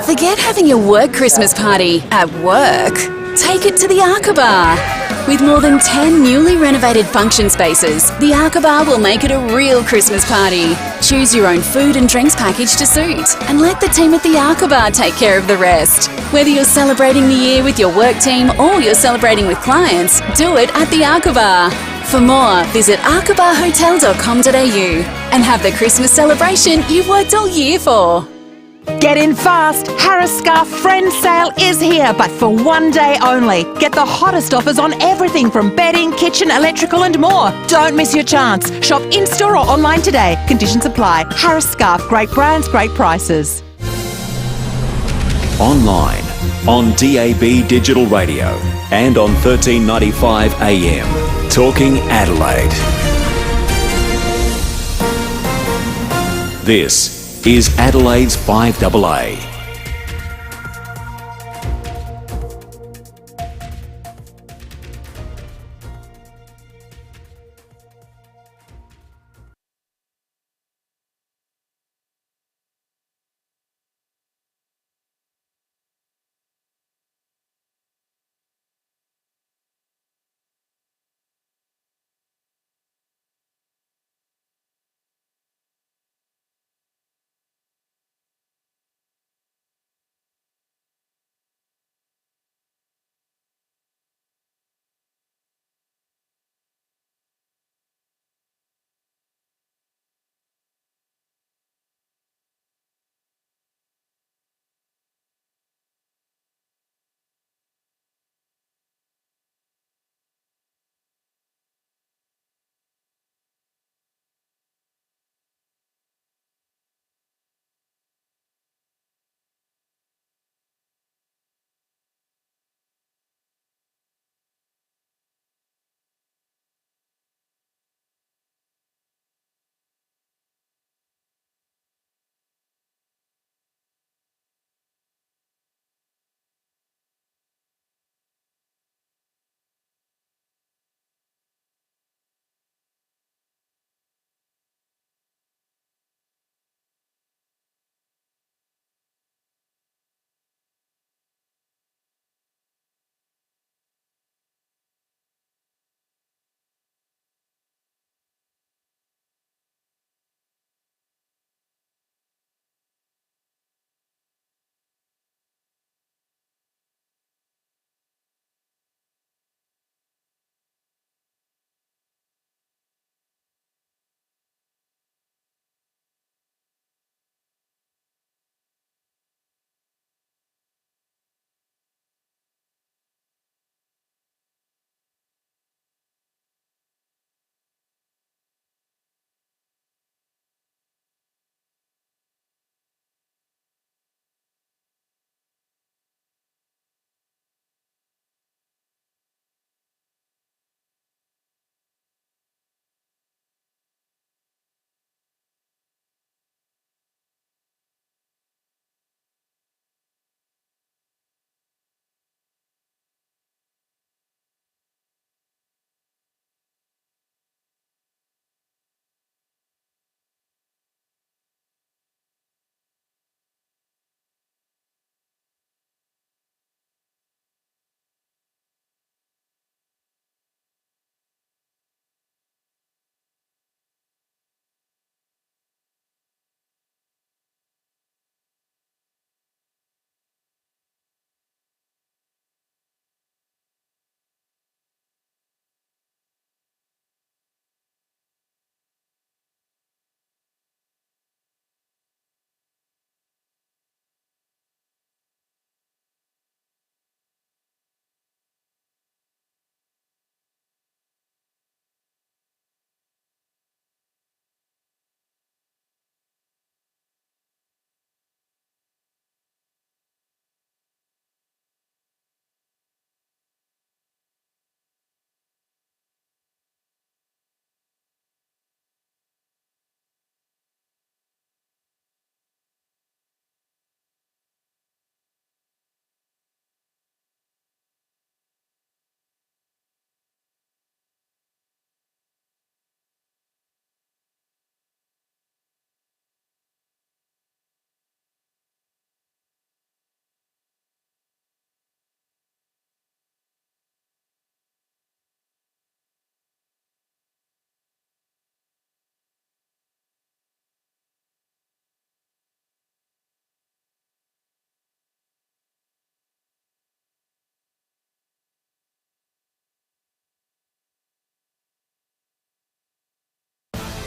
Forget having your work Christmas party at work. Take it to the Bar. With more than 10 newly renovated function spaces, the Bar will make it a real Christmas party. Choose your own food and drinks package to suit and let the team at the Bar take care of the rest. Whether you're celebrating the year with your work team or you're celebrating with clients, do it at the Bar. For more, visit arcabarhotel.com.au and have the Christmas celebration you've worked all year for. Get in fast. Harris Scarf Friend Sale is here, but for one day only. Get the hottest offers on everything from bedding, kitchen, electrical and more. Don't miss your chance. Shop in-store or online today. Conditions apply. Harris Scarf, great brands, great prices. Online, on DAB Digital Radio and on 1395 AM. Talking Adelaide. This is Adelaide's 5AA.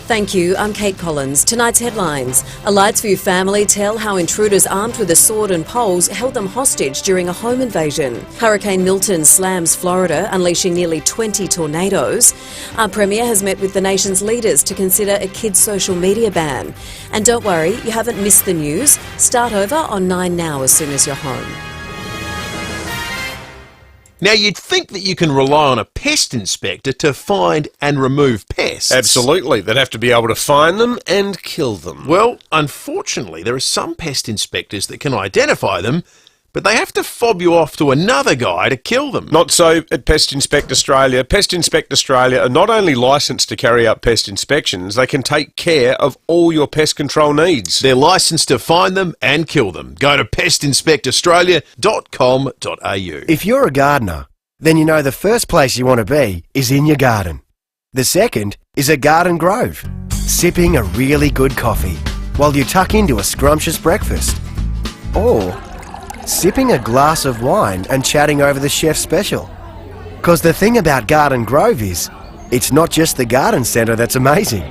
Thank you. I'm Kate Collins. Tonight's headlines. A Lightsview family tell how intruders armed with a sword and poles held them hostage during a home invasion. Hurricane Milton slams Florida, unleashing nearly 20 tornadoes. Our Premier has met with the nation's leaders to consider a kids' social media ban. And don't worry, you haven't missed the news. Start over on 9 Now as soon as you're home. Now, you'd think that you can rely on a pest inspector to find and remove pests. Absolutely. They'd have to be able to find them and kill them. Well, unfortunately, there are some pest inspectors that can identify them, but they have to fob you off to another guy to kill them. Not so at Pest Inspect Australia. Pest Inspect Australia are not only licensed to carry out pest inspections, they can take care of all your pest control needs. They're licensed to find them and kill them. Go to pestinspectaustralia.com.au. If you're a gardener, then you know the first place you want to be is in your garden. The second is a garden grove, sipping a really good coffee while you tuck into a scrumptious breakfast. Or sipping a glass of wine and chatting over the chef's special. Because the thing about Garden Grove is, it's not just the garden centre that's amazing.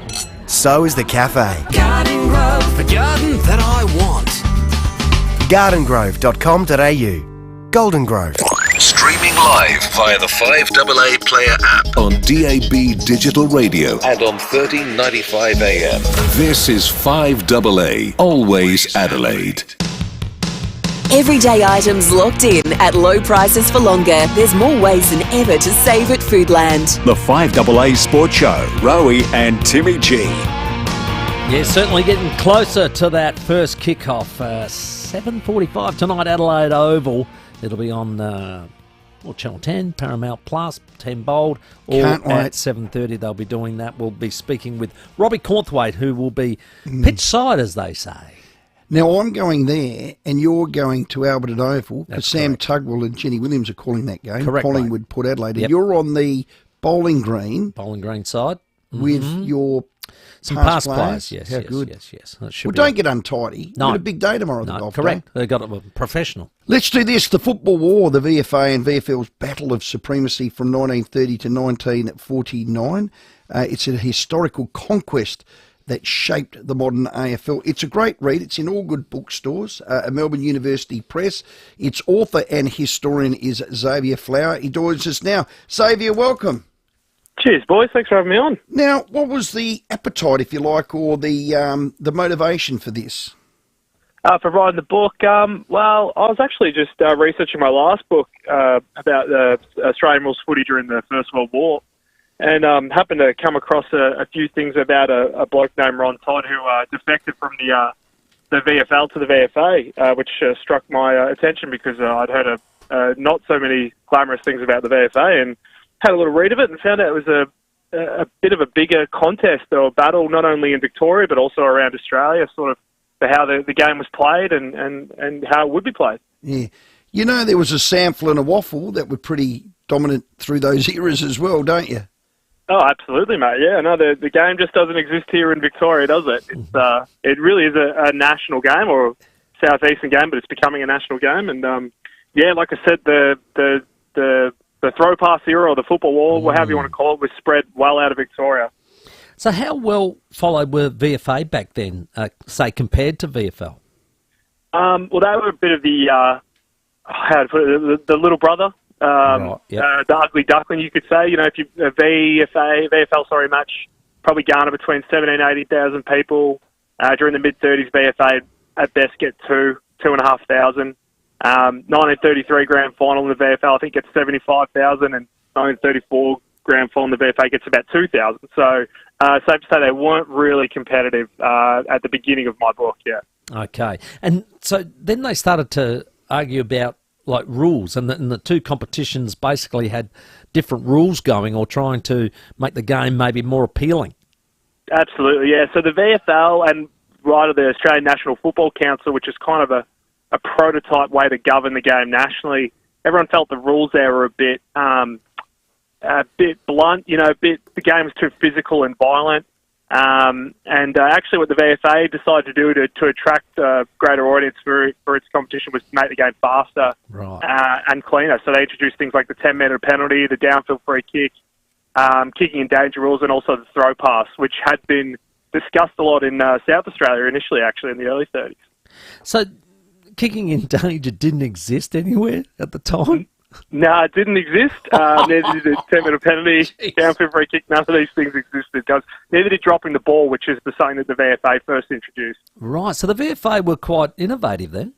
So is the cafe. Garden Grove, the garden that I want. gardengrove.com.au. Golden Grove. Streaming live via the 5AA Player app on DAB Digital Radio and on 1395 AM. This is 5AA, always Adelaide. Everyday items locked in at low prices for longer. There's more ways than ever to save at Foodland. The 5AA Sports Show, Rowey and Timmy G. Yeah, certainly getting closer to that first kickoff. 7:45 tonight, Adelaide Oval. It'll be on Channel 10, Paramount Plus, 10 Bold, or Can't wait. at 7:30 they'll be doing that. We'll be speaking with Robbie Cornthwaite, who will be pitch side, as they say. Now, I'm going there, and you're going to Alberton Oval, because Sam Tugwell and Jenny Williams are calling that game. Correct, Collingwood, Port Adelaide. Yep. And you're on the Bowling Green. Bowling Green side. With your some past players. Yes, How yes, good. yes. Well, don't get untidy. No. You've got a big day tomorrow at the golf correct. day. They've got a professional. Let's do this. The football war, the VFA and VFL's battle of supremacy from 1930 to 1949. It's a historical conquest that shaped the modern AFL. It's a great read. It's in all good bookstores, a Melbourne University Press. Its author and historian is Xavier Flower. He joins us now. Xavier, welcome. Cheers, boys. Thanks for having me on. Now, what was the appetite, if you like, or the motivation for this? For writing the book, well, I was actually just researching my last book about the Australian rules footy during the First World War, and happened to come across a few things about a bloke named Ron Todd who defected from the VFL to the VFA, which struck my attention because I'd heard not so many glamorous things about the VFA, and had a little read of it and found out it was a bit of a bigger contest or battle, not only in Victoria but also around Australia, sort of for how the game was played and how it would be played. Yeah. You know, there was a sample and a waffle that were pretty dominant through those eras as well, don't you? Oh, absolutely, mate. Yeah, no, the game just doesn't exist here in Victoria, does it? It's it really is a national game or a southeastern game, but it's becoming a national game. And yeah, like I said, the throw pass era or the football wall, however you want to call it, was spread well out of Victoria. So how well followed were VFA back then, say, compared to VFL? Well, they were a bit of the, how to put it, the little brother. The ugly duckling, you could say. You know, if you VFL match probably garner between 17,000 and 18,000 people. During the mid-30s, VFA at best get 2,500. 1933 grand final in the VFL, I think, gets 75,000, and 1934 grand final in the VFA gets about 2,000. So safe to say they weren't really competitive at the beginning of my book, yeah. Okay. And so then they started to argue about like rules, and the two competitions basically had different rules going, or trying to make the game maybe more appealing. Absolutely, yeah. So the VFL and the Australian National Football Council, which is kind of a prototype way to govern the game nationally, everyone felt the rules there were a bit blunt, you know, the game was too physical and violent. Actually what the VFA decided to do to attract a greater audience for its competition was to make the game faster and cleaner. So they introduced things like the 10-metre penalty, the downfield free kick, kicking in danger rules, and also the throw pass, which had been discussed a lot in South Australia initially, actually, in the early 30s. So, kicking in danger didn't exist anywhere at the time? No, it didn't exist. Neither did a 10-minute penalty, down for a free kick. None of these things existed. Neither did dropping the ball, which is the something that the VFA first introduced. Right, so the VFA were quite innovative then?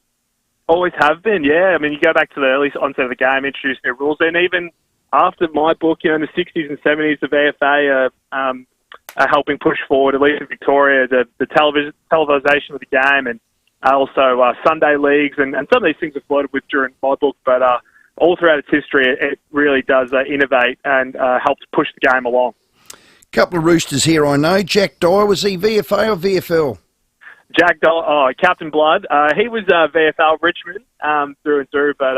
Always have been, yeah. I mean, you go back to the early onset of the game, introducing their rules, and even after my book, in the 60s and 70s, the VFA are helping push forward, at least in Victoria, the televisation of the game, and also Sunday leagues, and some of these things are floated with during my book, but all throughout its history, it really does innovate and helps push the game along. Couple of Roosters here, I know. Jack Dyer, was he VFA or VFL? Jack Dyer, Captain Blood. He was VFL Richmond through and through, but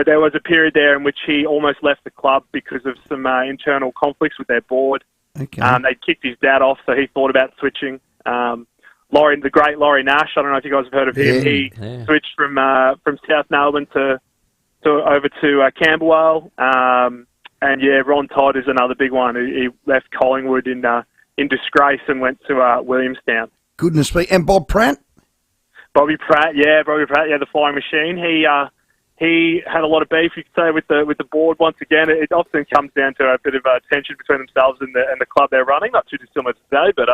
there was a period there in which he almost left the club because of some internal conflicts with their board. Okay. They kicked his dad off, so he thought about switching. The great Laurie Nash, I don't know if you guys have heard of him. He switched from South Melbourne over to Camberwell. And yeah, Ron Todd is another big one. He left Collingwood in disgrace and went to Williamstown. Goodness me. And Bob Pratt? Bobby Pratt, the flying machine. He had a lot of beef, you could say, with the board. Once again, it often comes down to a bit of tension between themselves and the club they're running. Not too dissimilar today, but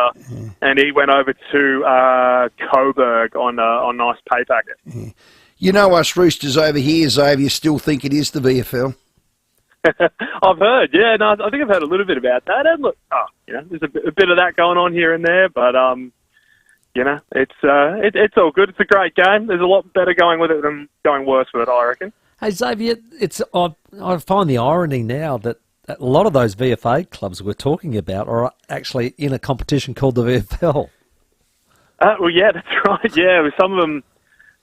and he went over to Coburg on nice pay packet. Yeah. You know us Roosters over here, Xavier, still think it is the VFL. I've heard, yeah. No, I think I've heard a little bit about that. And look, there's a bit of that going on here and there, but it's all good. It's a great game. There's a lot better going with it than going worse with it, I reckon. Hey Xavier, I find the irony now that a lot of those VFA clubs we're talking about are actually in a competition called the VFL. Well, yeah, that's right. Yeah,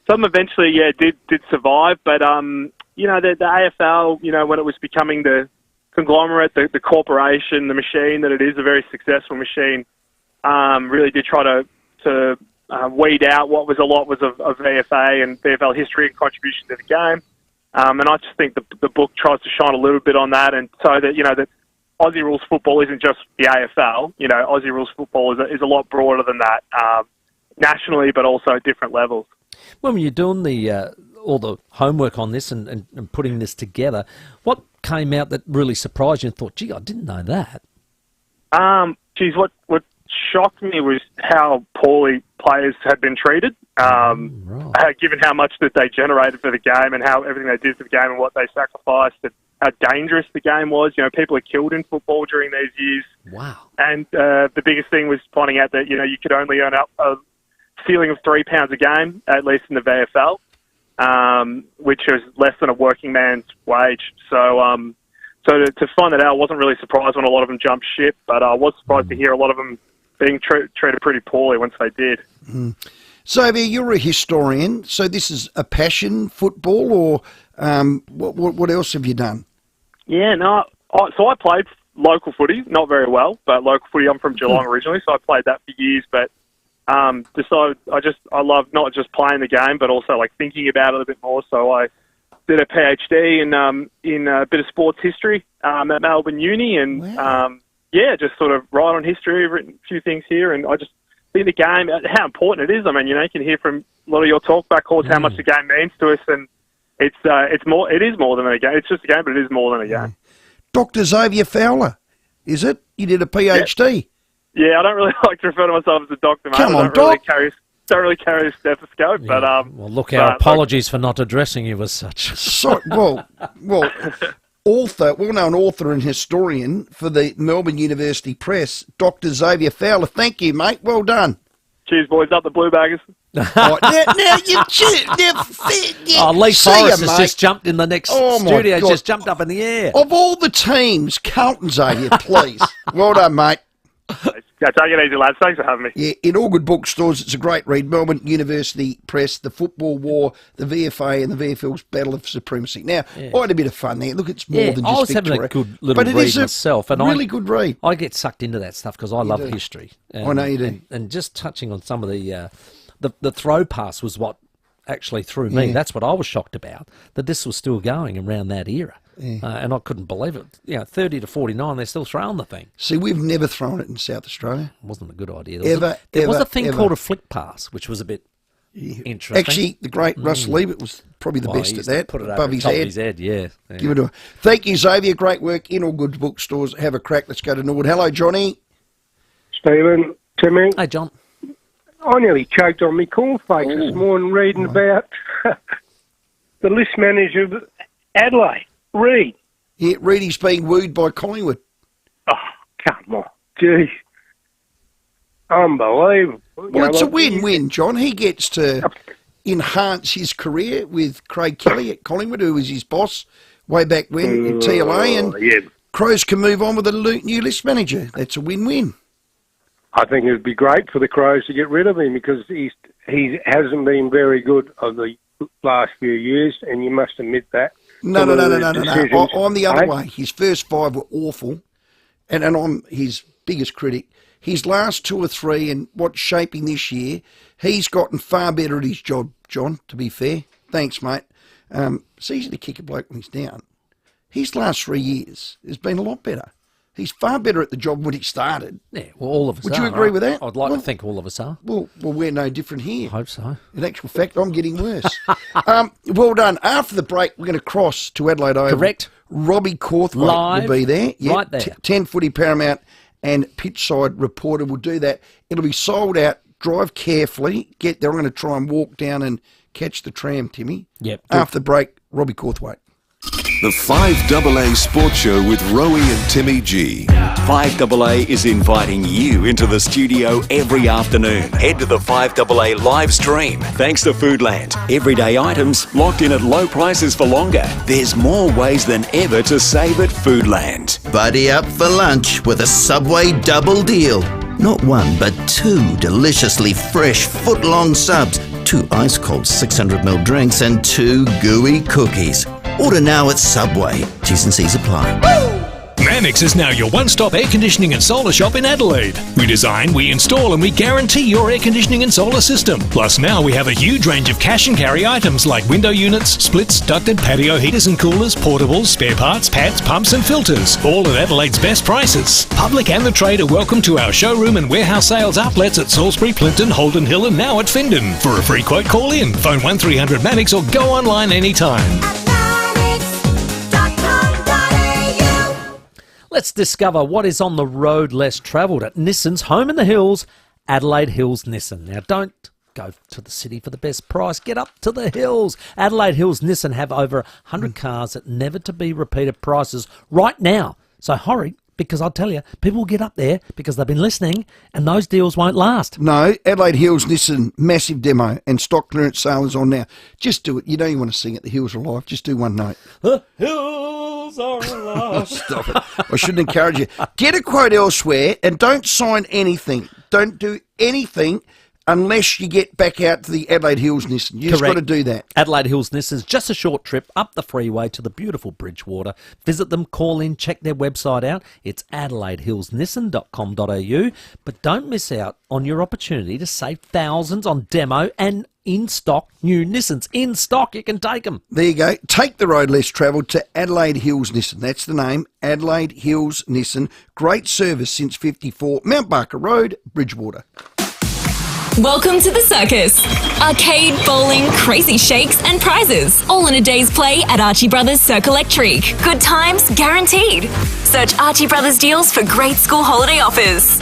some eventually, did survive, but the AFL, when it was becoming the conglomerate, the corporation, the machine that it is, a very successful machine, really did try to weed out what was of VFA and VFL history and contribution to the game. And I just think the book tries to shine a little bit on that, and so that that Aussie rules football isn't just the AFL. Aussie rules football is a lot broader than that, nationally, but also at different levels. When you're doing all the homework on this and putting this together, what came out that really surprised you and thought, gee, I didn't know that? What shocked me was how poorly players had been treated, given how much that they generated for the game and how everything they did for the game and what they sacrificed and how dangerous the game was. People are killed in football during these years. Wow. And the biggest thing was finding out that, you could only earn up a ceiling of £3 a game, at least in the VFL, which is less than a working man's wage. So to find that out, I wasn't really surprised when a lot of them jumped ship, but I was surprised to hear a lot of them being treated pretty poorly once they did. Mm. Xavier, you're a historian, so this is a passion, football, or what else have you done? Yeah, no. So I played local footy, not very well, but local footy. I'm from Geelong originally, so I played that for years, but decided I love not just playing the game, but also like thinking about it a bit more. So I did a PhD in a bit of sports history at Melbourne Uni, and just sort of write on history. I've written a few things here, and I just think the game, how important it is. I mean, you can hear from a lot of your talkback calls how much the game means to us, and it is more than a game. It's just a game, but it is more than a game. Dr. Xavier Fowler, is it? You did a PhD. Yeah, I don't really like to refer to myself as a doctor, mate. Come on, Doc. Don't really carry a stethoscope, but well, look, our apologies for not addressing you as such. Well-known author and historian for the Melbourne University Press, Dr. Xavier Fowler. Thank you, mate. Well done. Cheers, boys. Up the Blue Baggers. Lee Forrest has just jumped in the next studio. He's just jumped up in the air. Of all the teams, Carlton, Xavier, please. Well done, mate. Yeah, take it easy, lads. Thanks for having me. Yeah, in all good bookstores, it's a great read. Melbourne University Press, The Football War, the VFA and the VFL's Battle of Supremacy. Now, I had a bit of fun there. Look, it's more than just I was Victoria. having a good little read myself. And really good read. I get sucked into that stuff because I love history. I know you do. And just touching on some of the throw pass was what actually threw me. Yeah. That's what I was shocked about, that this was still going around that era. Yeah. And I couldn't believe it. 30 to 49, they're still throwing the thing. See, we've never thrown it in South Australia. It wasn't a good idea. There was a thing called a flick pass, which was a bit interesting. Actually, the great Russ Liebert was probably the best at that. Put it above over his top head. of his head, yeah. Give it to him. Thank you, Xavier. Great work in all good bookstores. Have a crack. Let's go to Norwood. Hello, Johnny. Stephen, Timmy. Hey, John. I nearly choked on my cornflakes this morning reading about the list manager of Adelaide, Reid. Yeah, Reedy's being wooed by Collingwood. Oh, come on. Gee. Unbelievable. Well, it's a win-win, John. He gets to enhance his career with Craig Kelly at Collingwood, who was his boss way back when in TLA, and Crows can move on with a new list manager. That's a win-win. I think it would be great for the Crows to get rid of him because he hasn't been very good over the last few years, and you must admit that. No. I'm the other way. His first 5 were awful, and I'm his biggest critic. His last 2 or 3 and what's shaping this year, he's gotten far better at his job, John, to be fair. Thanks, mate. It's easy to kick a bloke when he's down. His last 3 years has been a lot better. He's far better at the job when he started. Yeah, well, all of us Would are. you agree with that? I'd like to think all of us are. Well, we're no different here. I hope so. In actual fact, I'm getting worse. Well done. After the break, we're going to cross to Adelaide Oval. Correct. Robbie Corthwaite Live, will be there. Yep. right there. 10-footy Paramount and pitchside reporter will do that. It'll be sold out. Drive carefully. Get there. I'm going to try and walk down and catch the tram, Timmy. Yep. After the break, Robbie Corthwaite. The 5AA Sports Show with Rowey and Timmy G. 5AA is inviting you into the studio every afternoon. Head to the 5AA live stream. Thanks to Foodland. Everyday items locked in at low prices for longer. There's more ways than ever to save at Foodland. Buddy up for lunch with a Subway double deal. Not 1, but 2 deliciously fresh foot-long subs, 2 ice-cold 600ml drinks and 2 gooey cookies. Order now at Subway. T's and C's apply. Mannix is now your one-stop air conditioning and solar shop in Adelaide. We design, we install and we guarantee your air conditioning and solar system. Plus now we have a huge range of cash and carry items like window units, splits, ducted patio heaters and coolers, portables, spare parts, pads, pumps and filters. All at Adelaide's best prices. Public and the trade are welcome to our showroom and warehouse sales outlets at Salisbury, Plympton, Holden Hill and now at Findon. For a free quote, call in, phone 1300 Mannix or go online anytime. Let's discover what is on the road less travelled at Nissan's home in the hills, Adelaide Hills Nissan. Now, don't go to the city for the best price. Get up to the hills. Adelaide Hills Nissan have over 100 cars at never-to-be-repeated prices right now. So hurry, because I'll tell you, people will get up there because they've been listening and those deals won't last. No, Adelaide Hills Nissan, massive demo and stock clearance sale is on now. Just do it. You don't even want to sing it. The hills are alive. Just do one note. The hills are alive. Stop it. I shouldn't encourage you. Get a quote elsewhere and don't sign anything. Don't do anything unless you get back out to the Adelaide Hills Nissan. You've just got to do that. Adelaide Hills Nissan is just a short trip up the freeway to the beautiful Bridgewater. Visit them, call in, check their website out. It's adelaidehillsnissan.com.au. But don't miss out on your opportunity to save thousands on demo and in-stock new Nissans. In stock, you can take them. There you go. Take the road less travelled to Adelaide Hills Nissan. That's the name, Adelaide Hills Nissan. Great service since 54, Mount Barker Road, Bridgewater. Welcome to the circus. Arcade, bowling, crazy shakes and prizes. All in a day's play at Archie Brothers Circle Electric. Good times guaranteed. Search Archie Brothers deals for great school holiday offers.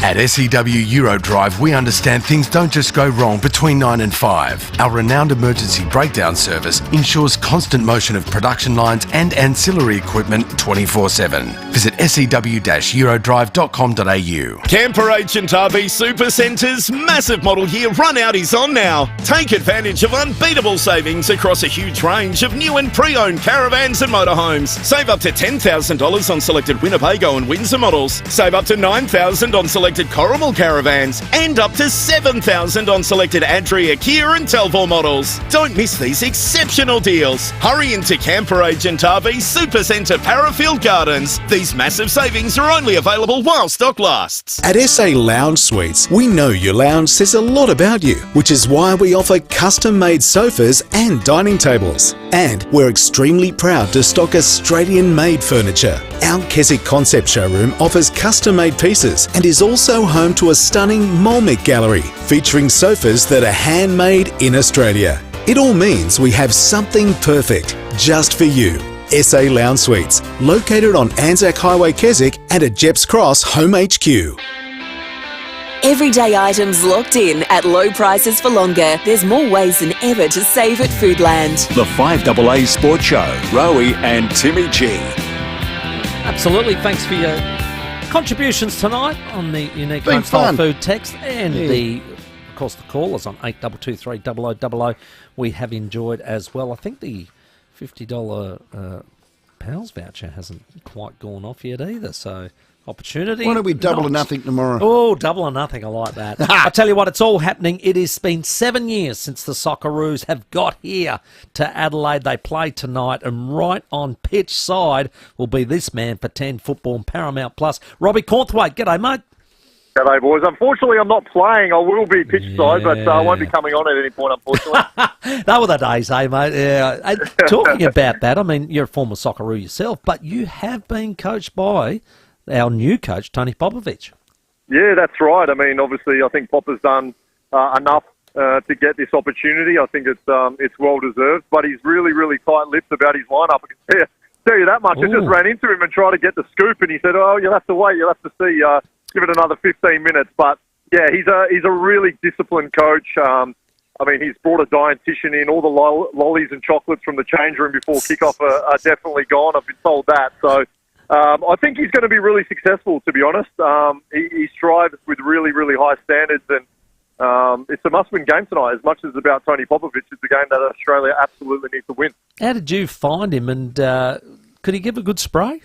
At SEW Eurodrive, we understand things don't just go wrong between 9 and 5. Our renowned emergency breakdown service ensures constant motion of production lines and ancillary equipment 24/7. Visit sew-eurodrive.com.au. Camper Agent RV Supercentres massive model year run out is on now. Take advantage of unbeatable savings across a huge range of new and pre-owned caravans and motorhomes. Save up to $10,000 on selected Winnebago and Windsor models. Save up to $9,000 on selected selected Coramal caravans and up to 7,000 on selected Adria, Kia and Telvor models. Don't miss these exceptional deals. Hurry into Camper Agent RV Supercentre Parafield Gardens. These massive savings are only available while stock lasts. At SA Lounge Suites, we know your lounge says a lot about you, which is why we offer custom-made sofas and dining tables. And we're extremely proud to stock Australian-made furniture. Our Keswick Concept Showroom offers custom-made pieces and is also home to a stunning Molmick gallery featuring sofas that are handmade in Australia. It all means we have something perfect just for you. SA Lounge Suites, located on Anzac Highway, Keswick and at Jeps Cross Home HQ. Everyday items locked in at low prices for longer. There's more ways than ever to save at Foodland. The 5AA Sports Show, Rowey and Timmy G. Absolutely. Thanks for your contributions tonight on the unique Been homestyle fun. food text and of course, the callers on 8223 0000. We have enjoyed as well. I think the $50 Pals voucher hasn't quite gone off yet either, so opportunity. Why don't we double or nothing tomorrow? Oh, double or nothing. I like that. I tell you what, it's all happening. It has been 7 years since the Socceroos have got here to Adelaide. They play tonight, and right on pitch side will be this man for 10 football and Paramount Plus, Robbie Cornthwaite. G'day, mate. G'day, boys. Unfortunately, I'm not playing. I will be pitch side, but I won't be coming on at any point, unfortunately. They were the days, eh, mate? Yeah. And talking about that, I mean, you're a former Socceroo yourself, but you have been coached by our new coach, Tony Popovic. Yeah, that's right. I mean, obviously, I think Pop has done enough to get this opportunity. I think it's well deserved, but he's really, really tight-lipped about his lineup. I can tell you that much. I just ran into him and tried to get the scoop, and he said, "Oh, you'll have to wait. You'll have to see. Give it another 15 minutes." But yeah, he's a really disciplined coach. I mean, he's brought a dietitian in. All the lollies and chocolates from the change room before kickoff are definitely gone. I've been told that. So. I think he's going to be really successful, to be honest. He strives with really, really high standards, and it's a must-win game tonight. As much as it's about Tony Popovic, it's a game that Australia absolutely needs to win. How did you find him, and could he give a good spray?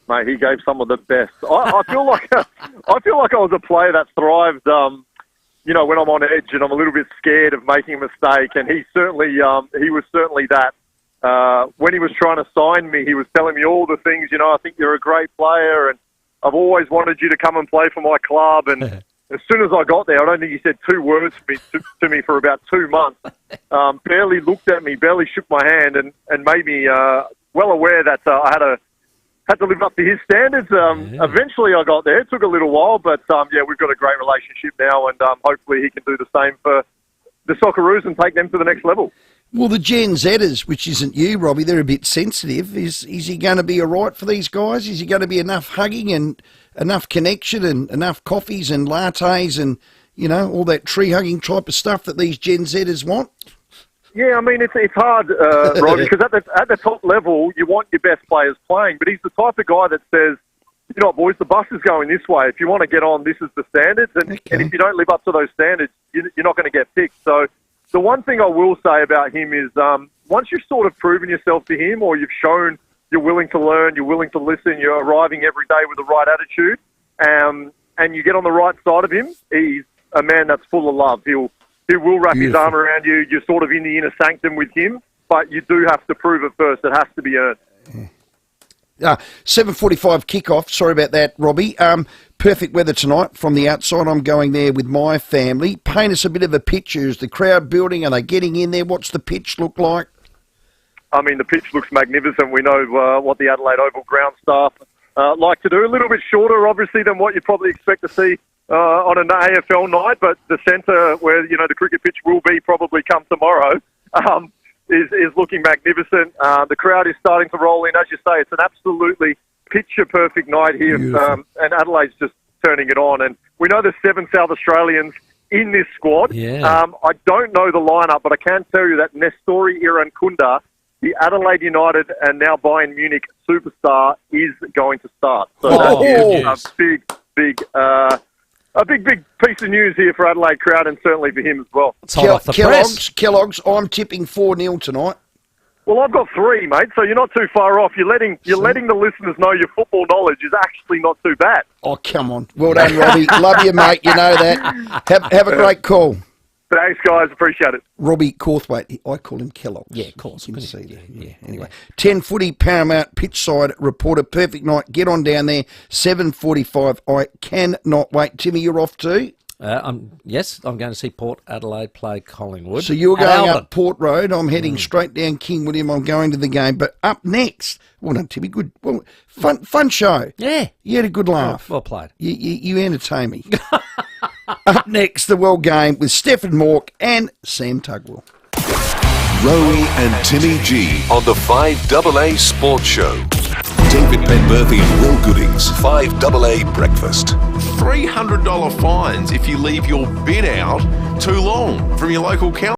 Mate, he gave some of the best. I feel like I was a player that thrived. When I'm on edge and I'm a little bit scared of making a mistake, and he was certainly that. When he was trying to sign me, he was telling me all the things, I think you're a great player and I've always wanted you to come and play for my club. And as soon as I got there, I don't think he said two words to me for about 2 months. Barely looked at me, barely shook my hand and made me well aware that I had to live up to his standards. Eventually I got there. It took a little while, but we've got a great relationship now, and hopefully he can do the same for the Socceroos and take them to the next level. Well, the Gen Zers, which isn't you, Robbie, they're a bit sensitive. Is he going to be all right for these guys? Is he going to be enough hugging and enough connection and enough coffees and lattes and, all that tree-hugging type of stuff that these Gen Zers want? Yeah, I mean, it's hard, Robbie, because at the top level, you want your best players playing, but he's the type of guy that says, boys, the bus is going this way. If you want to get on, this is the standards, and if you don't live up to those standards, you're not going to get picked. So the one thing I will say about him is once you've sort of proven yourself to him, or you've shown you're willing to learn, you're willing to listen, you're arriving every day with the right attitude, and you get on the right side of him, he's a man that's full of love. He will wrap his arm around you. You're sort of in the inner sanctum with him, but you do have to prove it first. It has to be earned. 7:45 kickoff. Sorry about that, Robbie. Perfect weather tonight from the outside. I'm going there with my family. Paint us a bit of a picture. Is the crowd building? Are they getting in there? What's the pitch look like? I mean, the pitch looks magnificent. We know what the Adelaide Oval ground staff like to do. A little bit shorter, obviously, than what you'd probably expect to see on an AFL night, but the centre where, the cricket pitch will be probably come tomorrow is looking magnificent. The crowd is starting to roll in. As you say, it's an absolutely picture-perfect night here, and Adelaide's just turning it on. And we know there's 7 South Australians in this squad. Yeah. I don't know the lineup, but I can tell you that Nestori Irankunda, the Adelaide United and now Bayern Munich superstar, is going to start. So that's a big piece of news here for Adelaide crowd, and certainly for him as well. Kellogg's, I'm tipping 4-0 tonight. Well, I've got 3, mate, so you're not too far off. You're letting the listeners know your football knowledge is actually not too bad. Oh, come on. Well done, Robbie. Love you, mate. You know that. Have a great call. Thanks, guys. Appreciate it. Robbie Corthwaite. I call him Kellogg. Yeah, of course. You can see that. Yeah. Anyway, 10 footy, Paramount, pitchside reporter. Perfect night. Get on down there. 7:45. I cannot wait. Timmy, you're off too? Yes, I'm going to see Port Adelaide play Collingwood. So you're at going Albert. up Port Road. I'm heading straight down King William. I'm going to the game. But up next, well done, Timmy. Good, well, fun show. Yeah, you had a good laugh. Well played. You entertain me. Up next, the Well Game with Stephen Mork and Sam Tugwell. Rowey and Timmy G on the 5AA Sports Show. David Penberthy and Will Goodings, 5AA Breakfast. $300 fines if you leave your bin out too long from your local council.